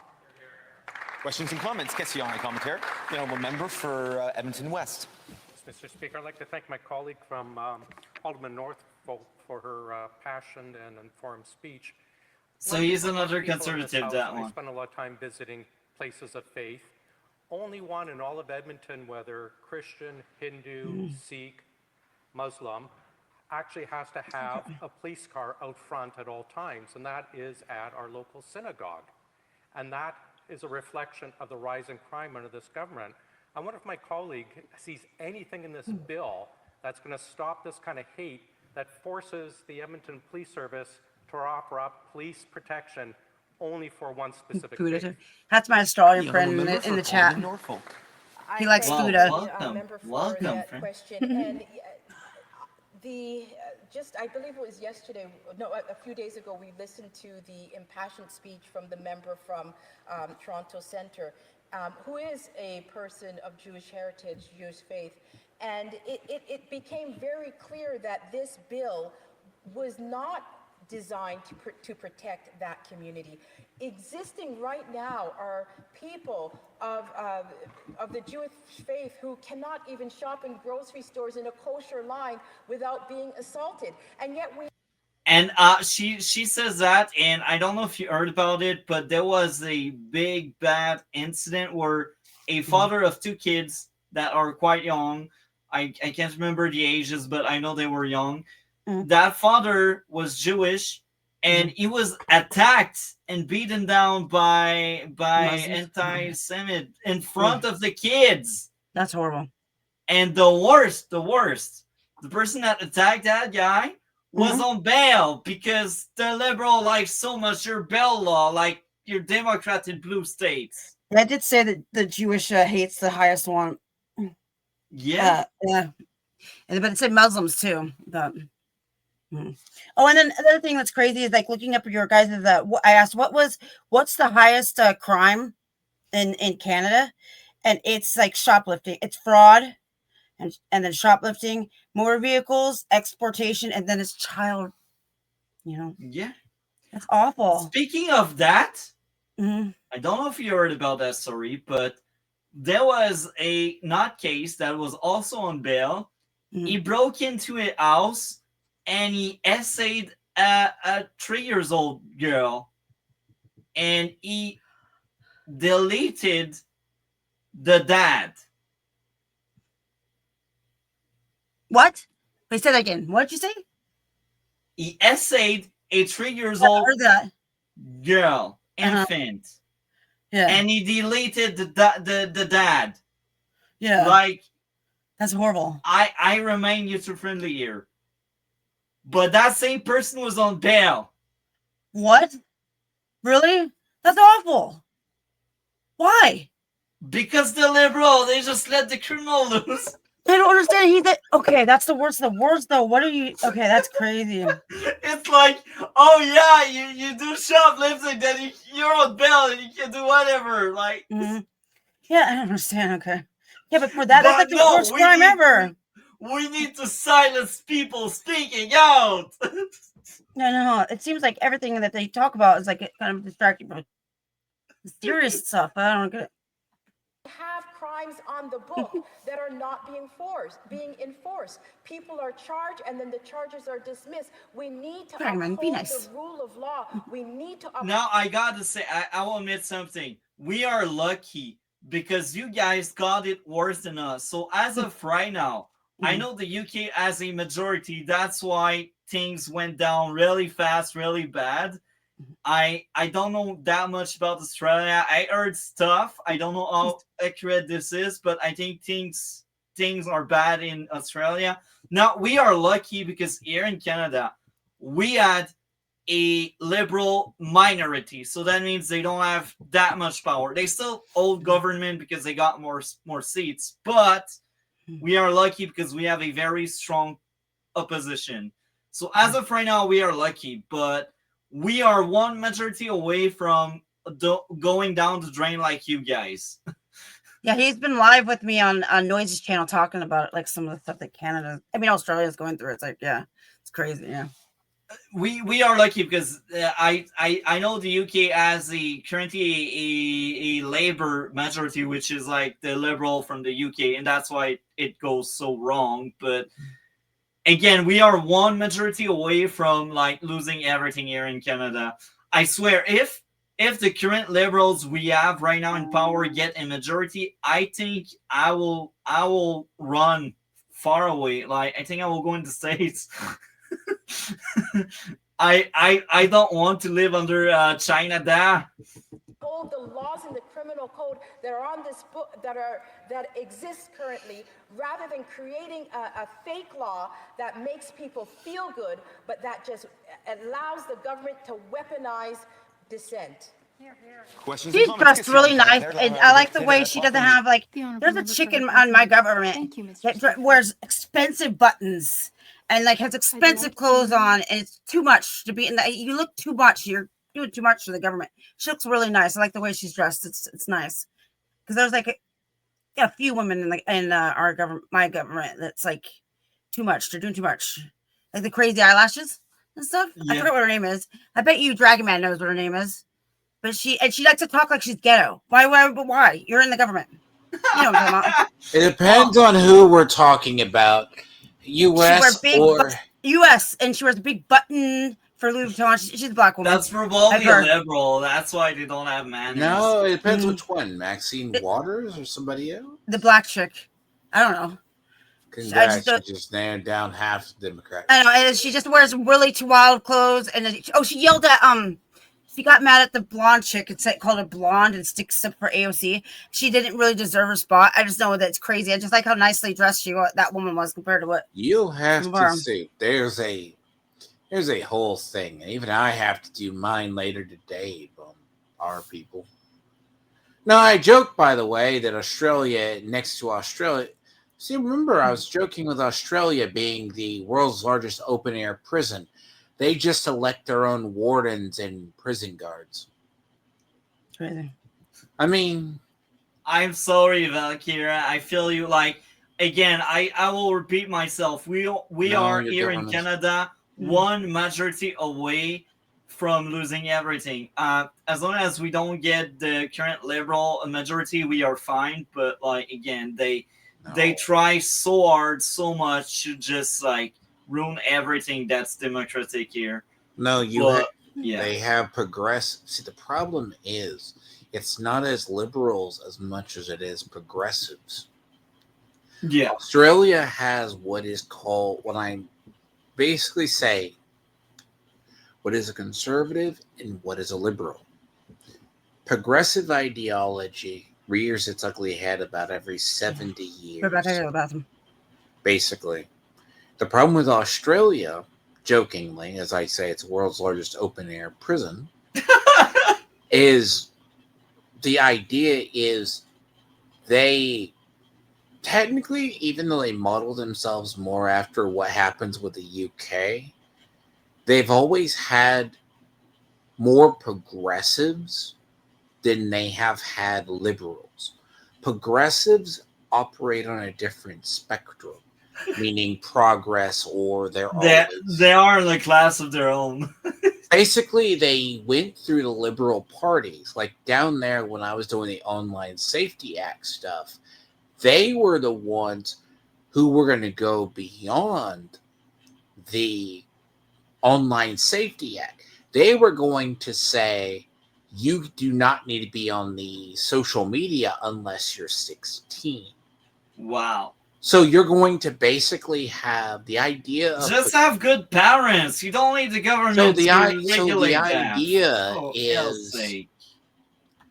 Questions and comments? Question et commentaire. The honourable member for Edmonton West. Mr. Speaker, I'd like to thank my colleague from Alderman North for her passion and informed speech. So he's another People in this conservative, house, that I one. spend a lot of time visiting places of faith. Only one in all of Edmonton, whether Christian, Hindu, Sikh, Muslim, actually has to have a police car out front at all times, and that is at our local synagogue. And that is a reflection of the rise in crime under this government. I wonder if my colleague sees anything in this bill that's going to stop this kind of hate that forces the Edmonton Police Service to offer up police protection only for one specific faith. That's my Australian The friend honourable in member the for chat. Alderman Norfolk. He likes thank Buddha. the member for that question. And I believe it was yesterday, no, a few days ago, we listened to the impassioned speech from the member from Toronto Centre, who is a person of Jewish heritage, Jewish faith. And it became very clear that this bill was not designed to protect that community. Existing right now are people of the Jewish faith who cannot even shop in grocery stores in a kosher line without being assaulted, and yet we. And she says that, and I don't know if you heard about it, but there was a big bad incident where a father of two kids that are quite young, I can't remember the ages, but I know they were young. That father was Jewish, and he was attacked and beaten down by anti-Semit in front of the kids. That's horrible. And the worst, the person that attacked that guy was on bail because the liberal likes so much your bail law, like your Democrat in blue states. I did say that the Jewish hate's the highest one. Yeah. Yeah. But it said Muslims too. But. Oh, and then another thing that's crazy is like looking up your guys' I asked what's the highest crime in Canada, and it's like shoplifting, it's fraud, and then shoplifting, motor vehicles, exportation, and then it's child. Yeah, that's awful. Speaking of that, I don't know if you heard about that story, but there was a nutcase that was also on bail. He broke into a house and he essayed a 3-year-old girl, and he deleted the dad. What? Wait, say that again. What did you say? He essayed a 3-year-old girl, infant. Yeah. And he deleted the dad. Yeah. Like, that's horrible. I remain user-friendly here. But that same person was on bail. What? Really? That's awful. Why? Because the liberal, they just let the criminal loose. I don't understand. Okay, that's the worst. The worst though. What are you? Okay, that's crazy. It's like, oh yeah, you do shoplifting, then you're on bail and you can do whatever. Like, yeah, I don't understand. Okay, yeah, but for that, that's like the worst crime ever. We need to silence people speaking out. No. It seems like everything that they talk about is like kind of distracting, but serious stuff. I don't get it. Have crimes on the book that are not being enforced. People are charged and then the charges are dismissed. We need to uphold the rule of law. We need to Now I gotta say, I will admit something. We are lucky because you guys got it worse than us. So as of right now, I know the UK has a majority. That's why things went down really fast, really bad. I don't know that much about Australia. I heard stuff. I don't know how accurate this is, but I think things are bad in Australia. Now, we are lucky because here in Canada, we had a liberal minority. So that means they don't have that much power. They still hold government because they got more seats. But we are lucky because we have a very strong opposition. So as of right now, we are lucky. But we are one majority away from going down the drain like you guys. Yeah, he's been live with me on Noise's channel talking about it, like some of the stuff that Australia is going through. It's like, yeah, it's crazy. Yeah. we are lucky because I know the UK has currently a Labour majority, which is like the Liberal from the UK, and that's why it goes so wrong. But again, we are one majority away from like losing everything here in Canada. I swear, if the current Liberals we have right now in power get a majority, I think I will run far away. Like I think I will go in the States. I don't want to live under China there. Hold the laws in the criminal code that are on this book that exist currently, rather than creating a fake law that makes people feel good, but that just allows the government to weaponize dissent. She's dressed really nice, and I like the way she doesn't have like. There's a chicken on my government that wears expensive buttons and like has expensive clothes on, and it's too much to be in the. You look too much. You're doing too much for the government. She looks really nice. I like the way she's dressed. It's nice because there's like a few women in our government, my government, that's like too much. They're doing too much, like the crazy eyelashes and stuff. Yeah. I forget what her name is. I bet you Dragon Man knows what her name is. But she likes to talk like she's ghetto. Why? You're in the government. You know what I'm talking about. It depends on who we're talking about. U.S. or U.S. and she wears a big button for Louis Vuitton. She's a black woman. That's probably a Liberal. That's why they don't have manners. No, it depends which one. Maxine Waters or somebody else? The black chick. I don't know. Congrats, she just nailed down half the Democrats. I know, and she just wears really too wild clothes. And she yelled at She got mad at the blonde chick and called her blonde and sticks up for AOC. She didn't really deserve her spot. I just know that's crazy. I just like how nicely dressed that woman was compared to what you'll have to see. There's a whole thing. Even I have to do mine later today on our people. Now I joke, by the way, that Australia next to Australia. See, remember I was joking with Australia being the world's largest open air prison. They just elect their own wardens and prison guards. Crazy. I mean, I'm sorry, Valkyria. I feel you. Like again, I will repeat myself. We are here in Canada, one majority away from losing everything. As long as we don't get the current Liberal majority, we are fine. But like again, they try so hard, so much to just like ruin everything that's democratic here. No, they have progressed. See, the problem is it's not as liberals as much as it is progressives. Yeah. Australia has what is called, what I basically say, what is a conservative and what is a liberal. Progressive ideology rears its ugly head about every 70 years. Basically. The problem with Australia, jokingly, as I say, it's the world's largest open-air prison, is the idea is they technically, even though they model themselves more after what happens with the UK, they've always had more progressives than they have had liberals. Progressives operate on a different spectrum. Meaning progress, or they are in a class of their own. Basically, they went through the liberal parties. Like down there when I was doing the Online Safety Act stuff, they were the ones who were going to go beyond the Online Safety Act. They were going to say, you do not need to be on the social media unless you're 16. Wow. So you're going to basically have the idea of just have good parents. You don't need the government to regulate that. Idea is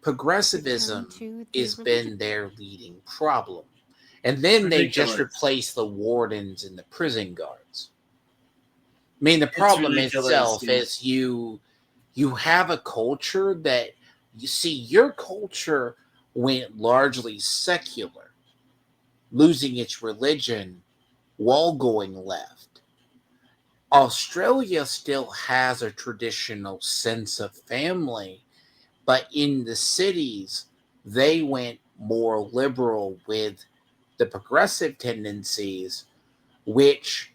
progressivism has been their leading problem. And then they just replace the wardens and the prison guards. I mean, the problem itself is you have a culture that, you see, your culture went largely secular, losing its religion while going left. Australia still has a traditional sense of family, but in the cities, they went more liberal with the progressive tendencies, which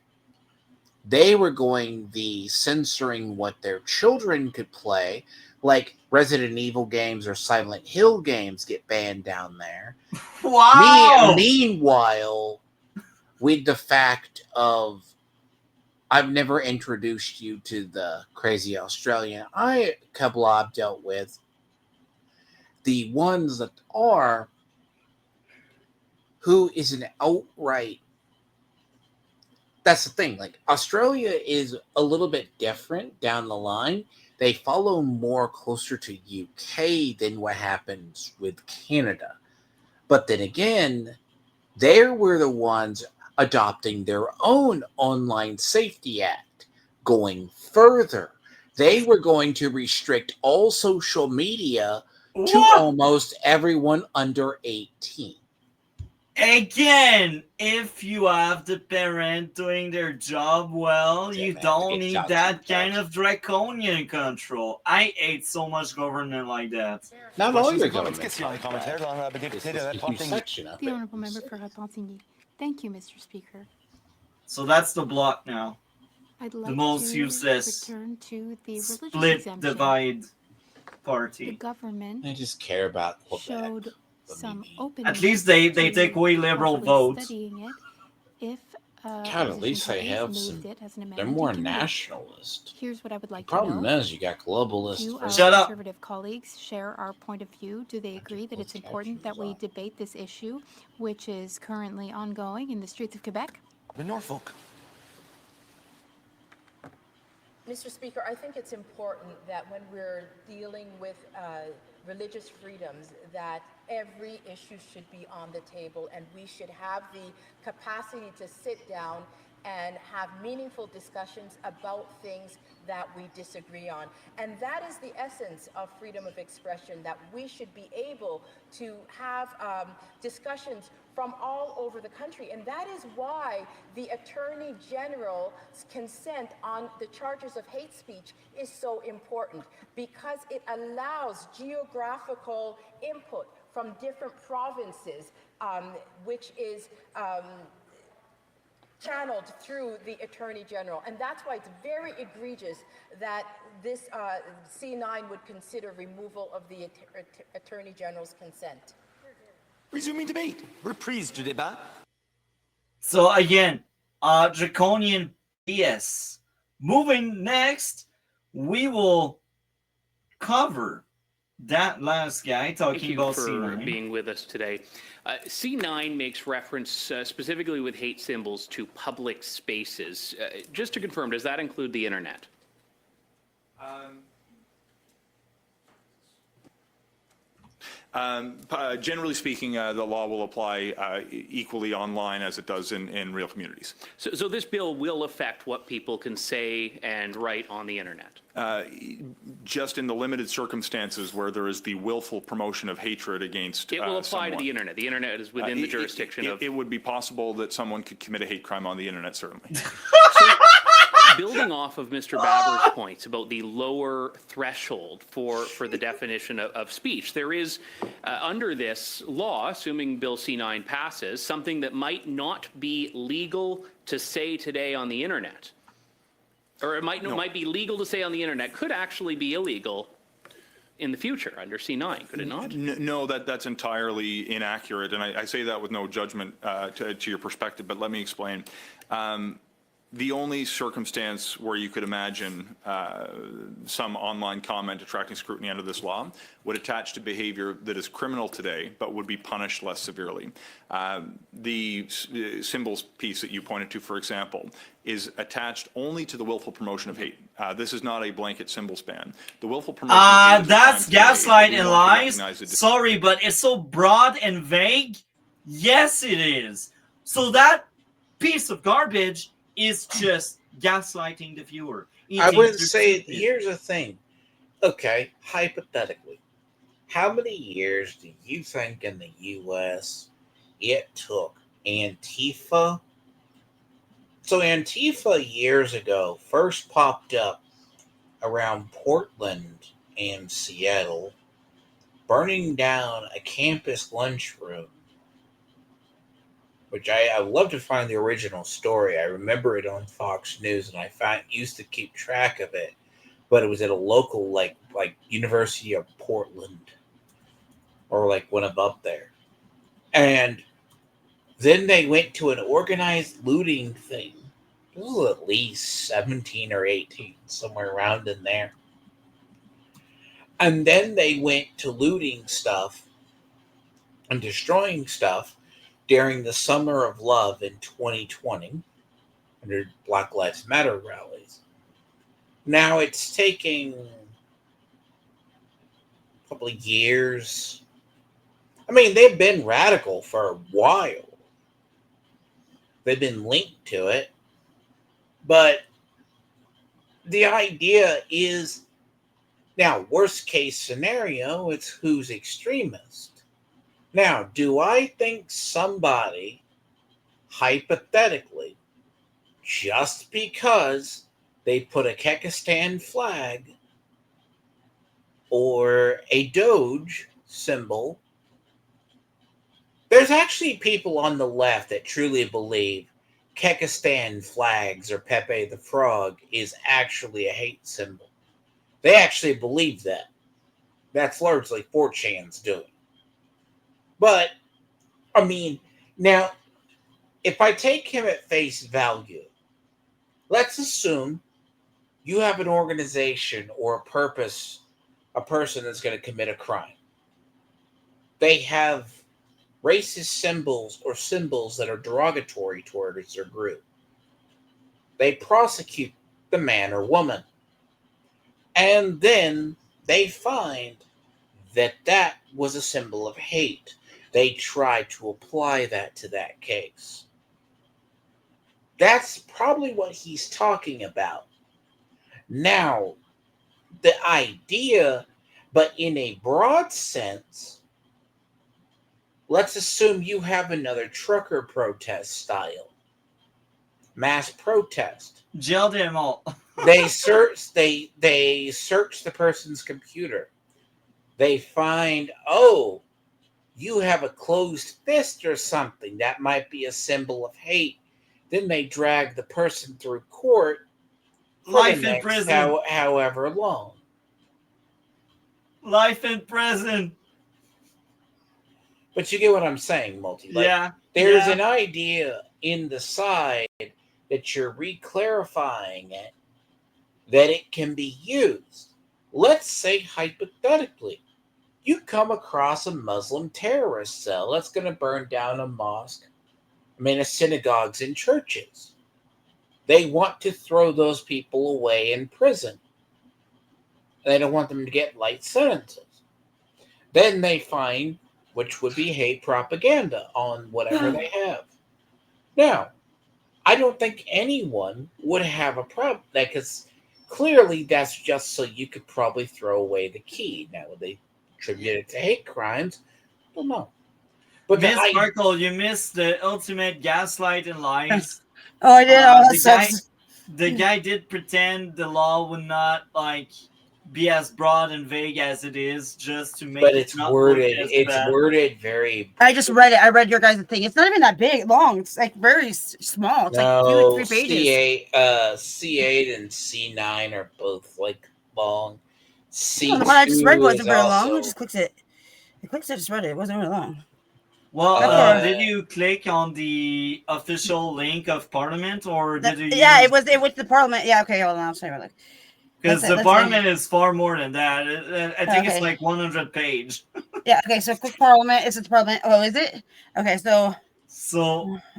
they were going the censoring what their children could play, like Resident Evil games or Silent Hill games get banned down there. Wow! Meanwhile, with the fact of I've never introduced you to the crazy Australian couple I've dealt with. The ones that are, who is an outright. That's the thing. Like, Australia is a little bit different down the line. They follow more closer to UK than what happens with Canada. But then again, they were the ones adopting their own online safety act, going further. They were going to restrict all social media to almost everyone under 18. Again, if you have the parent doing their job well, you don't need that kind of draconian control. I hate so much government like that. Not all your Questions government. or comments? Commentaire dans la député de la Huge section of The it. Honourable Member for Repentigny. Thank you, Mr. Speaker. So that's the block now. I'd like The most to useless return to the religious split exemption. divide The party. government I just care about showed some openness. At least they to take away liberal possibly votes. studying it if God, at opposition least they parties have moved some. it as an They're amendment more in committee. nationalist. Here's what I would like The problem to know. is you got globalists. Do our versus- conservative colleagues share our point of view? Do they agree that it's important that we debate this issue, which is currently ongoing in the streets of Quebec? The Norfolk. Mr. Speaker, I think it's important that when we're dealing with religious freedoms, that every issue should be on the table, and we should have the capacity to sit down and have meaningful discussions about things that we disagree on. And that is the essence of freedom of expression, that we should be able to have discussions from all over the country. And that is why the Attorney General's consent on the charges of hate speech is so important, because it allows geographical input from different provinces, which is channeled through the Attorney General. And that's why it's very egregious that this C9 would consider removal of the Attorney General's consent. Resuming debate. Reprise du débat. So again, draconian BS. Moving next, we will cover that last guy talking about Thank you for C9. being with us today. C9 makes reference specifically with hate symbols to public spaces. Just to confirm, does that include the internet? Generally speaking, the law will apply equally online as it does in real communities. So this bill will affect what people can say and write on the internet? Just in the limited circumstances where there is the willful promotion of hatred against It will apply someone. to the internet. The internet is within the jurisdiction of... It would be possible that someone could commit a hate crime on the internet, certainly. Building off of Mr. Baber's points about the lower threshold for the definition of speech, there is, under this law, assuming Bill C9 passes, something that might not be legal to say today on the internet. Or it might be legal to say on the internet, could actually be illegal in the future under C9, could it not? No, that's entirely inaccurate, and I say that with no judgment to your perspective, but let me explain. The only circumstance where you could imagine some online comment attracting scrutiny under this law would attach to behavior that is criminal today, but would be punished less severely. The symbols piece that you pointed to, for example, is attached only to the willful promotion of hate. This is not a blanket symbols ban. The willful promotion of hate is That's a crime gaslight today, and but we won't lies. recognize it. Sorry, but it's so broad and vague. Yes, it is. So that piece of garbage is just gaslighting the viewer. I wouldn't say, here's the thing. Okay, hypothetically, how many years do you think in the U.S. it took Antifa? So Antifa years ago first popped up around Portland and Seattle, burning down a campus lunchroom. which I would love to find the original story. I remember it on Fox News, and I used to keep track of it, but it was at a local like University of Portland or like one of up there, and then they went to an organized looting thing. It was at least 17 or 18, somewhere around in there. And then they went to looting stuff and destroying stuff during the Summer of Love in 2020 under Black Lives Matter rallies. Now it's taking a couple of years. I mean, they've been radical for a while. They've been linked to it. But the idea is, now, worst case scenario, it's who's extremist. Now, do I think somebody, hypothetically, just because they put a Kekistan flag or a Doge symbol, there's actually people on the left that truly believe Kekistan flags or Pepe the Frog is actually a hate symbol. They actually believe that. That's largely 4chan's doing. But, I mean, now, if I take him at face value, let's assume you have an organization or a person that's going to commit a crime. They have racist symbols or symbols that are derogatory towards their group. They prosecute the man or woman. And then they find that that was a symbol of hate. They try to apply that to that case. That's probably what he's talking about. Now, the idea, but in a broad sense, let's assume you have another trucker protest style. Mass protest. Jail them all. They search the person's computer. They find, oh, you have a closed fist or something. That might be a symbol of hate. Then they drag the person through court for Life the in next prison. however long. Life in prison. But you get what I'm saying, Multi. Like, Yeah. There's yeah. an idea in the side that you're reclarifying it, that it can be used. Let's say, hypothetically, you come across a Muslim terrorist cell that's going to burn down a mosque, synagogues and churches. They want to throw those people away in prison. They don't want them to get light sentences. Then they find, which would be hate propaganda on whatever they have. Now, I don't think anyone would have a problem with that, because clearly that's just so you could probably throw away the key. Now, would they attribute it to hate crimes? I don't know. But Miss Sparkle, you missed the ultimate gaslight and lies. Oh, I did. Mm. The guy did pretend the law would not be as broad and vague as it is, just to make it not worded. look as It's bad. worded very. I just read it. I read your guys' thing. It's not even that big, long. It's like very small. It's like 2 or 3 pages. C8 and C9 are both like long. C2 the one I just read wasn't is very long. also- Who just clicks it? I just read it. It wasn't really long. Well, did you click on the official link of Parliament, or did you? Yeah, it was the Parliament. Yeah, okay, hold on. I'll show you. Look. Because the Parliament is far more than that. I think it's Okay. like 100 page. Yeah. Okay. So click Parliament. Is it the Parliament? Oh, is it? Okay. So.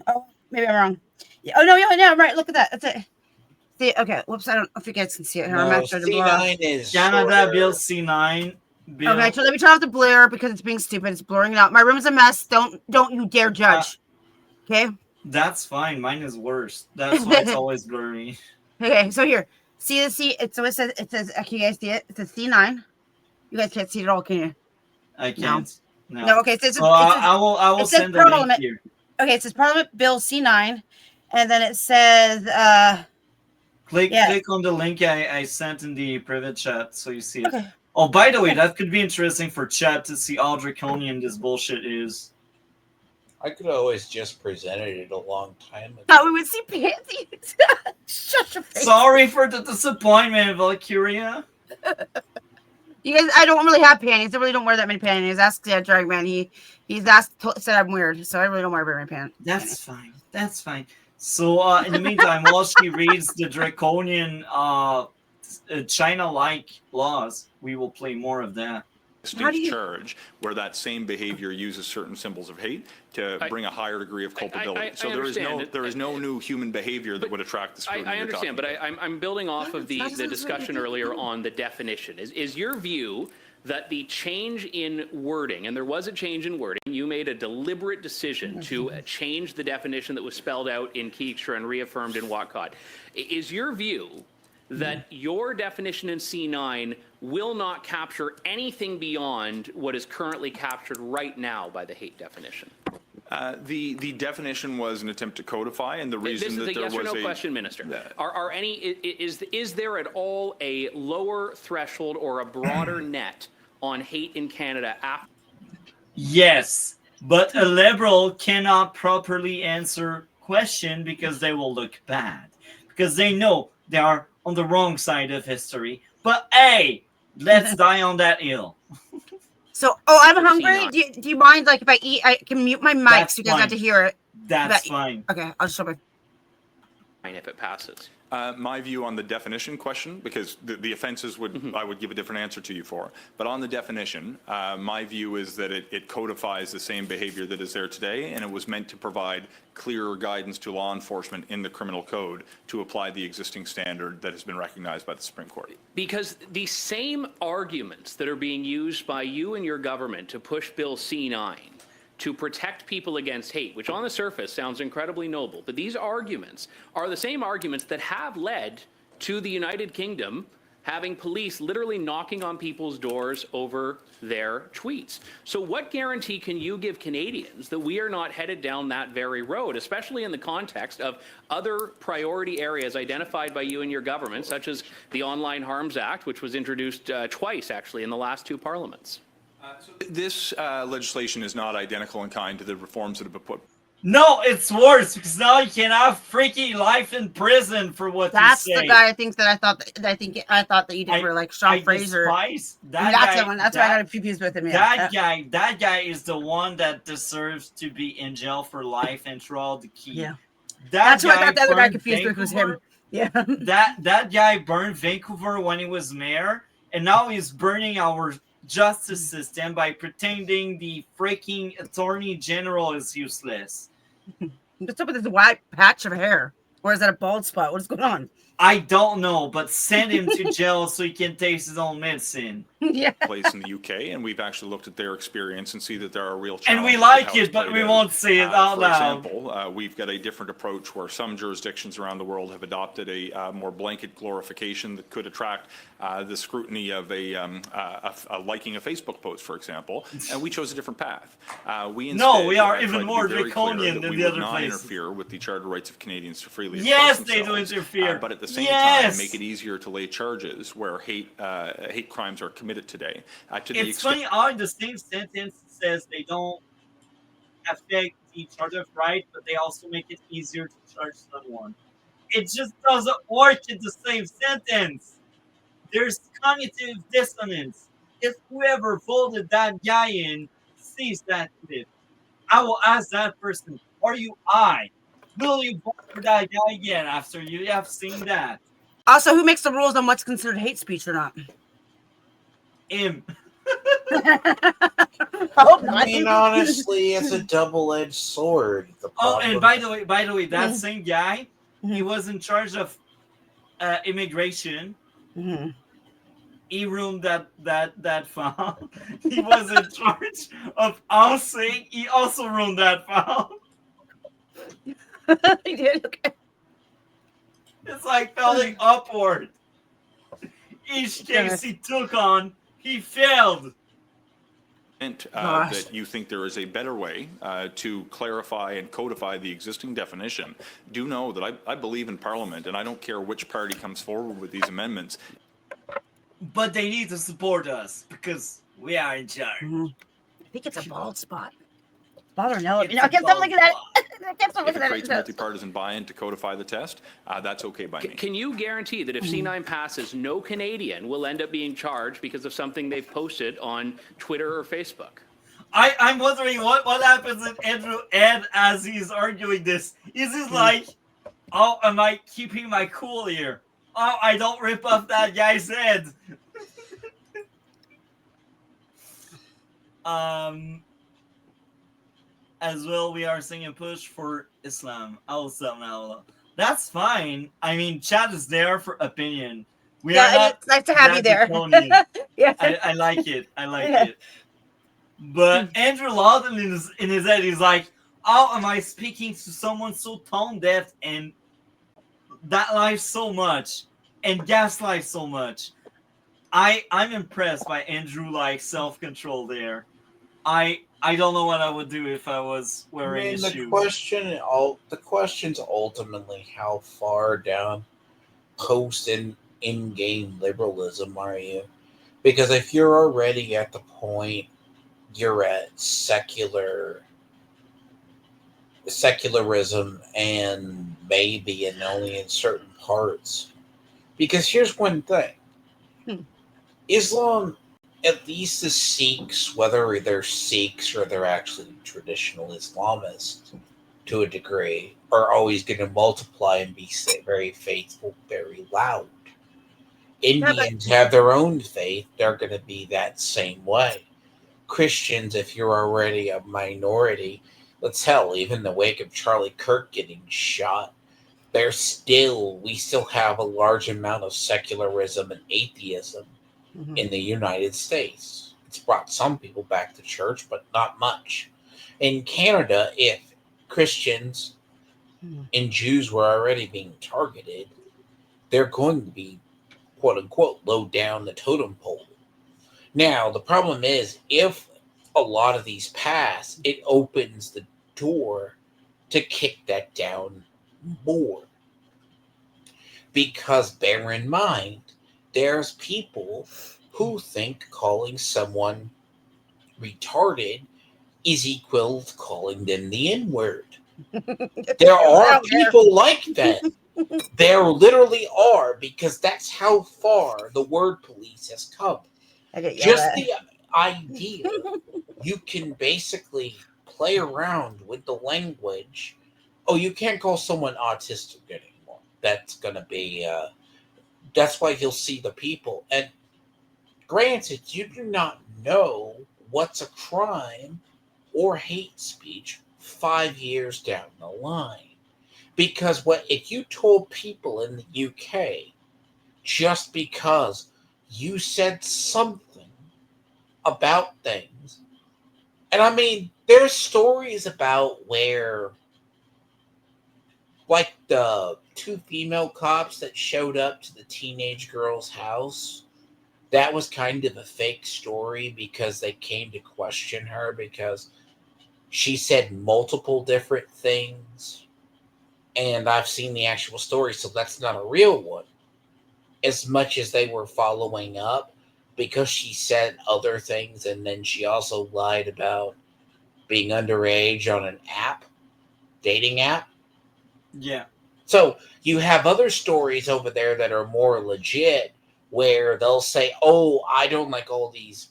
Oh, maybe I'm wrong. Yeah. Oh no. Yeah. Right. Look at that. That's it. See. Okay. Whoops. I think you guys can see it here. I'm actually C9 is Canada shorter. Bill C9. Bill. Okay. So let me turn off the blur because it's being stupid. It's blurring it out. My room is a mess. Don't you dare judge. Okay. That's fine. Mine is worse. That's why it's always blurry. Okay. So here. See the C? So it says. Can you guys see it? It says C9. You guys can't see it all, can you? I can't. No. Okay. So I will send the link here. Okay. It says Parliament Bill C9, and then it says. Click on the link I sent in the private chat so you see it. Okay. Oh, by the way, that could be interesting for chat to see how draconian this bullshit is. I could have always just presented it a long time ago. Thought we would see panties. Shut your face. Sorry for the disappointment, Valkyria. You guys, I don't really have panties. I really don't wear that many panties. Ask that drag man. Said I'm weird, so I really don't wear very many pants. That's fine. That's fine. So in the meantime, while she reads the draconian China-like laws, we will play more of that. Distinct charge where that same behavior uses certain symbols of hate to bring a higher degree of culpability. So there is no new human behavior that would attract the scrutiny. I understand, but I'm building off of the discussion earlier on the definition. Is your view that the change in wording, and there was a change in wording, you made a deliberate decision to change the definition that was spelled out in Keekstra and reaffirmed in Watcott. Is your view that your definition in C9 will not capture anything beyond what is currently captured right now by the hate definition? The definition was an attempt to codify, and the reason that there was a... This is a yes or no question, Minister. Is there at all a lower threshold or a broader net on hate in Canada after? Yes, but a liberal cannot properly answer question because they will look bad. Because they know they are on the wrong side of history. But hey, let's die on that hill. So, I'm hungry. Do you mind, like, if I eat, I can mute my mic so you guys have to hear it? That's fine. Okay, I'll just show my... If it passes. My view on the definition question, because the offenses I would give a different answer to you for, but on the definition, my view is that it codifies the same behavior that is there today, and it was meant to provide clearer guidance to law enforcement in the criminal code to apply the existing standard that has been recognized by the Supreme Court. Because the same arguments that are being used by you and your government to push Bill C9 to protect people against hate, which on the surface sounds incredibly noble, but these arguments are the same arguments that have led to the United Kingdom having police literally knocking on people's doors over their tweets. So what guarantee can you give Canadians that we are not headed down that very road, especially in the context of other priority areas identified by you and your government, such as the Online Harms Act, which was introduced twice, actually, in the last two parliaments? This legislation is not identical in kind to the reforms that have been put. No, it's worse because now you can have freaky life in prison for what That's you say. the guy I think that I thought that you did for like Sean Fraser. That's the one. That's why I got confused with him. That guy is the one that deserves to be in jail for life and throw out the key. Yeah. That's why I got the other guy confused with was him. Yeah. That guy burned Vancouver when he was mayor, and now he's burning our justice system by pretending the freaking attorney general is useless. What's up with this white patch of hair? Or is that a bald spot? What's going on? I don't know, but send him to jail so he can taste his own medicine. Yeah. Place in the UK, and we've actually looked at their experience and see that there are real challenges. And we like it, but we won't say it out loud. For example, we've got a different approach where some jurisdictions around the world have adopted a more blanket glorification that could attract the scrutiny of a liking a Facebook post, for example. And we chose a different path. We are even more draconian than the other places. Interfere with the charter rights of Canadians to freely express themselves. They do interfere. But at the same time, make it easier to lay charges where hate crimes are committed today. It's funny how in the same sentence says they don't affect the charter of right, but they also make it easier to charge someone. It just doesn't work in the same sentence. There's cognitive dissonance. If whoever voted that guy in sees that clip, I will ask that person, will you vote for that guy again after you have seen that? Also, who makes the rules on what's considered hate speech or not? Him. I mean, honestly, it's a double-edged sword. And by the way, that same guy, he was in charge of immigration. Mm-hmm. He roomed that file. He was in charge of housing. He also roomed that file. He did. Okay. It's like falling upward. Each case he took on, he failed. That you think there is a better way to clarify and codify the existing definition. Do know that I believe in Parliament, and I don't care which party comes forward with these amendments. But they need to support us because we are in charge. I think it's a bald spot. bothering all of you. No, I can't stop looking at it. I can't stop If looking it at creates it. multi-partisan buy-in to codify the test, that's okay by me. Can you guarantee that if C9 passes, no Canadian will end up being charged because of something they've posted on Twitter or Facebook? I'm wondering what happens if Ed, as he's arguing this, is he like, oh, am I keeping my cool here? Oh, I don't rip off that guy's head. As well, we are seeing a push for Islam. That's fine. I mean, chat is there for opinion. We are not. It's nice to have you there. Yeah, I like it. I like it. But Andrew Loudon in his head, he's like, "How am I speaking to someone so tone deaf and that lies so much and gaslights so much?" I'm impressed by Andrew self-control there. I don't know what I would do if I was wearing the shoes. The question's ultimately how far down post and in-game liberalism are you? Because if you're already at the point you're at secularism and maybe and only in certain parts. Because here's one thing. Islam, at least the Sikhs, whether they're Sikhs or they're actually traditional Islamists to a degree, are always going to multiply and be very faithful, very loud. Indians have their own faith. They're going to be that same way. Christians, if you're already a minority, let's hell, even in the wake of Charlie Kirk getting shot, we still have a large amount of secularism and atheism in the United States. It's brought some people back to church, but not much. In Canada, if Christians and Jews were already being targeted, they're going to be, quote unquote, low down the totem pole. Now, the problem is, if a lot of these pass, it opens the door to kick that down more. Because bear in mind, there's people who think calling someone retarded is equal to calling them the N-word. There are people like that. There literally are, because that's how far the word police has come. Just the idea you can basically play around with the language. Oh, you can't call someone autistic anymore. That's going to be, that's why you'll see the people. And granted, you do not know what's a crime or hate speech 5 years down the line. Because if you told people in the UK, just because you said something about things, and I mean, there's stories about where, like the 2 female cops that showed up to the teenage girl's house, that was kind of a fake story because they came to question her because she said multiple different things. And I've seen the actual story, so that's not a real one. As much as they were following up, because she said other things, and then she also lied about being underage on an app, dating app. Yeah. So you have other stories over there that are more legit, where they'll say, oh, I don't like all these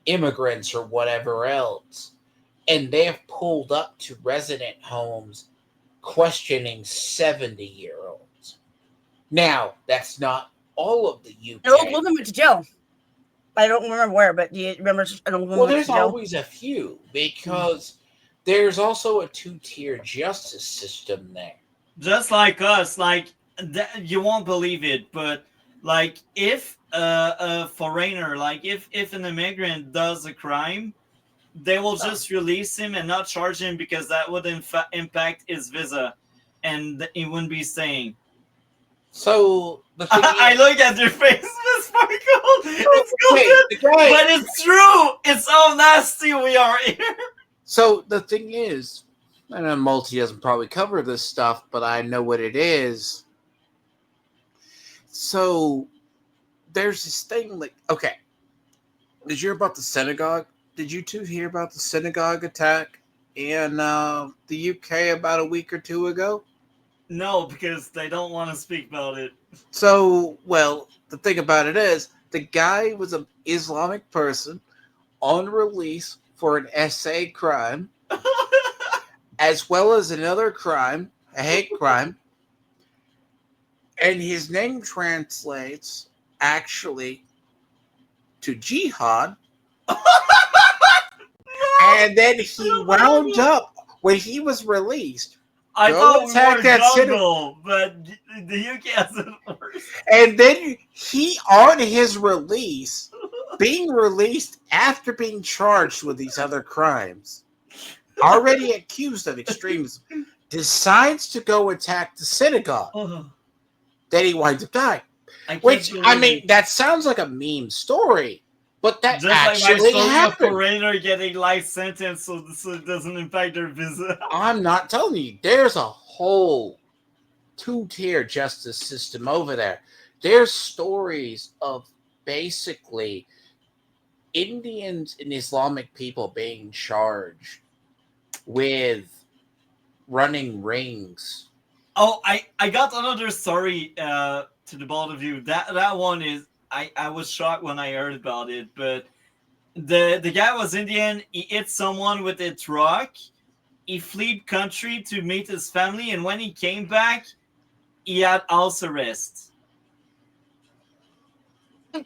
immigrants or whatever else. And they have pulled up to resident homes questioning 70-year-olds. Now, that's not all of the UK. An old woman went to jail. I don't remember where, but do you remember an old woman Well, went there's to jail? always a few, because there's also a 2-tier justice system there. Just like us, you won't believe it, but if a foreigner, if an immigrant does a crime, they will just release him and not charge him because that would impact his visa, and he wouldn't be staying. So the thing I look at your face, Miss Sparkle. It's good, but it's true. It's how nasty we are here. So the thing is, I know Multi doesn't probably cover this stuff, but I know what it is. So there's this thing okay. Did you hear about the synagogue? Did you two hear about the synagogue attack in the UK about a week or two ago? No, because they don't want to speak about it. So, well, the thing about it is, the guy was an Islamic person on release for an SA crime, as well as another crime, a hate crime, and his name translates actually to jihad. And then he wound up, when he was released, I go thought we attack were that city. jungle, but the UK has it worse. And then he, on his release, being released after being charged with these other crimes, already accused of extremism, decides to go attack the synagogue. Then he winds up dying. Which, I mean, that sounds like a meme story, but that Just like my actually story of happened. foreigner getting life sentence so it doesn't impact their visa. I'm not telling you. There's a whole two-tier justice system over there. There's stories of basically Indians and Islamic people being charged with running rings. Oh, I got another story to the both of you. That one is I was shocked when I heard about it, but the guy was Indian. He hit someone with a truck. He fled country to meet his family, and when he came back, he had house arrest.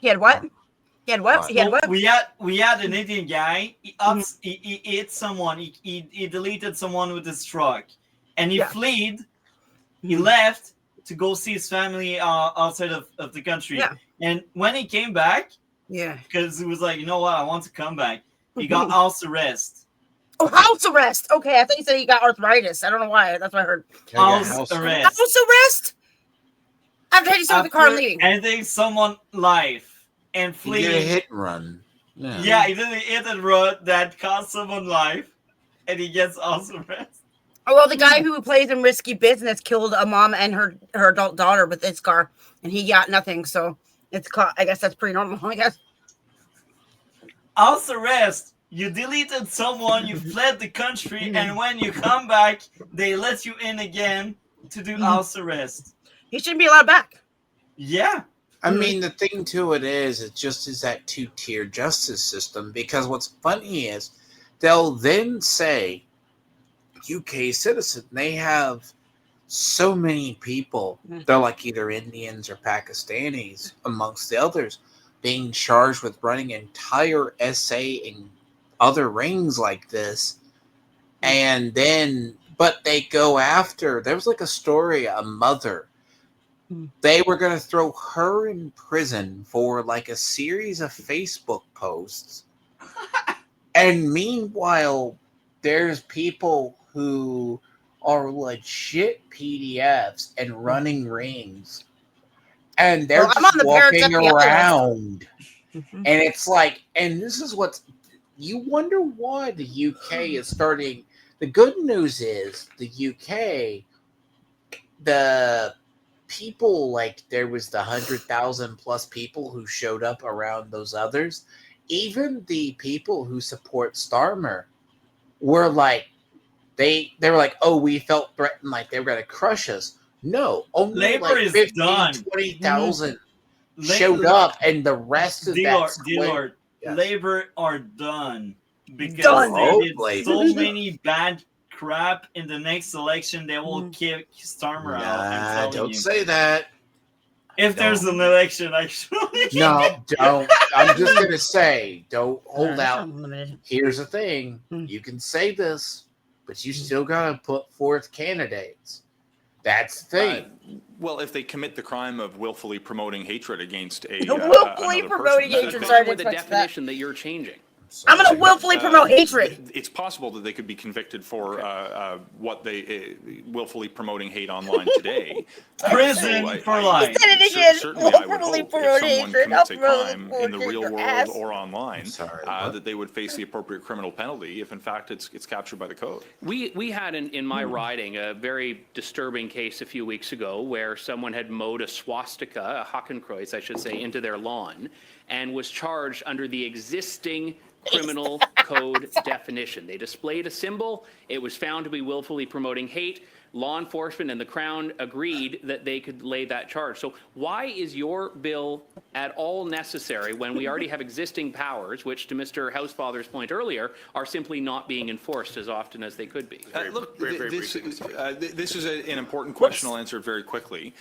He had what? He had what? He had what? We had an Indian guy. He hit someone. He deleted someone with his truck, and he fled. He left to go see his family outside of the country. Yeah. And when he came back, because he was like, you know what, I want to come back. He got house arrest. Oh, house arrest. Okay, I thought you said he got arthritis. I don't know why. That's what I heard. House arrest. House arrest? After hitting someone with the car and leaving. And then someone life and He fleeing. did a hit and run. Yeah, he did a hit and run that cost someone life, and he gets house arrest. Oh, well, the guy who plays in Risky Business killed a mom and her adult daughter with his car, and he got nothing. So it's I guess that's pretty normal. I guess. House arrest. You deleted someone, you fled the country, and when you come back, they let you in again to do house arrest. He shouldn't be allowed back. Yeah. I mean, the thing to it is that two-tier justice system, because what's funny is they'll then say, UK citizen, they have so many people, they're like either Indians or Pakistanis, amongst the others, being charged with running entire SA and other rings like this. And then, but they go after, there was like a story, a mother, they were going to throw her in prison for like a series of Facebook posts. And meanwhile, there's people who are legit PDFs and running rings. And they're just walking around. And it's like, and this is what's, you wonder why the UK is starting. The good news is the UK, the people, like there was the 100,000 plus people who showed up around those others. Even the people who support Starmer were like, they were like, oh, we felt threatened, like they were going to crush us. No, only Labor like is 15, done. 20,000 showed up, and the rest of that square. Labor are done because Done. they did Labor. so many bad crap. In the next election, they will kick Starmer out. I'm telling Don't you. say that. If there's an election, actually. No, don't. I'm just going to say, don't hold out. Here's the thing. You can say this, but you still got to put forth candidates. That's the thing. Well, if they commit the crime of willfully promoting hatred against a Willfully promoting hatred. Sorry to the expect that. definition that you're changing. I'm going to willfully promote hatred. It's possible that they could be convicted for what they willfully promoting hate online today. Prison for life. Said it again. Certainly, I would Willfully hope promote if someone hatred. commits a I'll crime throw in the it real your world ass. or online, that they would face the appropriate criminal penalty if, in fact, it's captured by the code. We had in my riding a very disturbing case a few weeks ago where someone had mowed a swastika, a Hakenkreuz, I should say, into their lawn, and was charged under the existing criminal code definition. They displayed a symbol. It was found to be willfully promoting hate. Law enforcement and the Crown agreed that they could lay that charge. So why is your bill at all necessary when we already have existing powers, which, to Mr. Housefather's point earlier, are simply not being enforced as often as they could be? Look, this is an important question. I'll answer it very quickly.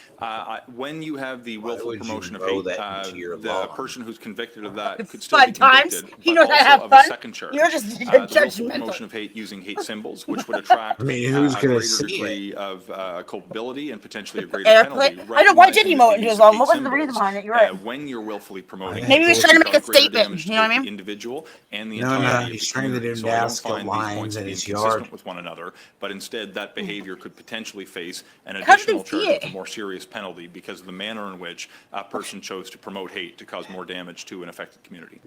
When you have the willful promotion of hate, the person who's convicted of that could still be convicted, but also of a second charge. You're just The willful judgmental. promotion of hate using hate symbols, which would attract I mean, who's a gonna greater see degree of culpability and potentially a greater Airplane. penalty. I know, why did he recognizing mow that it into the his use of lawn? hate What was the reason symbols, behind it? You're right. when you're willfully promoting Maybe he was trying to make a cause greater statement, damage you know what I to the mean? individual and the No, entirety of he's the trying to community. do So I don't Nasca find these lines points to in be his inconsistent yard. with one another, but instead that behavior could potentially face an How did they additional see charge it? of a more serious penalty because of the manner in which a person chose to promote hate to cause more damage to an affected community.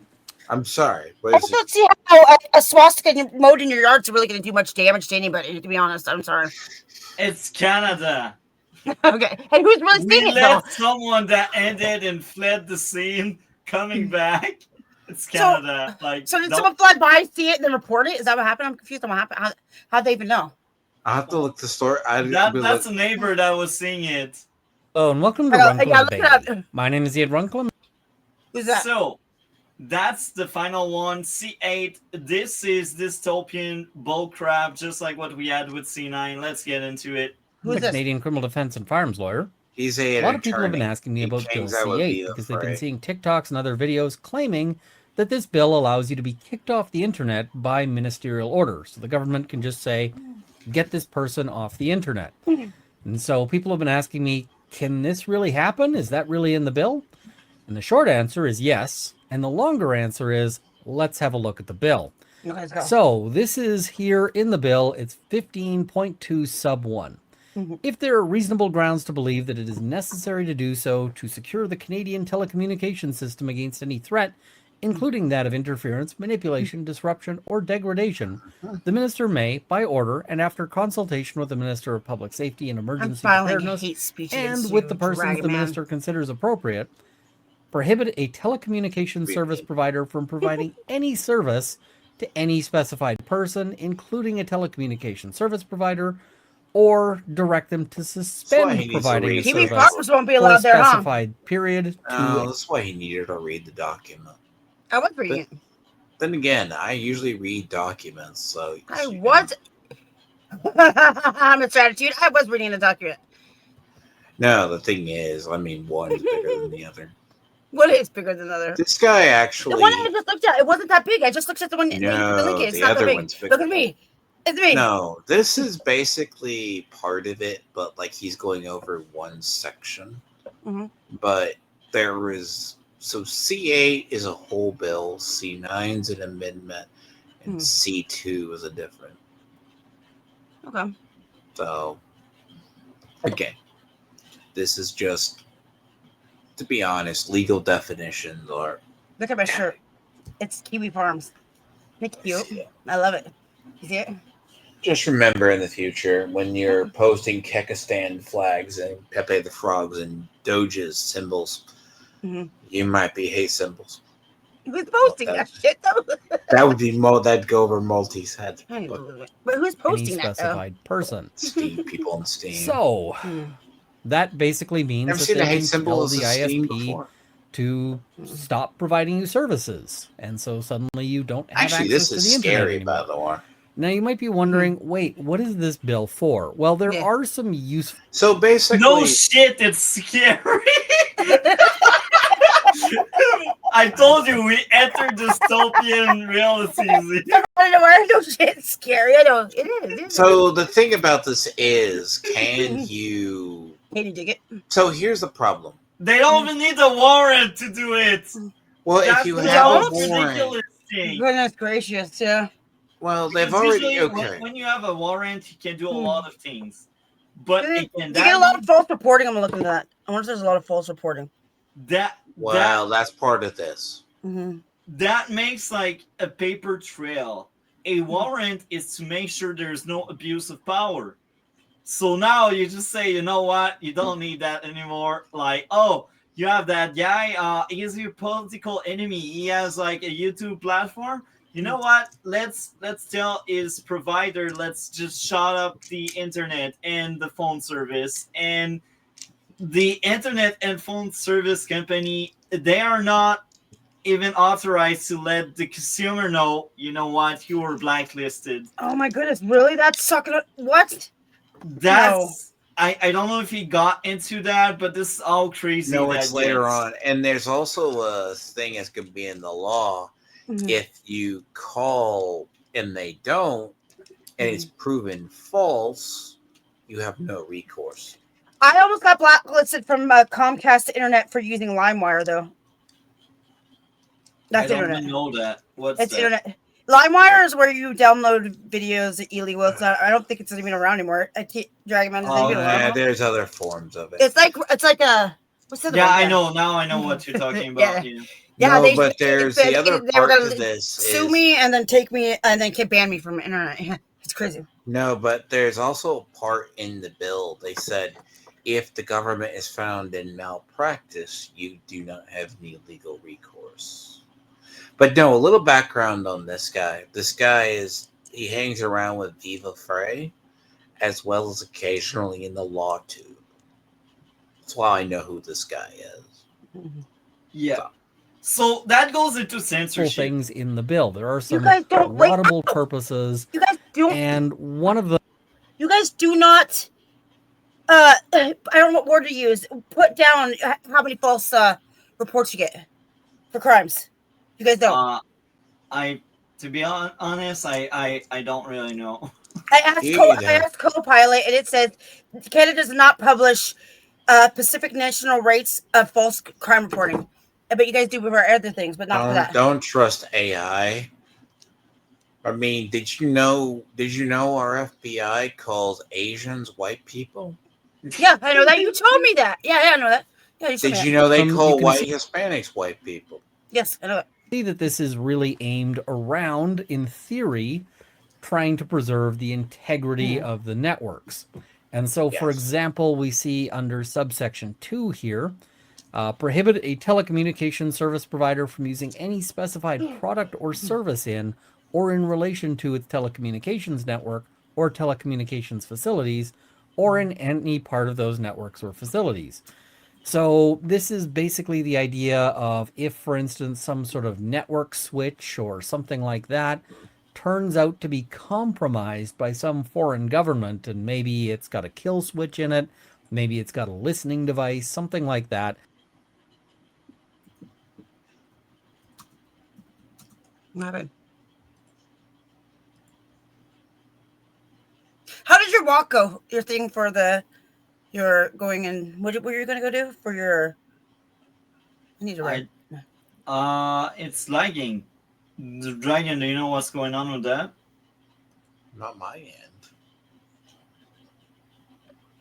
I'm sorry, but I just don't see how a swastika mowed in your yard's really going to do much damage to anybody, to be honest. I'm sorry. It's Canada. Okay. And who's really We seeing it, though? let someone that ended and fled the scene coming back. It's Canada. So did someone fly by, see it, and then report it? Is that what happened? I'm confused on what happened. How'd they even know? I have to look the story. That's a neighbor that was seeing it. Hello and welcome to Yeah, Runkle look it Debate. up. My name is Ian Runkle. Who's that? So, that's the final one, C8. This is dystopian bullcrap, just like what we had with C9. Let's get into it. I'm a Canadian criminal defense and firearms lawyer. He's A lot of people have been asking me about Bill claims I would be C8 the because they've been prey. seeing TikToks and other videos claiming that this bill allows you to be kicked off the internet by ministerial order. So the government can just say, get this person off the internet. And so people have been asking me, can this really happen? Is that really in the bill? And the short answer is yes. And the longer answer is, let's have a look at the bill. Okay, let's go. So this is here in the bill. It's 15.2 sub 1. If there are reasonable grounds to believe that it is necessary to do so to secure the Canadian telecommunications system against any threat, including that of interference, manipulation, disruption, or degradation, the minister may, by order and after consultation with the Minister of Public Safety and Emergency filing Preparedness, hate speech and against with you, the persons Dragon the Man. minister considers appropriate, prohibit a telecommunications service provider from providing any service to any specified person, including a telecommunications service provider, or direct them to why he suspend needs to providing a read TV service farmers won't be for a allowed there, huh? specified period. Oh, that's why he needed to read the document. I was reading it. Then again, I usually read documents, so I was. I'm a attitude. I was reading the document. no. The thing is, I mean, one is bigger than the other. What is bigger than the other? This guy actually. The one I just looked at, it wasn't that big. I just looked at the one. No, the link is. It's the not that other big. one's bigger. Look at me. It's me. No, this is basically part of it, but like he's going over one section. Mhm. But there is so C8 is a whole bill, C9 is an amendment, and C2 is a different. Okay. So again, this is just, to be honest, legal definitions are. Look at my shirt. It's Kiwi Farms. It's cute. I love it. You see it? Just remember in the future when you're posting Kekistan flags and Pepe the Frogs and Doge's symbols, you might be hate symbols. Who's posting that shit though? That would be that'd go over Multi's head. But who's posting any that though? specified person. Steam people on Steam. So that basically means Never that seen they a hate can symbol tell as the a Steam ISP before. to stop providing you services, and so suddenly you don't have Actually, access this to is the internet scary, anymore. by the way. Now you might be wondering, wait, what is this bill for? Well, there are some useful. So basically, No shit, it's scary. I told you we entered dystopian realities. I know where no shit's scary. I know it is. It is. So the thing about this is, can you? Can you dig it? So here's the problem. They don't even need a warrant to do it. Well, That's if you the have a most warrant, ridiculous thing. Goodness gracious, yeah. well, they've Because already usually okay. when you have a warrant, you can do a lot of things. But again, You get a lot of false reporting. I'm looking at that. I wonder if there's a lot of false reporting. Well, that's part of this. That makes like a paper trail. A warrant is to make sure there's no abuse of power. So now you just say, you know what, you don't need that anymore. Like, oh, you have that guy, he is your political enemy. He has like a YouTube platform. you know what? Let's tell his provider. Let's just shut up the internet and the phone service, and the internet and phone service company. They are not even authorized to let the consumer know. You know what? You were blacklisted. Oh my goodness, really? That's sucking. What? That's I don't know if he got into that, but this is all crazy. No, that it's later gets. on. And there's also a thing that's going to be in the law. Mhm. If you call and they don't, and it's proven false, you have no recourse. I almost got blacklisted from Comcast Internet for using LimeWire, though. That's I don't internet. know that. What's It's that? internet. LimeWire is where you download videos illegal. It's not, I don't think it's even around anymore. I keep dragging my Oh, Yeah, there's other forms of it. It's like a what's the other Yeah, one? I know. Now I know what you're talking about. Yeah. Yeah. Yeah, No, they but there's the other they were part gonna to this sue is me and then take me and then ban me from internet. Yeah, it's crazy. no, but there's also a part in the bill. They said if the government is found in malpractice, you do not have any legal recourse. But no, a little background on this guy. This guy he hangs around with Viva Frey, as well as occasionally in the law tube. That's why I know who this guy is. Yeah. So that goes into censorship. Things in the bill. There are some guys don't wait. laudable purposes, You guys don't. and one of the You guys do not. I don't know what word to use. Put down how many false reports you get for crimes. You guys don't. To be honest, I don't really know. I asked Copilot, and it says Canada does not publish Pacific national rates of false crime reporting. But you guys do for other things, but not for that. Don't trust AI. I mean, did you know our FBI calls Asians white people? Yeah, I know that. You told me that. Yeah, I know that. Yeah, Did you know they call you can white see- Hispanics white people? Yes, I know that. see that this is really aimed around, in theory, trying to preserve the integrity of the networks. And so, for example, we see under subsection 2 here, prohibit a telecommunications service provider from using any specified product or service in or in relation to its telecommunications network or telecommunications facilities or in any part of those networks or facilities. So this is basically the idea of if, for instance, some sort of network switch or something like that turns out to be compromised by some foreign government, and maybe it's got a kill switch in it, maybe it's got a listening device, something like that. Nothing. How did your walk go? Your thing for you're going in. What were you going to go do for your? I need to write. It's lagging. The Dragon, do you know what's going on with that? Not my end.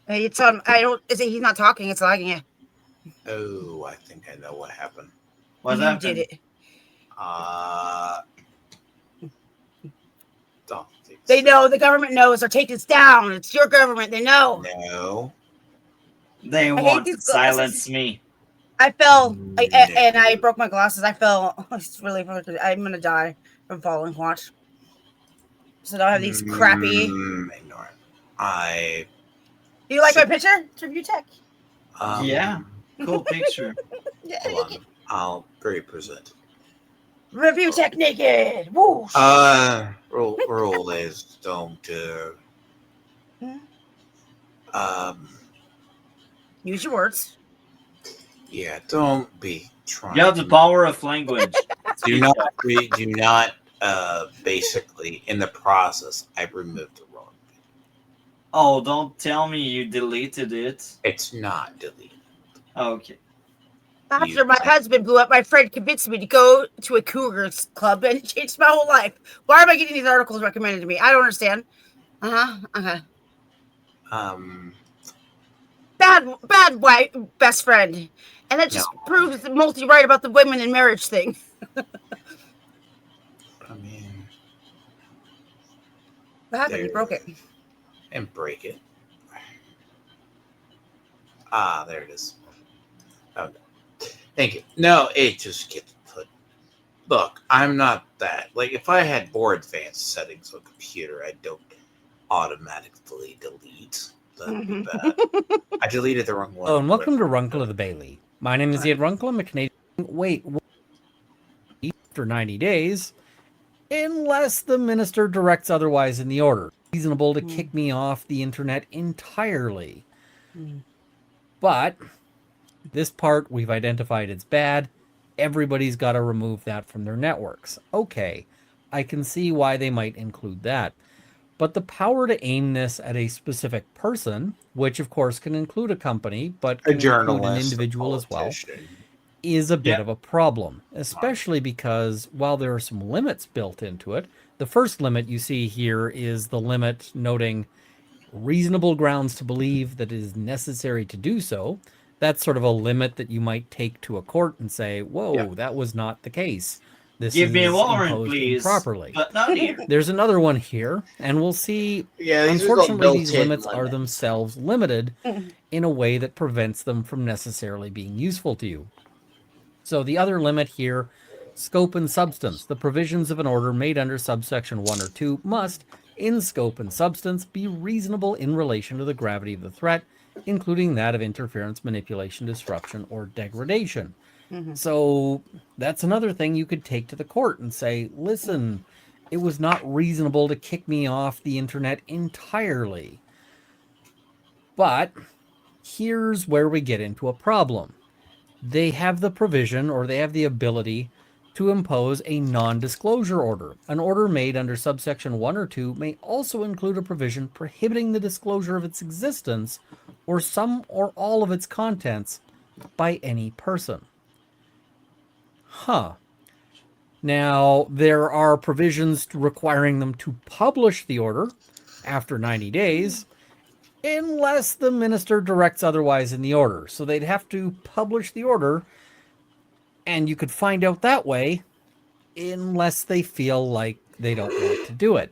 Hey, it's I don't. He's not talking. It's lagging. Yeah. Oh, I think I know what happened. What you happened? did it. Don't think They know. The government knows. They're taking us down. It's your government. They know. No. They want to silence me. I fell, and I broke my glasses. I fell. It's really. I'm gonna die from falling. Watch. So now I have these crappy. Ignorant. Do you like my picture? It's review tech. Yeah. Cool picture. Hold on. I'll represent. Review tech naked. Whoosh. Rule is don't. Use your words. Yeah, don't be trying. You have the power of language. Do not. Basically, in the process, I removed the wrong. Oh, don't tell me you deleted it. It's not deleted. Okay. After my husband blew up, my friend convinced me to go to a Cougars club, and it changed my whole life. Why am I getting these articles recommended to me? I don't understand. Okay. Bad white best friend, and that just proves the multi right about the women in marriage thing. I mean, what happened? You broke it. And break it. There it is. Oh, no. Thank you. No, it just gets put. Look, I'm not that. Like, if I had more advanced settings on a computer, I don't automatically delete. That'd be bad. I deleted the wrong one. Hello, and welcome to Runkle of the Bailey. My name is Ian Runkle. I'm a Canadian. Wait, after 90 days, unless the minister directs otherwise in the order. Reasonable to kick me off the internet entirely. But this part we've identified it's bad. Everybody's got to remove that from their networks. Okay, I can see why they might include that. But the power to aim this at a specific person, which of course can include a company, but can include an individual as well, is a bit of a problem, especially because while there are some limits built into it, the first limit you see here is the limit noting reasonable grounds to believe that it is necessary to do so. That's sort of a limit that you might take to a court and say, whoa, that was not the case. This Give is me a warrant, imposed please. improperly. But not here. There's another one here, and we'll see. Yeah, these are unfortunately, these built-in limits are themselves limited in a way that prevents them from necessarily being useful to you. So the other limit here, scope and substance. The provisions of an order made under subsection 1 or 2 must, in scope and substance, be reasonable in relation to the gravity of the threat, including that of interference, manipulation, disruption, or degradation. So that's another thing you could take to the court and say, listen, it was not reasonable to kick me off the internet entirely. But here's where we get into a problem. They have the provision, or they have the ability to impose a non-disclosure order. An order made under subsection 1 or 2 may also include a provision prohibiting the disclosure of its existence or some or all of its contents by any person. Now, there are provisions requiring them to publish the order after 90 days, unless the minister directs otherwise in the order. So they'd have to publish the order, and you could find out that way, unless they feel like they don't want to do it.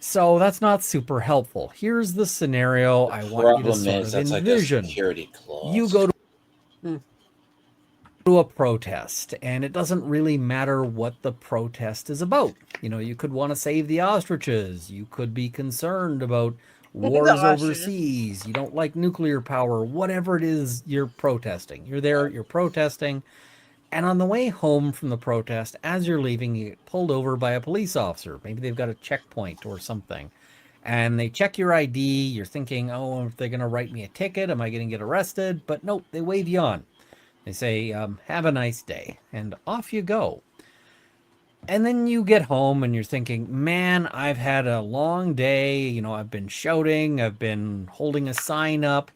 So that's not super helpful. Here's the scenario I want you to sort of envision. You go to a protest, and it doesn't really matter what the protest is about. You know, you could want to save the ostriches. You could be concerned about wars overseas. You don't like nuclear power. Whatever it is you're protesting. You're there, you're protesting. And on the way home from the protest, as you're leaving, you get pulled over by a police officer. Maybe they've got a checkpoint or something. And they check your ID. You're thinking, oh, if they're going to write me a ticket, am I going to get arrested? But nope, they wave you on. They say, have a nice day. And off you go. And then you get home and you're thinking, man, I've had a long day. You know, I've been shouting. I've been holding a sign up.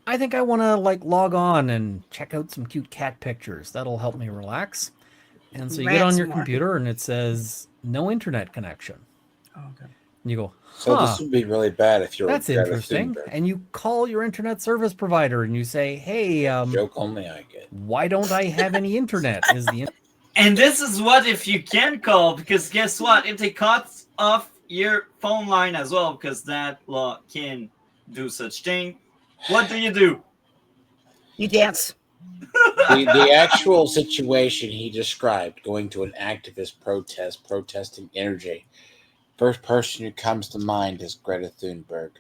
I think I want to log on and check out some cute cat pictures. That'll help me relax. And so you get on your computer and it says no internet connection. Oh, okay. And you go, So this would be really bad if you're that's interesting. And you call your internet service provider and you say, hey, joke only I get. Why don't I have any internet? And this is what if you can call, because guess what? If they cut off your phone line as well, because that law can do such thing, what do? You dance. The actual situation he described, going to an activist protest, protesting energy, first person who comes to mind is Greta Thunberg.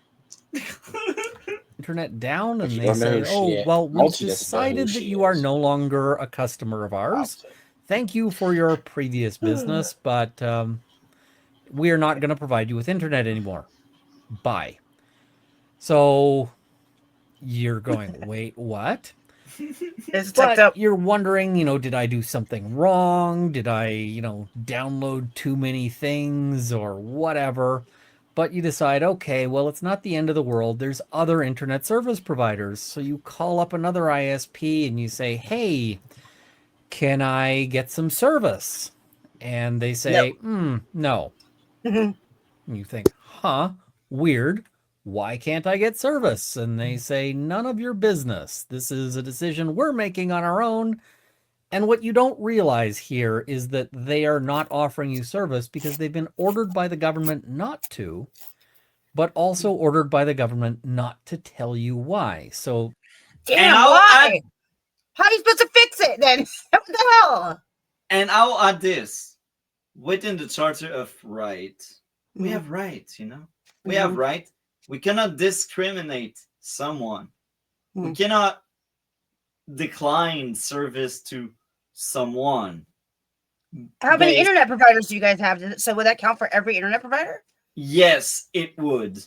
Internet down, and they say, oh, well, we've decided that you are no longer a customer of ours. Thank you for your previous business, but we are not going to provide you with internet anymore. Bye. So you're going, wait, what? But you're wondering, did I do something wrong? Did I, download too many things or whatever? But you decide, okay, well, it's not the end of the world. There's other internet service providers. So you call up another ISP and you say, hey, can I get some service? And they say, no. And you think, weird. Why can't I get service? And they say, none of your business. This is a decision we're making on our own. And what you don't realize here is that they are not offering you service because they've been ordered by the government not to, but also ordered by the government not to tell you why. So, damn, why? How are you supposed to fix it then? What the hell? And I'll add this. Within the Charter of Rights, we have rights, We have right. We cannot discriminate someone. We cannot decline service to someone. How many internet providers do you guys have? So would that count for every internet provider? Yes, it would.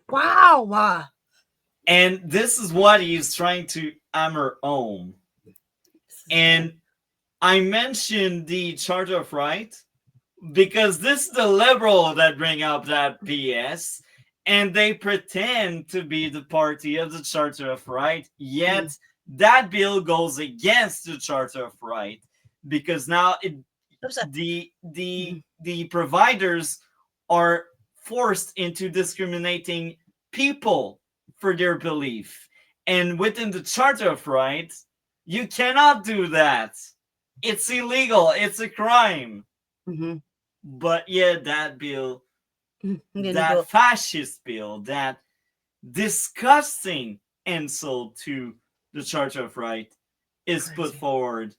Wow. And this is what he's trying to hammer home. And I mentioned the Charter of Rights because this is the liberal that bring up that BS, and they pretend to be the party of the Charter of Rights, yet that bill goes against the Charter of Rights because now the providers are forced into discriminating people for their belief. And within the Charter of Rights, you cannot do that. It's illegal. It's a crime. But yeah, that bill, that fascist bill, that disgusting insult to the Charter of Rights is put forward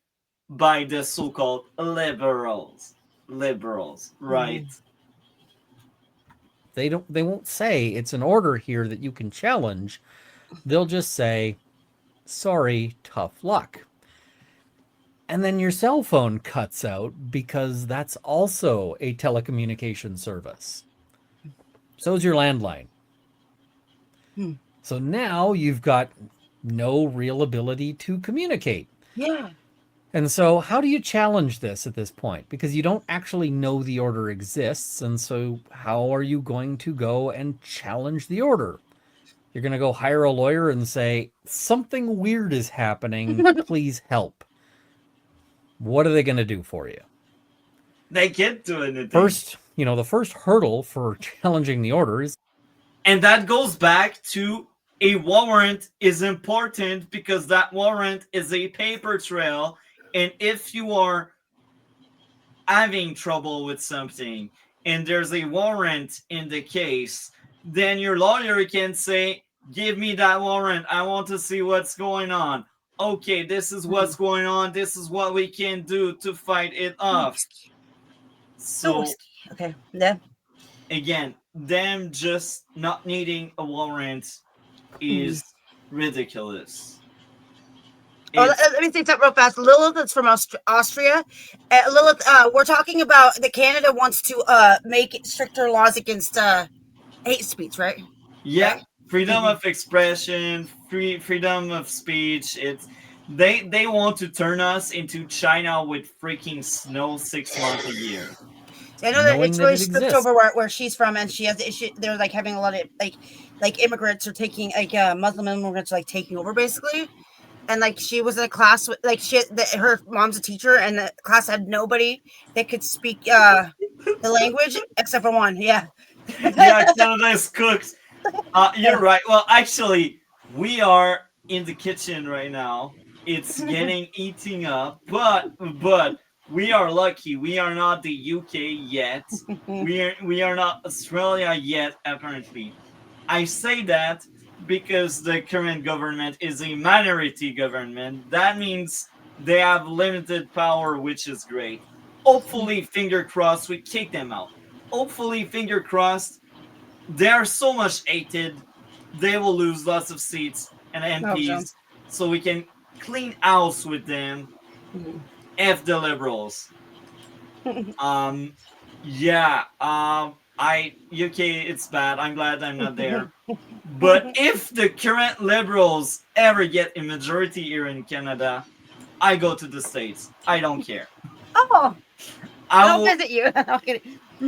by the so-called liberals, right? They won't say it's an order here that you can challenge. They'll just say, sorry, tough luck. And then your cell phone cuts out because that's also a telecommunication service. So is your landline. So now you've got no real ability to communicate. Yeah. And so how do you challenge this at this point? Because you don't actually know the order exists. And so how are you going to go and challenge the order? You're going to go hire a lawyer and say, something weird is happening. Please help. What are they going to do for you? They can't do anything. First, the first hurdle for challenging the order is... And that goes back to a warrant is important because that warrant is a paper trail. And if you are having trouble with something and there's a warrant in the case, then your lawyer can say, give me that warrant. I want to see what's going on. Okay, this is what's going on. This is what we can do to fight it off. So, okay, then again, them just not needing a warrant is ridiculous. Let me say something real fast. Lilith is from Austria. Lilith, we're talking about that Canada wants to make stricter laws against hate speech, right? Yeah, right? Freedom of expression, freedom of speech. They want to turn us into China with freaking snow 6 months a year. I know that it's really slipped over where she's from, and she has the issue. They're like having a lot of like immigrants are taking Muslim immigrants are taking over basically, and she was in a class with her mom's a teacher, and the class had nobody that could speak the language except for one. Yeah. Yeah, Canada's cooks. You're right. Well, actually, we are in the kitchen right now. It's getting eating up, but we are lucky. We are not the UK yet. We are not Australia yet, apparently. I say that because the current government is a minority government. That means they have limited power, which is great. Hopefully, finger crossed, we kick them out. Hopefully, finger crossed, they are so much hated, they will lose lots of seats and MPs, so we can clean house with them. F the liberals. UK, it's bad. I'm glad I'm not there. But if the current liberals ever get a majority here in Canada, I go to the States. I don't care. Oh, I'll visit you.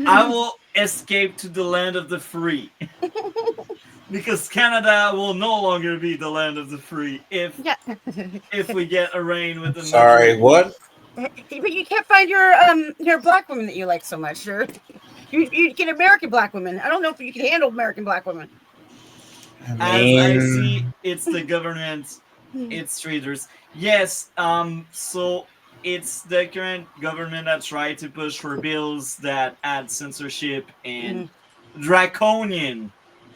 I will escape to the land of the free. Because Canada will no longer be the land of the free if we get a reign with the Sorry, what? But you can't find your black women that you like so much, sure. You get American black women. I don't know if you can handle American black women. As I see, it's the government, it's traders. Yes, so it's the current government that tried to push for bills that add censorship and draconian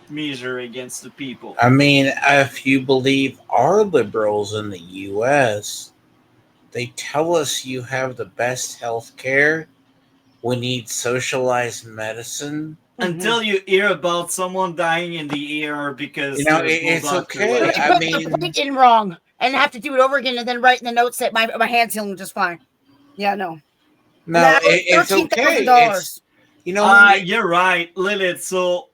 measure against the people. I mean, if you believe our liberals in the U.S., They tell us you have the best health care. We need socialized medicine. Until you hear about someone dying in the ER because You know, there's no it's doctor okay. left. I Put mean, the point in wrong and have to do it over again and then write in the notes that my hand's healing just fine. Yeah, no. no, it's okay. It's, you know, You're right, Lilith. So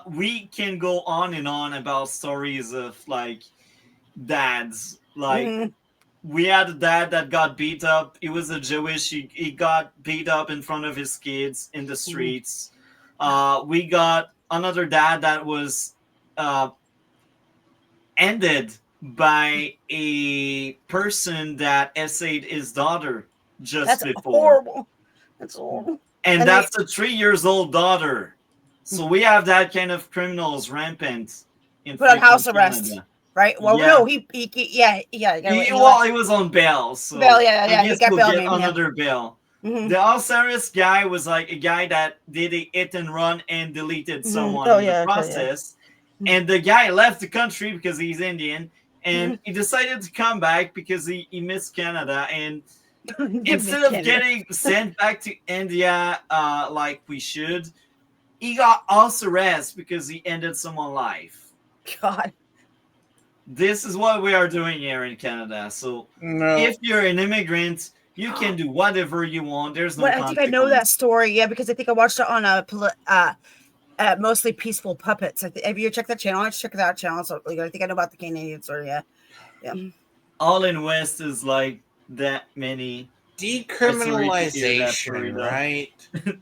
we can go on and on about stories of like dads. Like we had a dad that got beat up. He was a Jewish. He got beat up in front of his kids in the streets. We got another dad that was ended by a person that essayed his daughter just That's before. horrible. That's horrible. And that's a 3-year-old daughter. So we have that kind of criminals rampant in Put on house freaking arrest, Canada. right? Well, Yeah. no, he He was on bail. So Bail, yeah, I he guess got we'll bail get name, yeah. another bail. Mhm. The Osiris guy was like a guy that did a hit and run and deleted Mhm. someone Oh, in yeah, the okay, yeah. process. And the guy left the country because he's Indian, and he decided to come back because he missed Canada. And instead of getting sent back to India like we should, he got house arrest because he ended someone's life. God. This is what we are doing here in Canada. So No. if you're an immigrant, you can do whatever you want. There's no But I think I know that story, yeah, because I think I watched it on a mostly peaceful puppets. Have you checked that channel? I check that channel. So like, I think I know about the Canadian story. Yeah, yeah. All in West is like that many. Decriminalization, right?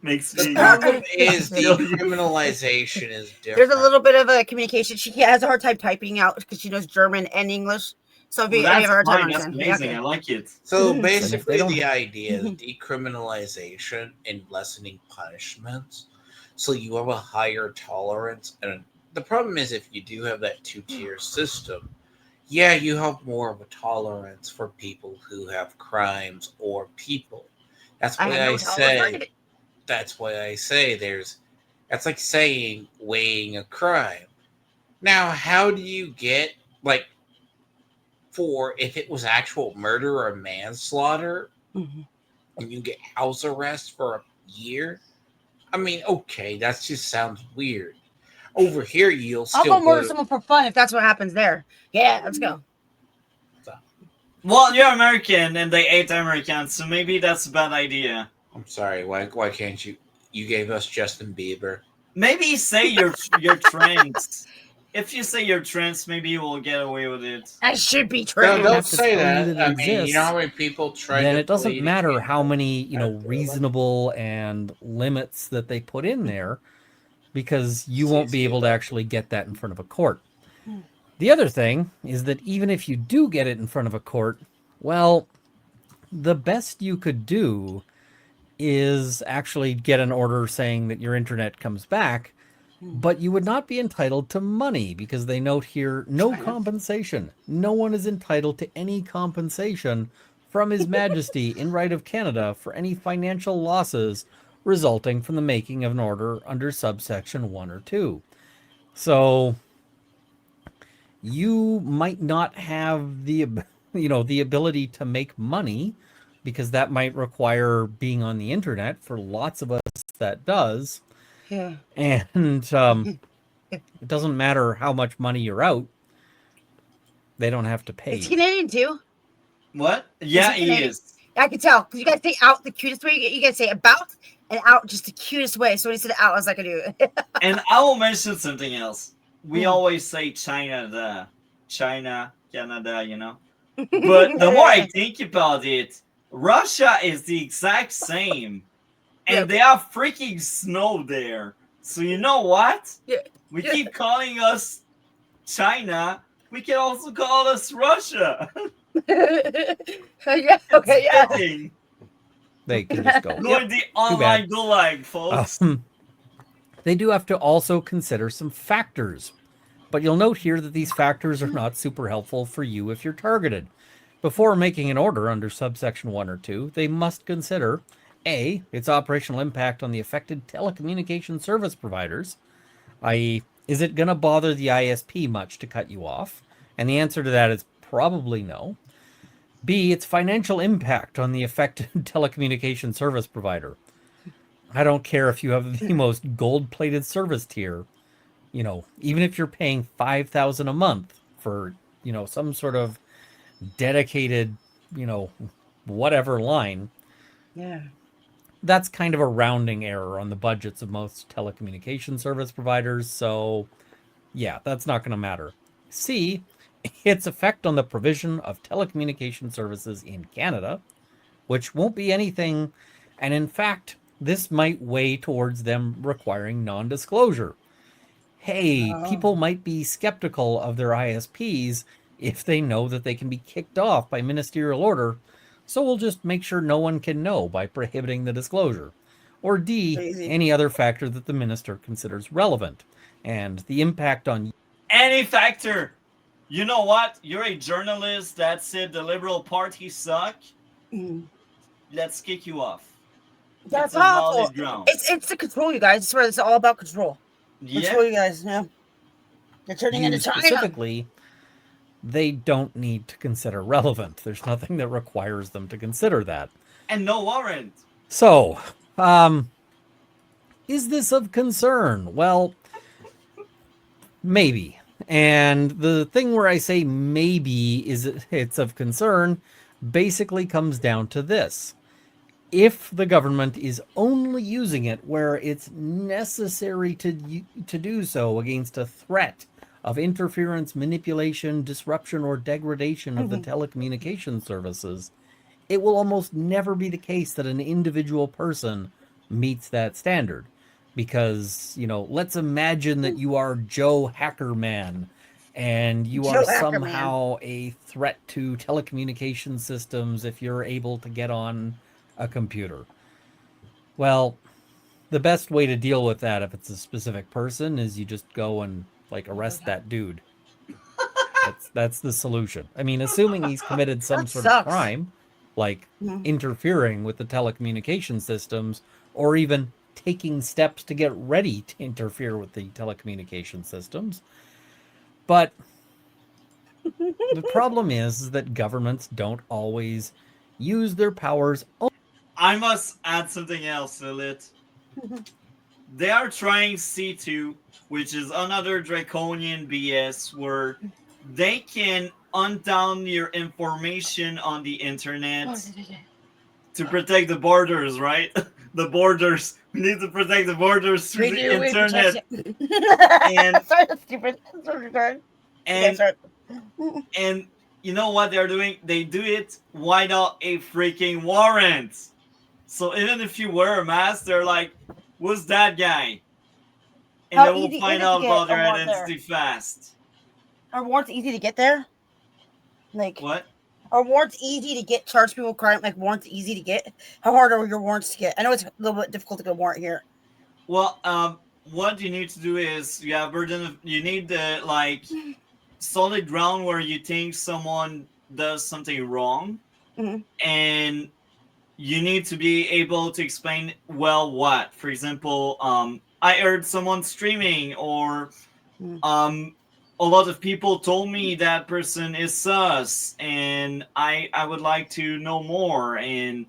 Makes The me problem is decriminalization is different. There's a little bit of a communication. She has a hard time typing out because she knows German and English. So if you have a hard time That's understanding, amazing. I like it. So basically, the idea is decriminalization and lessening punishments. So you have a higher tolerance. And the problem is, if you do have that two-tier system, yeah, you have more of a tolerance for people who have crimes or people. That's why I say. That's why I say that's like saying weighing a crime. Now, how do you get like? For if it was actual murder or manslaughter, and you get house arrest for a year, I mean, okay, that just sounds weird. Over here, you'll I'll still go murder someone for fun if that's what happens there. Yeah, let's go. Well, you're American and they hate Americans, so maybe that's a bad idea. I'm sorry. Why can't you? You gave us Justin Bieber. Maybe say you're trans. If you say you're trans, maybe you will get away with it. I should be No, trans. don't say that. That I mean, you exists, know how many people try then to it doesn't plead matter how many reasonable and limits that they put in there, because you won't be able to actually get that in front of a court. The other thing is that even if you do get it in front of a court, well, the best you could do is actually get an order saying that your internet comes back, but you would not be entitled to money, because they note here no compensation. No one is entitled to any compensation from His Majesty in right of Canada for any financial losses resulting from the making of an order under subsection 1 or 2. So you might not have the ability to make money, because that might require being on the internet. For lots of us that does. Yeah. And it doesn't matter how much money you're out, they don't have to pay. It's Canadian too. What? Yeah, he is. I can tell because you guys say out the cutest way. You guys say about and out just the cutest way. So when he said out, I was like, I do. And I will mention something else. We always say China, Canada, you know. But the more I think about it, Russia is the exact same. And they have freaking snow there. So you know what? We keep calling us China. We can also call us Russia. Yeah, okay, yeah. They can just go. Going the online gulag, folks. They do have to also consider some factors. But you'll note here that these factors are not super helpful for you if you're targeted. Before making an order under subsection 1 or 2, they must consider A, its operational impact on the affected telecommunication service providers, i.e., is it going to bother the ISP much to cut you off? And the answer to that is probably no. B, its financial impact on the affected telecommunication service provider. I don't care if you have the most gold-plated service tier, even if you're paying $5,000 a month for, some sort of dedicated, whatever line. Yeah. That's kind of a rounding error on the budgets of most telecommunication service providers. So, yeah, that's not going to matter. C, its effect on the provision of telecommunication services in Canada, which won't be anything. And in fact, this might weigh towards them requiring non-disclosure. Hey, people might be skeptical of their ISPs if they know that they can be kicked off by ministerial order. So we'll just make sure no one can know by prohibiting the disclosure. Or D, any other factor that the minister considers relevant. And the impact on any factor. You know what? You're a journalist that said the Liberal Party suck. Let's kick you off. That's It's a awful. valid ground. It's to control you guys. I swear, it's all about control. Yeah. Control you guys. Yeah. They're turning into China. Specifically, they don't need to consider relevant. There's nothing that requires them to consider that. And no warrant. So, is this of concern? Well, maybe. And the thing where I say maybe it's of concern basically comes down to this. If the government is only using it where it's necessary to do so against a threat of interference, manipulation, disruption, or degradation of the telecommunication services, it will almost never be the case that an individual person meets that standard. Because, let's imagine that you are Joe Hackerman and you are somehow a threat to telecommunication systems if you're able to get on a computer. Well, the best way to deal with that if it's a specific person is you just go and arrest that dude. That's the solution. I mean, assuming he's committed some sort of crime, like interfering with the telecommunication systems or even taking steps to get ready to interfere with the telecommunication systems. But the problem is that governments don't always use their powers. I must add something else, Lilith. They are trying C2, which is another draconian BS where they can undown your information on the internet to protect the borders, right? The borders. We need to protect the borders through the internet. And sorry, that's stupid. And you know what they're doing? They do it without a freaking warrant. So even if you wear a mask, they're like, "Who's that guy?" And they will find out about their identity fast. Are warrants easy to get there? Like what? Are warrants easy to get? Charge people crime like warrants easy to get? How hard are your warrants to get? I know it's a little bit difficult to get a warrant here. Well, what you need to do is you need the solid ground where you think someone does something wrong, and you need to be able to explain what. For example, I heard someone streaming, or a lot of people told me that person is sus, and I would like to know more. And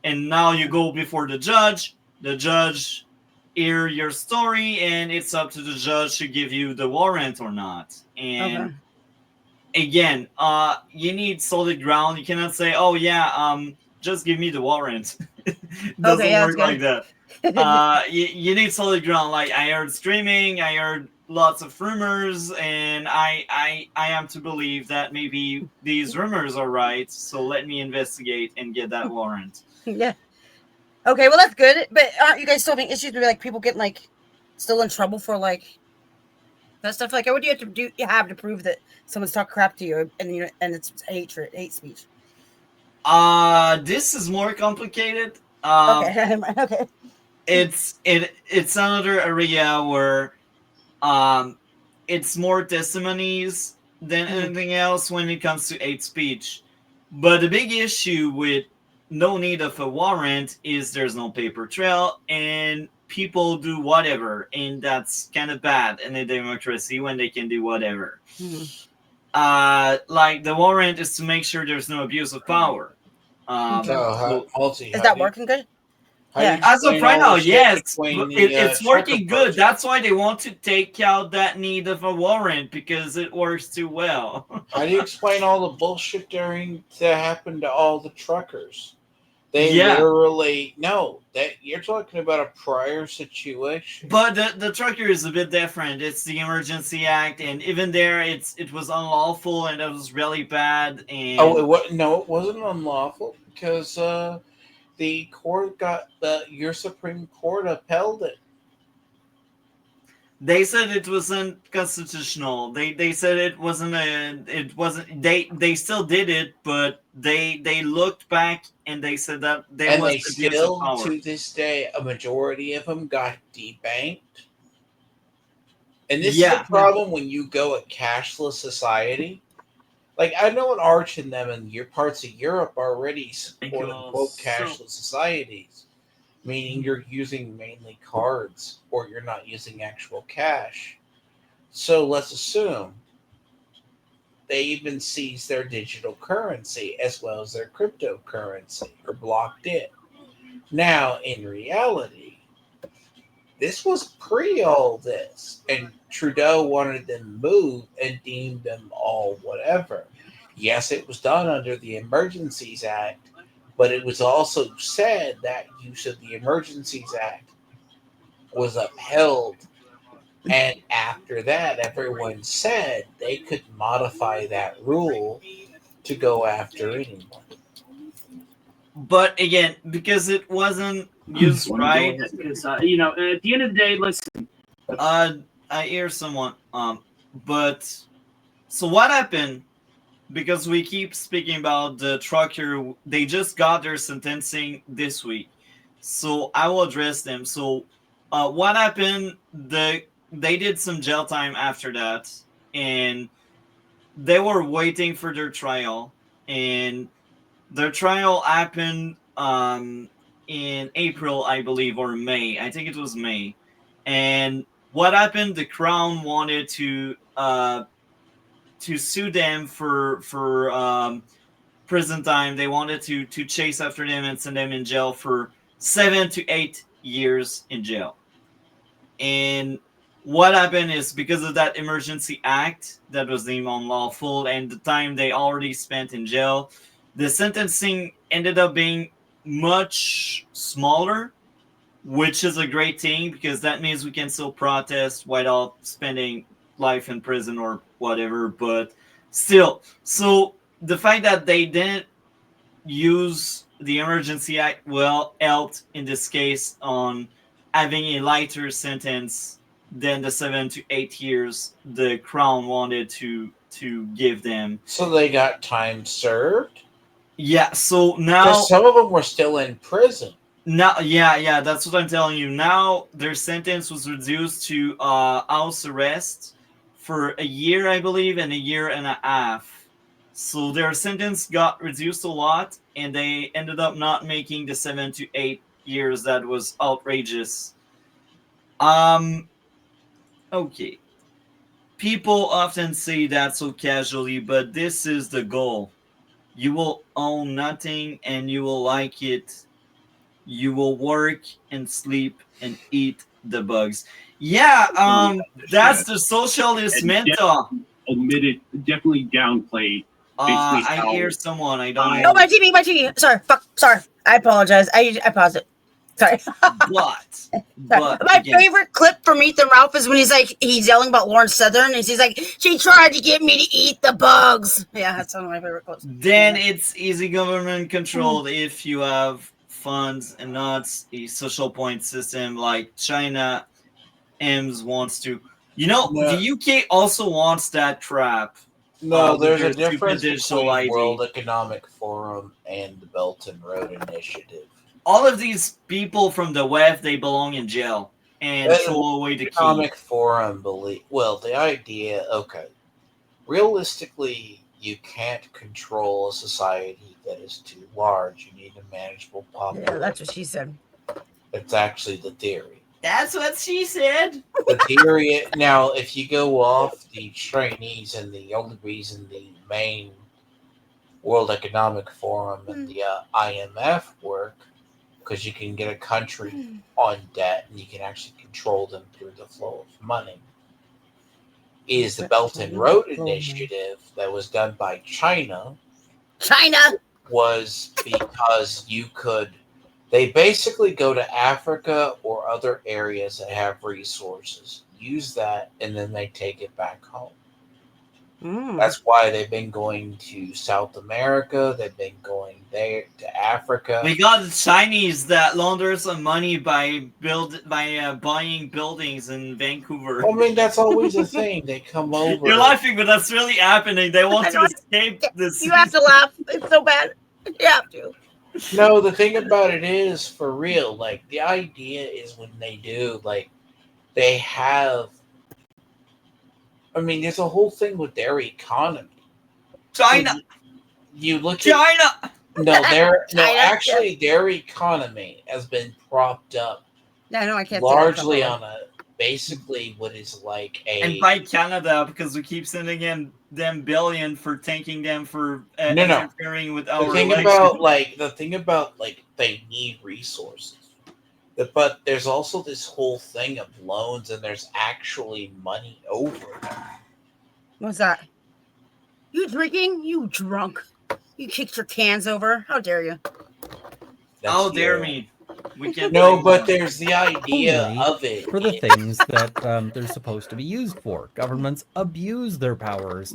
now you go before the judge. The judge hear your story, and it's up to the judge to give you the warrant or not. And again, you need solid ground. You cannot say, "Oh yeah, just give me the warrant." Doesn't work like that. You need solid ground. Like, I heard streaming, I heard lots of rumors, and I am to believe that maybe these rumors are right. So let me investigate and get that warrant. Yeah. Okay, well that's good. But aren't you guys still having issues with people getting still in trouble for that stuff? What do you have to do? You have to prove that someone's talking crap to you, and it's hate speech. This is more complicated. Okay. It's another area where it's more testimonies than anything else when it comes to hate speech. But the big issue with no need of a warrant is there's no paper trail, and people do whatever, and that's kind of bad in a democracy when they can do whatever. like the warrant is to make sure there's no abuse of power. Is that working good? Yeah. As of right now, yes, it's trucker working good. That's why they want to take out that need of a warrant because it works too well. How do you explain all the bullshit that happened to all the truckers? They literally that you're talking about a prior situation. But the trucker is a bit different. It's the Emergency Act, and even there, it was unlawful and it was really bad. And it wasn't unlawful because the court your Supreme Court upheld it. They said it wasn't constitutional. They said it wasn't they still did it, but they looked back and they said that there was abuse of power. To this day, a majority of them got debanked. And this is a problem when you go a cashless society. Like, I know an Arch and them in your parts of Europe already support quote cashless societies, meaning you're using mainly cards or you're not using actual cash. So let's assume they even seized their digital currency as well as their cryptocurrency or blocked it. Now, in reality, this was pre all this, and Trudeau wanted them moved and deemed them all whatever. Yes, it was done under the Emergencies Act, but it was also said that use of the Emergencies Act was upheld. And after that, everyone said they could modify that rule to go after anyone. But again, because it wasn't used right, because at the end of the day, listen. I hear someone. But so what happened? Because we keep speaking about the trucker, they just got their sentencing this week, so I will address them. So, what happened? They did some jail time after that, and they were waiting for their trial, and their trial happened in April, I believe, or May. I think it was May. And what happened? The Crown wanted to sue them for prison time. They wanted to chase after them and send them in jail for 7 to 8 years in jail. And what happened is because of that Emergency Act that was deemed unlawful and the time they already spent in jail, the sentencing ended up being much smaller, which is a great thing because that means we can still protest without spending life in prison or whatever. But still, so the fact that they didn't use the Emergency Act helped in this case on having a lighter sentence than the 7 to 8 years the Crown wanted to give them. So they got time served? Yeah, so now some of them were still in prison. Now, yeah, that's what I'm telling you. Now their sentence was reduced to house arrest for a year, I believe, and a year and a half. So their sentence got reduced a lot, and they ended up not making the 7 to 8 years. That was outrageous. Okay. People often say that so casually, but this is the goal. You will own nothing, and you will like it. You will work and sleep and eat the bugs. Yeah, that's the socialist mentor. Admitted, definitely downplayed. I hear someone. I don't know. Oh, my TV. Sorry, sorry. I apologize. I paused it. Sorry. But my favorite clip from Ethan Ralph is when he's yelling about Lauren Southern, and he's like, "She tried to get me to eat the bugs." Yeah, that's one of my favorite quotes. Then it's easy government controlled if you have funds and not a social point system like China wants to. The UK also wants that crap. No, there's a difference between World Economic Forum and the Belt and Road Initiative. All of these people from the West, they belong in jail and throw away the key. Economic Forum the idea, okay. Realistically, you can't control a society that is too large. You need a manageable population. Yeah, that's what she said. It's actually the theory. That's what she said. The theory now, if you go off the Chinese, and the only reason the main World Economic Forum and the IMF work, because you can get a country on debt and you can actually control them through the flow of money, is the Belt and Road Initiative that was done by China. China was because they basically go to Africa or other areas that have resources, use that, and then they take it back home. That's why they've been going to South America. They've been going there to Africa. We got the Chinese that launder some money by buying buildings in Vancouver. I mean, that's always a thing. They come over. You're laughing, but that's really happening. They want to escape this. You have to laugh. It's so bad. You have to. No, the thing about it is, for real, like, the idea is when they do, like, they have, I mean, there's a whole thing with their economy. China. You look China. at actually, their economy has been propped up. No, I can't. Largely on basically what is like a. And by Canada, because we keep sending them billion for thanking them for interfering with our election. The thing about they need resources. But there's also this whole thing of loans, and there's actually money over there. What's that? You drinking? You drunk? You kicked your cans over? How dare you? How dare me? We can't. No, but there's the idea Only of it. for the things that they're supposed to be used for. Governments abuse their powers,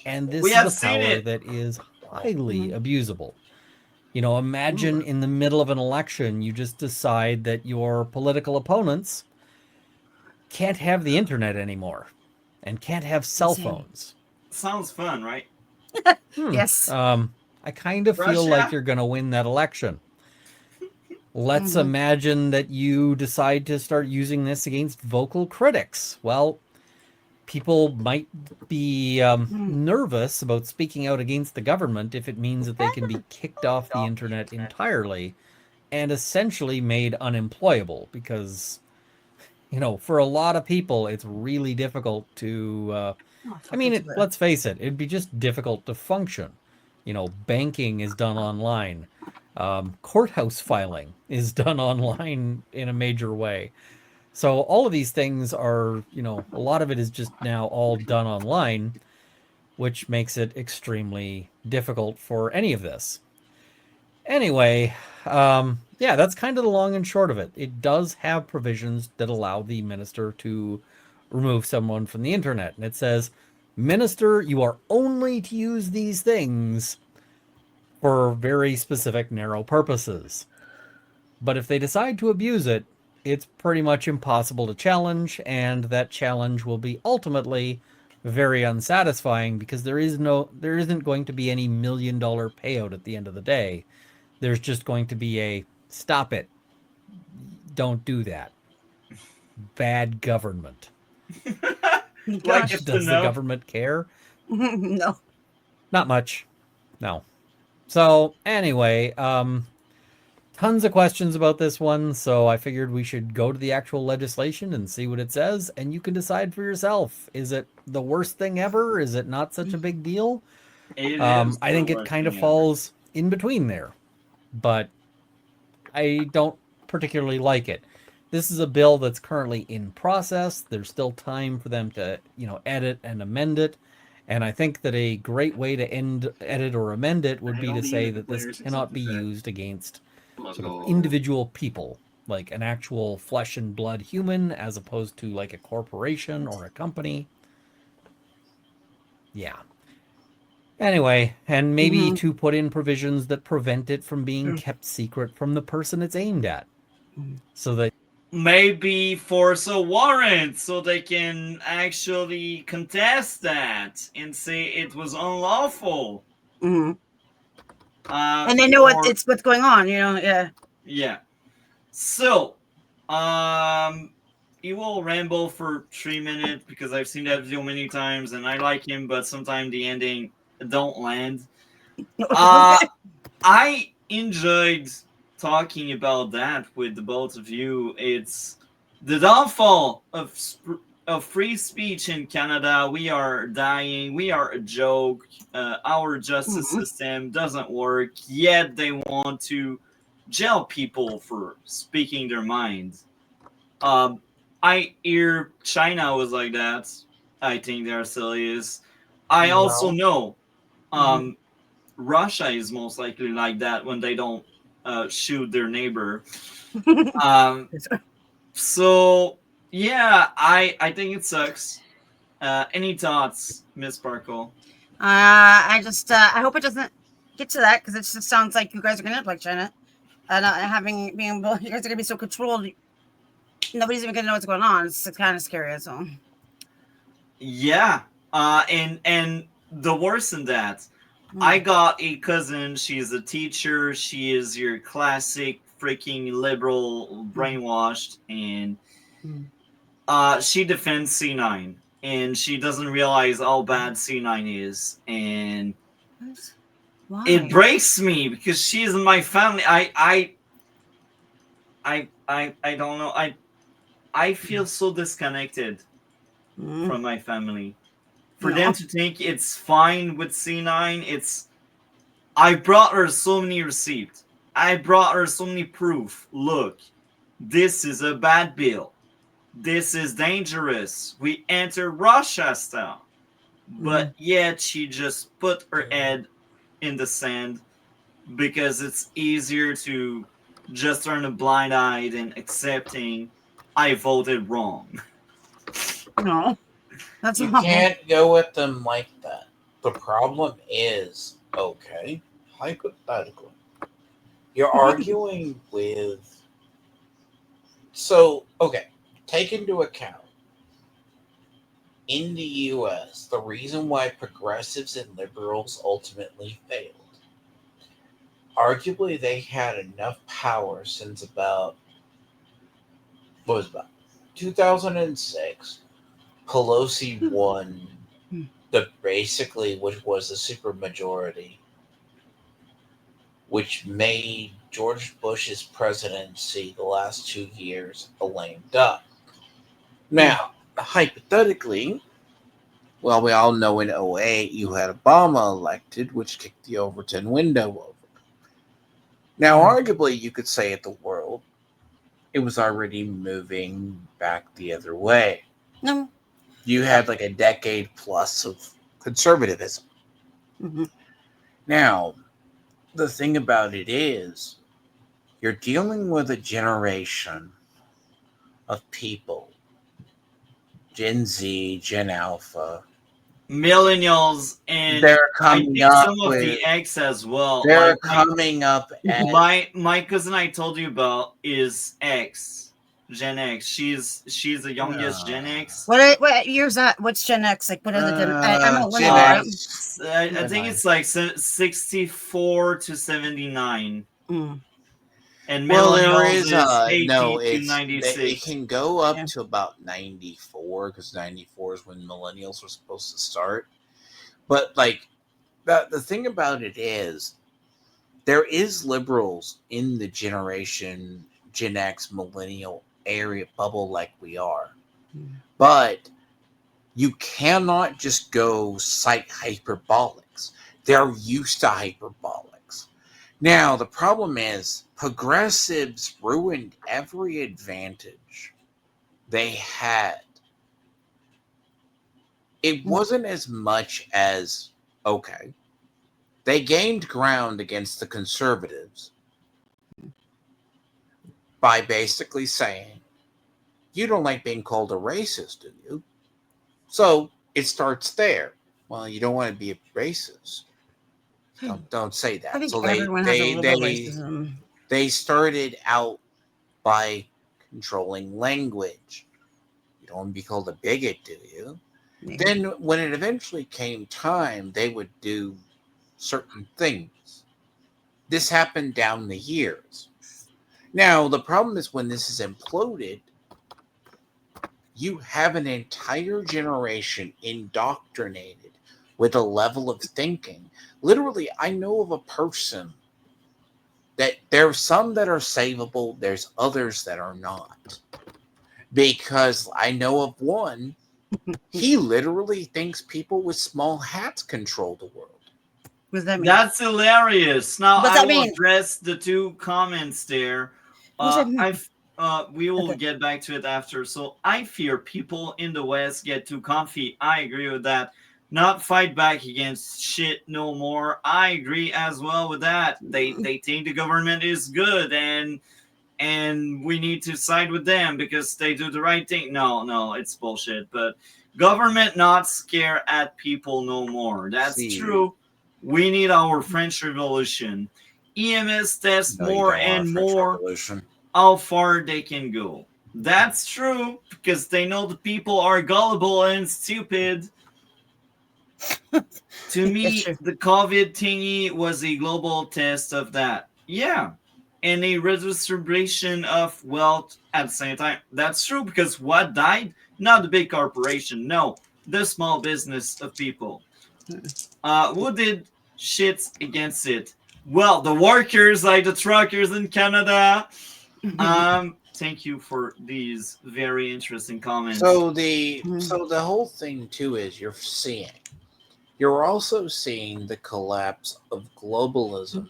and this is a power that is highly abusable. You know, imagine in the middle of an election, you just decide that your political opponents can't have the internet anymore and can't have cell phones. Sounds fun, right? Yes. I kind of feel like you're going to win that election. Let's imagine that you decide to start using this against vocal critics. Well, people might be nervous about speaking out against the government if it means that they can be kicked off the internet entirely and essentially made unemployable because, you know, for a lot of people, it's really difficult to, let's face it, it'd be just difficult to function. You know, banking is done online. Courthouse filing is done online in a major way. So all of these things are, you know, a lot of it is just now all done online, which makes it extremely difficult for any of this. Anyway, that's kind of the long and short of it. It does have provisions that allow the minister to remove someone from the internet. And it says, Minister, you are only to use these things for very specific, narrow purposes. But if they decide to abuse it, it's pretty much impossible to challenge, and that challenge will be ultimately very unsatisfying because there isn't going to be any $1 million payout at the end of the day. There's just going to be a stop it. Don't do that. Bad government. Does the government care? No. Not much. No. So anyway, tons of questions about this one, so I figured we should go to the actual legislation and see what it says, and you can decide for yourself. Is it the worst thing ever? Is it not such a big deal? I think it kind of falls in between there, but I don't particularly like it. This is a bill that's currently in process. There's still time for them to, edit and amend it. And I think that a great way to edit or amend it would be to say that this cannot be used against sort of individual people, like an actual flesh and blood human, as opposed to like a corporation or a company. Yeah. Anyway, and maybe to put in provisions that prevent it from being kept secret from the person it's aimed at. So that maybe force a warrant so they can actually contest that and say it was unlawful. And they know what's going on, Yeah. So, he will ramble for 3 minutes because I've seen that video many times and I like him, but sometimes the ending don't land. I enjoyed talking about that with the both of you. It's The downfall of free speech in Canada. We are dying. We are a joke. Our justice system doesn't work. Yet they want to jail people for speaking their minds. I hear China was like that. I think they're serious. I also know Russia is most likely like that when they don't shoot their neighbor. So yeah, I think it sucks. Any thoughts, Miss Sparkle? I just I hope it doesn't get to that because it just sounds like you guys are gonna end up like China, and you guys are gonna be so controlled. Nobody's even gonna know what's going on. It's kind of scary. So Yeah, and the worse than that, I got a cousin. She's a teacher. She is your classic freaking liberal, brainwashed, and she defends C9, and she doesn't realize how bad C9 is, and why? it breaks me because she is in my family. I don't know. I feel so disconnected from my family. For them to think it's fine with C9, I brought her so many receipts. I brought her so many proof. Look, this is a bad bill. This is dangerous. We enter Russia style. But yet she just put her head in the sand because it's easier to just turn a blind eye than accepting I voted wrong. No. That's You awful. can't go at them like that. The problem is, okay, hypothetically, you're arguing with. So, okay, take into account in the US, the reason why progressives and liberals ultimately failed. Arguably, they had enough power since about 2006. Pelosi won which was a super majority, which made George Bush's presidency the last 2 years a lame duck. Now, hypothetically, well, we all know in 2008 you had Obama elected, which kicked the Overton window over. Now, arguably, you could say at the world, it was already moving back the other way. No. You had like a decade plus of conservatism. Now, the thing about it is, you're dealing with a generation of people, Gen Z, Gen Alpha, Millennials, and they're I coming think up some of with, the X as well. they're Like coming up as, my cousin I told you about is X, Gen X. She's the youngest Gen X. What year's that? What's Gen X? Like what are the? I'm a millennial, right? I think it's like 64 to 79. And well, there millennials is is 80 no, to it 96. can go up to about 94 because 94 is when millennials were supposed to start. But like the thing about it is, there is liberals in the generation Gen X millennial area bubble like we are, but you cannot just go cite hyperbolics. They're used to hyperbolics. Now, the problem is progressives ruined every advantage they had. It wasn't as much as, okay, they gained ground against the conservatives by basically saying, you don't like being called a racist, do you? So it starts there. Well, you don't want to be a racist. Don't say that. I think So everyone has a little bit of racism. they started out by controlling language. You don't want to be called a bigot, do you? Then when it eventually came time, they would do certain things. This happened down the years. Now, the problem is when this is imploded, you have an entire generation indoctrinated with a level of thinking. Literally, I know of a person that there are some that are savable, there's others that are not. Because I know of one, he literally thinks people with small hats control the world. What does that mean? That's hilarious. Now What's I that will mean? address the two comments there. What's that mean? We will get back to it after. So I fear people in the West get too comfy. I agree with that. Not fight back against shit no more. I agree as well with that. They think the government is good and we need to side with them because they do the right thing. No, it's bullshit. But government not scare at people no more. That's true. We need our French Revolution. EMS test more and more how far they can go. That's true because they know the people are gullible and stupid. To me, the COVID thingy was a global test of that. Yeah. And a redistribution of wealth at the same time. That's true because what died? Not the big corporation. No, the small business of people. Who did shit against it? Well, the workers, like the truckers in Canada. Thank you for these very interesting comments. So the whole thing too is you're also seeing the collapse of globalism.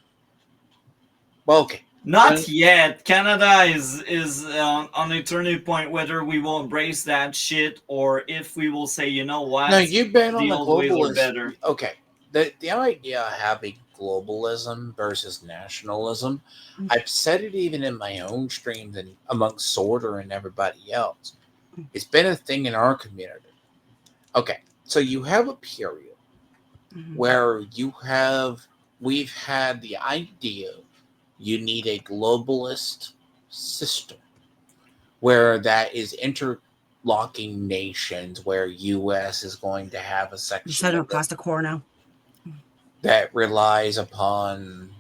Well, okay. Not yet. Canada is on a turning point whether we will embrace that shit or if we will say, you know what? No, you've been on the old ways are globalist. better. Okay. The idea of having globalism versus nationalism, I've said it even in my own streams and amongst Sorter and everybody else. It's been a thing in our community. Okay, so you have a period where we've had the idea you need a globalist system where that is interlocking nations, where U.S. is going to have a section. You said it across the core now. That relies upon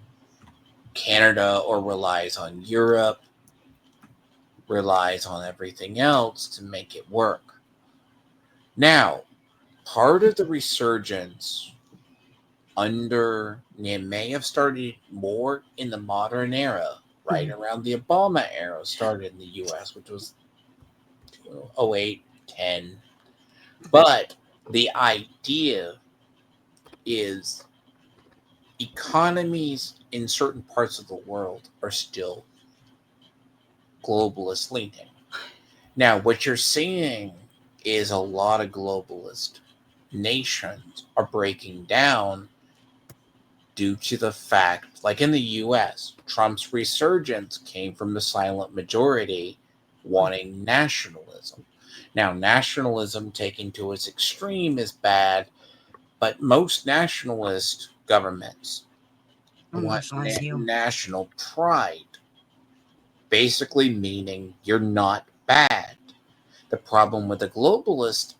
Canada or relies on Europe, relies on everything else to make it work. Now, part of the resurgence it may have started more in the modern era, right around the Obama era, started in the U.S., which was 08, 10. But the idea is economies in certain parts of the world are still globalist leaning. Now, what you're seeing is a lot of globalist nations are breaking down due to the fact, like in the U.S., Trump's resurgence came from the silent majority wanting nationalism. Now, nationalism taken to its extreme is bad, but most nationalist governments want national pride, basically meaning you're not bad. The problem with a globalist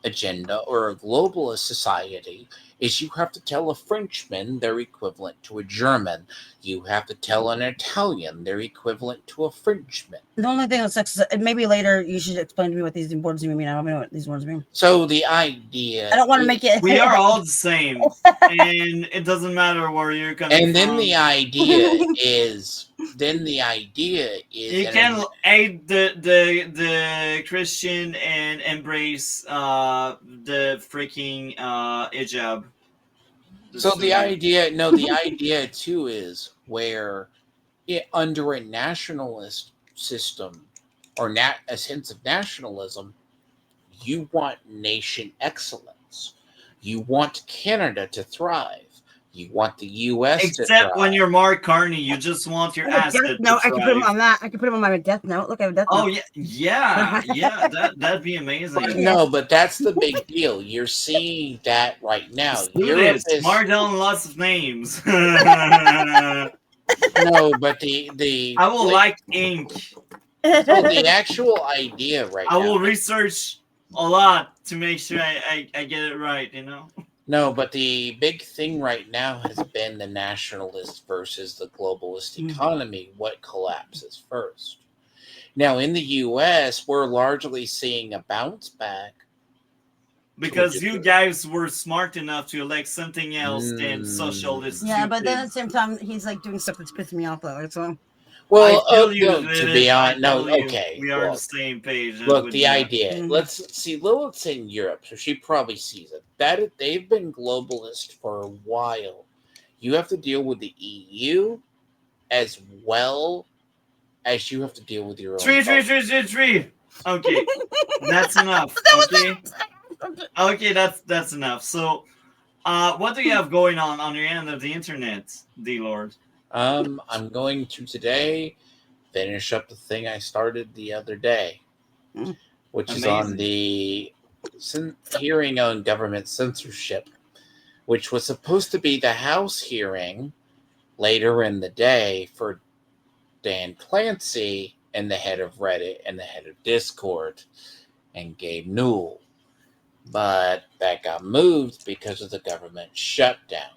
agenda or a globalist society is you have to tell a Frenchman they're equivalent to a German. You have to tell an Italian they're equivalent to a Frenchman. The only thing that's maybe later you should explain to me what these words mean. I don't know what these words mean. So the idea, I don't want to make it. We are all the same, and it doesn't matter where you're coming from. And then the idea is, you can aid the Christian and embrace the freaking hijab. So the idea too is where under a nationalist system or a sense of nationalism, you want nation excellence. You want Canada to thrive. You want the U.S. to thrive. Except when you're Mark Carney, you just want your ass to thrive. No, I can put him on that. I can put him on my death note. Look, I have a death note. Oh yeah. That'd be amazing. No, but that's the big deal. You're seeing that right now. Europe is marked down lots of names. No, but the I will like ink. So the actual idea right now. I will research a lot to make sure I get it right, you know? No, but the big thing right now has been the nationalist versus the globalist economy. What collapses first? Now, in the U.S., we're largely seeing a bounce back. Because you guys were smart enough to elect something else than socialist. Yeah, but then at the same time, he's like doing stuff that's pissing me off, though. So. Well, I feel you, no, to Vivek. be I honest, no, feel you. okay. We are on the Look, same page. look, with the you. idea. Let's see. Lilith's in Europe, so she probably sees it. That they've been globalist for a while. You have to deal with the EU as well as you have to deal with your own. Three. Okay, that's enough. Okay, okay, that's enough. So, what do you have going on your end of the internet, D Lord? I'm going to today finish up the thing I started the other day, which is on the hearing on government censorship, which was supposed to be the House hearing later in the day for Dan Clancy and the head of Reddit and the head of Discord and Gabe Newell. But that got moved because of the government shutdown.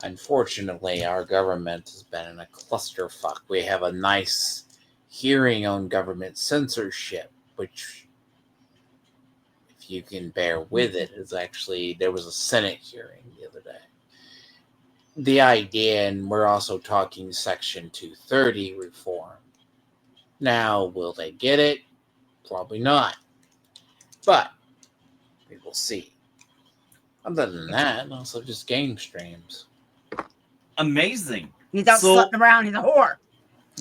Unfortunately, our government has been in a clusterfuck. We have a nice hearing on government censorship, which, if you can bear with it, is actually, there was a Senate hearing the other day. The idea, and we're also talking Section 230 reform. Now, will they get it? Probably not. But we will see. Other than that, also just game streams. Amazing. He's out slutting around. He's a whore.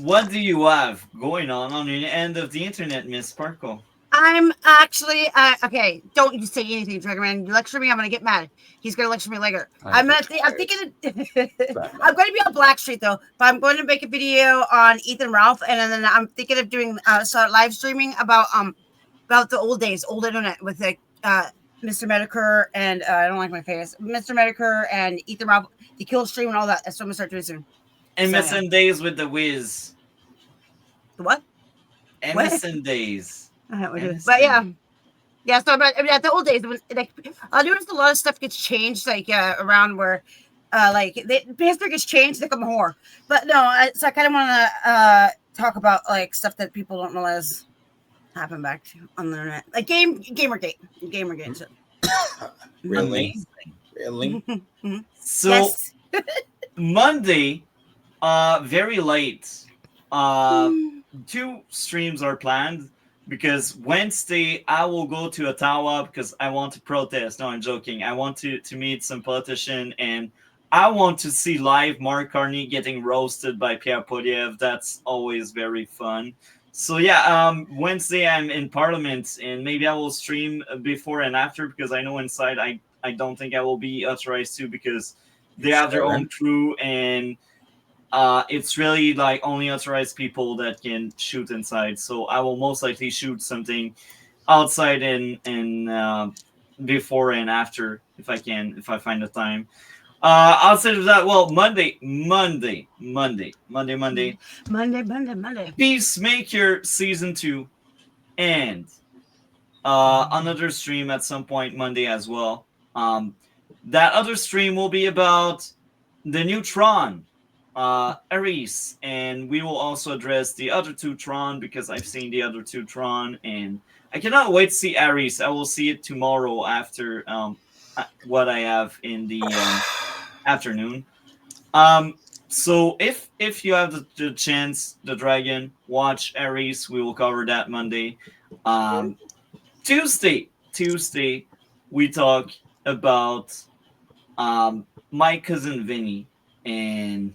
What do you have going on the end of the internet, Miss Sparkle? I'm actually okay. Don't you say anything, Dragonman. You lecture me, I'm gonna get mad. He's gonna lecture me later. I'm thinking. I'm going to be on Blackstreet though, but I'm going to make a video on Ethan Ralph, and then I'm thinking of doing start live streaming about the old days, old internet with like Mr. Medicare and I don't like my face, Mr. Medicare and Ethan Ralph, the kill stream and all that. That's what I'm gonna start doing soon. MSN Days with the Wiz. The what? MSN Days. But yeah. So at the old days, when, like, I noticed a lot of stuff gets changed, like around where, like, history gets changed. Like I'm a whore, but no. So I kind of want to talk about like stuff that people don't realize happened back on the internet, like Gamergate. So. Really? Really? So Yes. Monday, very late. 2 streams are planned because Wednesday I will go to Ottawa because I want to protest. No, I'm joking. I want to meet some politician and I want to see live Mark Carney getting roasted by Pierre Poilievre. That's always very fun. So yeah, Wednesday I'm in Parliament and maybe I will stream before and after because I know inside I don't think I will be authorized to because they have their own crew and it's really like only authorized people that can shoot inside. So I will most likely shoot something outside and before and after if I can, if I find the time. Outside of that, well, Monday. Peacemaker season 2 and another stream at some point Monday as well. That other stream will be about the new Tron. Ares, and we will also address the other 2 Tron because I've seen the other 2 Tron and I cannot wait to see Ares. I will see it tomorrow after what I have in the afternoon. So if you have the chance, the Dragon, watch Ares. We will cover that Monday. Tuesday we talk about My Cousin Vinny and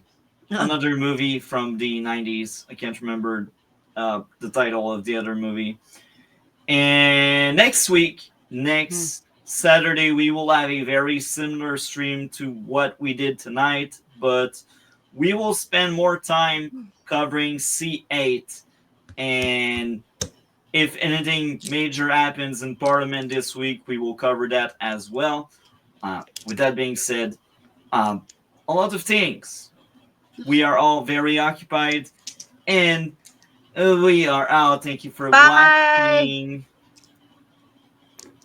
another movie from the 90s. I can't remember the title of the other movie. And next Saturday, we will have a very similar stream to what we did tonight, but we will spend more time covering C8. And if anything major happens in Parliament this week, we will cover that as well. With that being said, a lot of things. We are all very occupied, and we are out. Thank you for watching.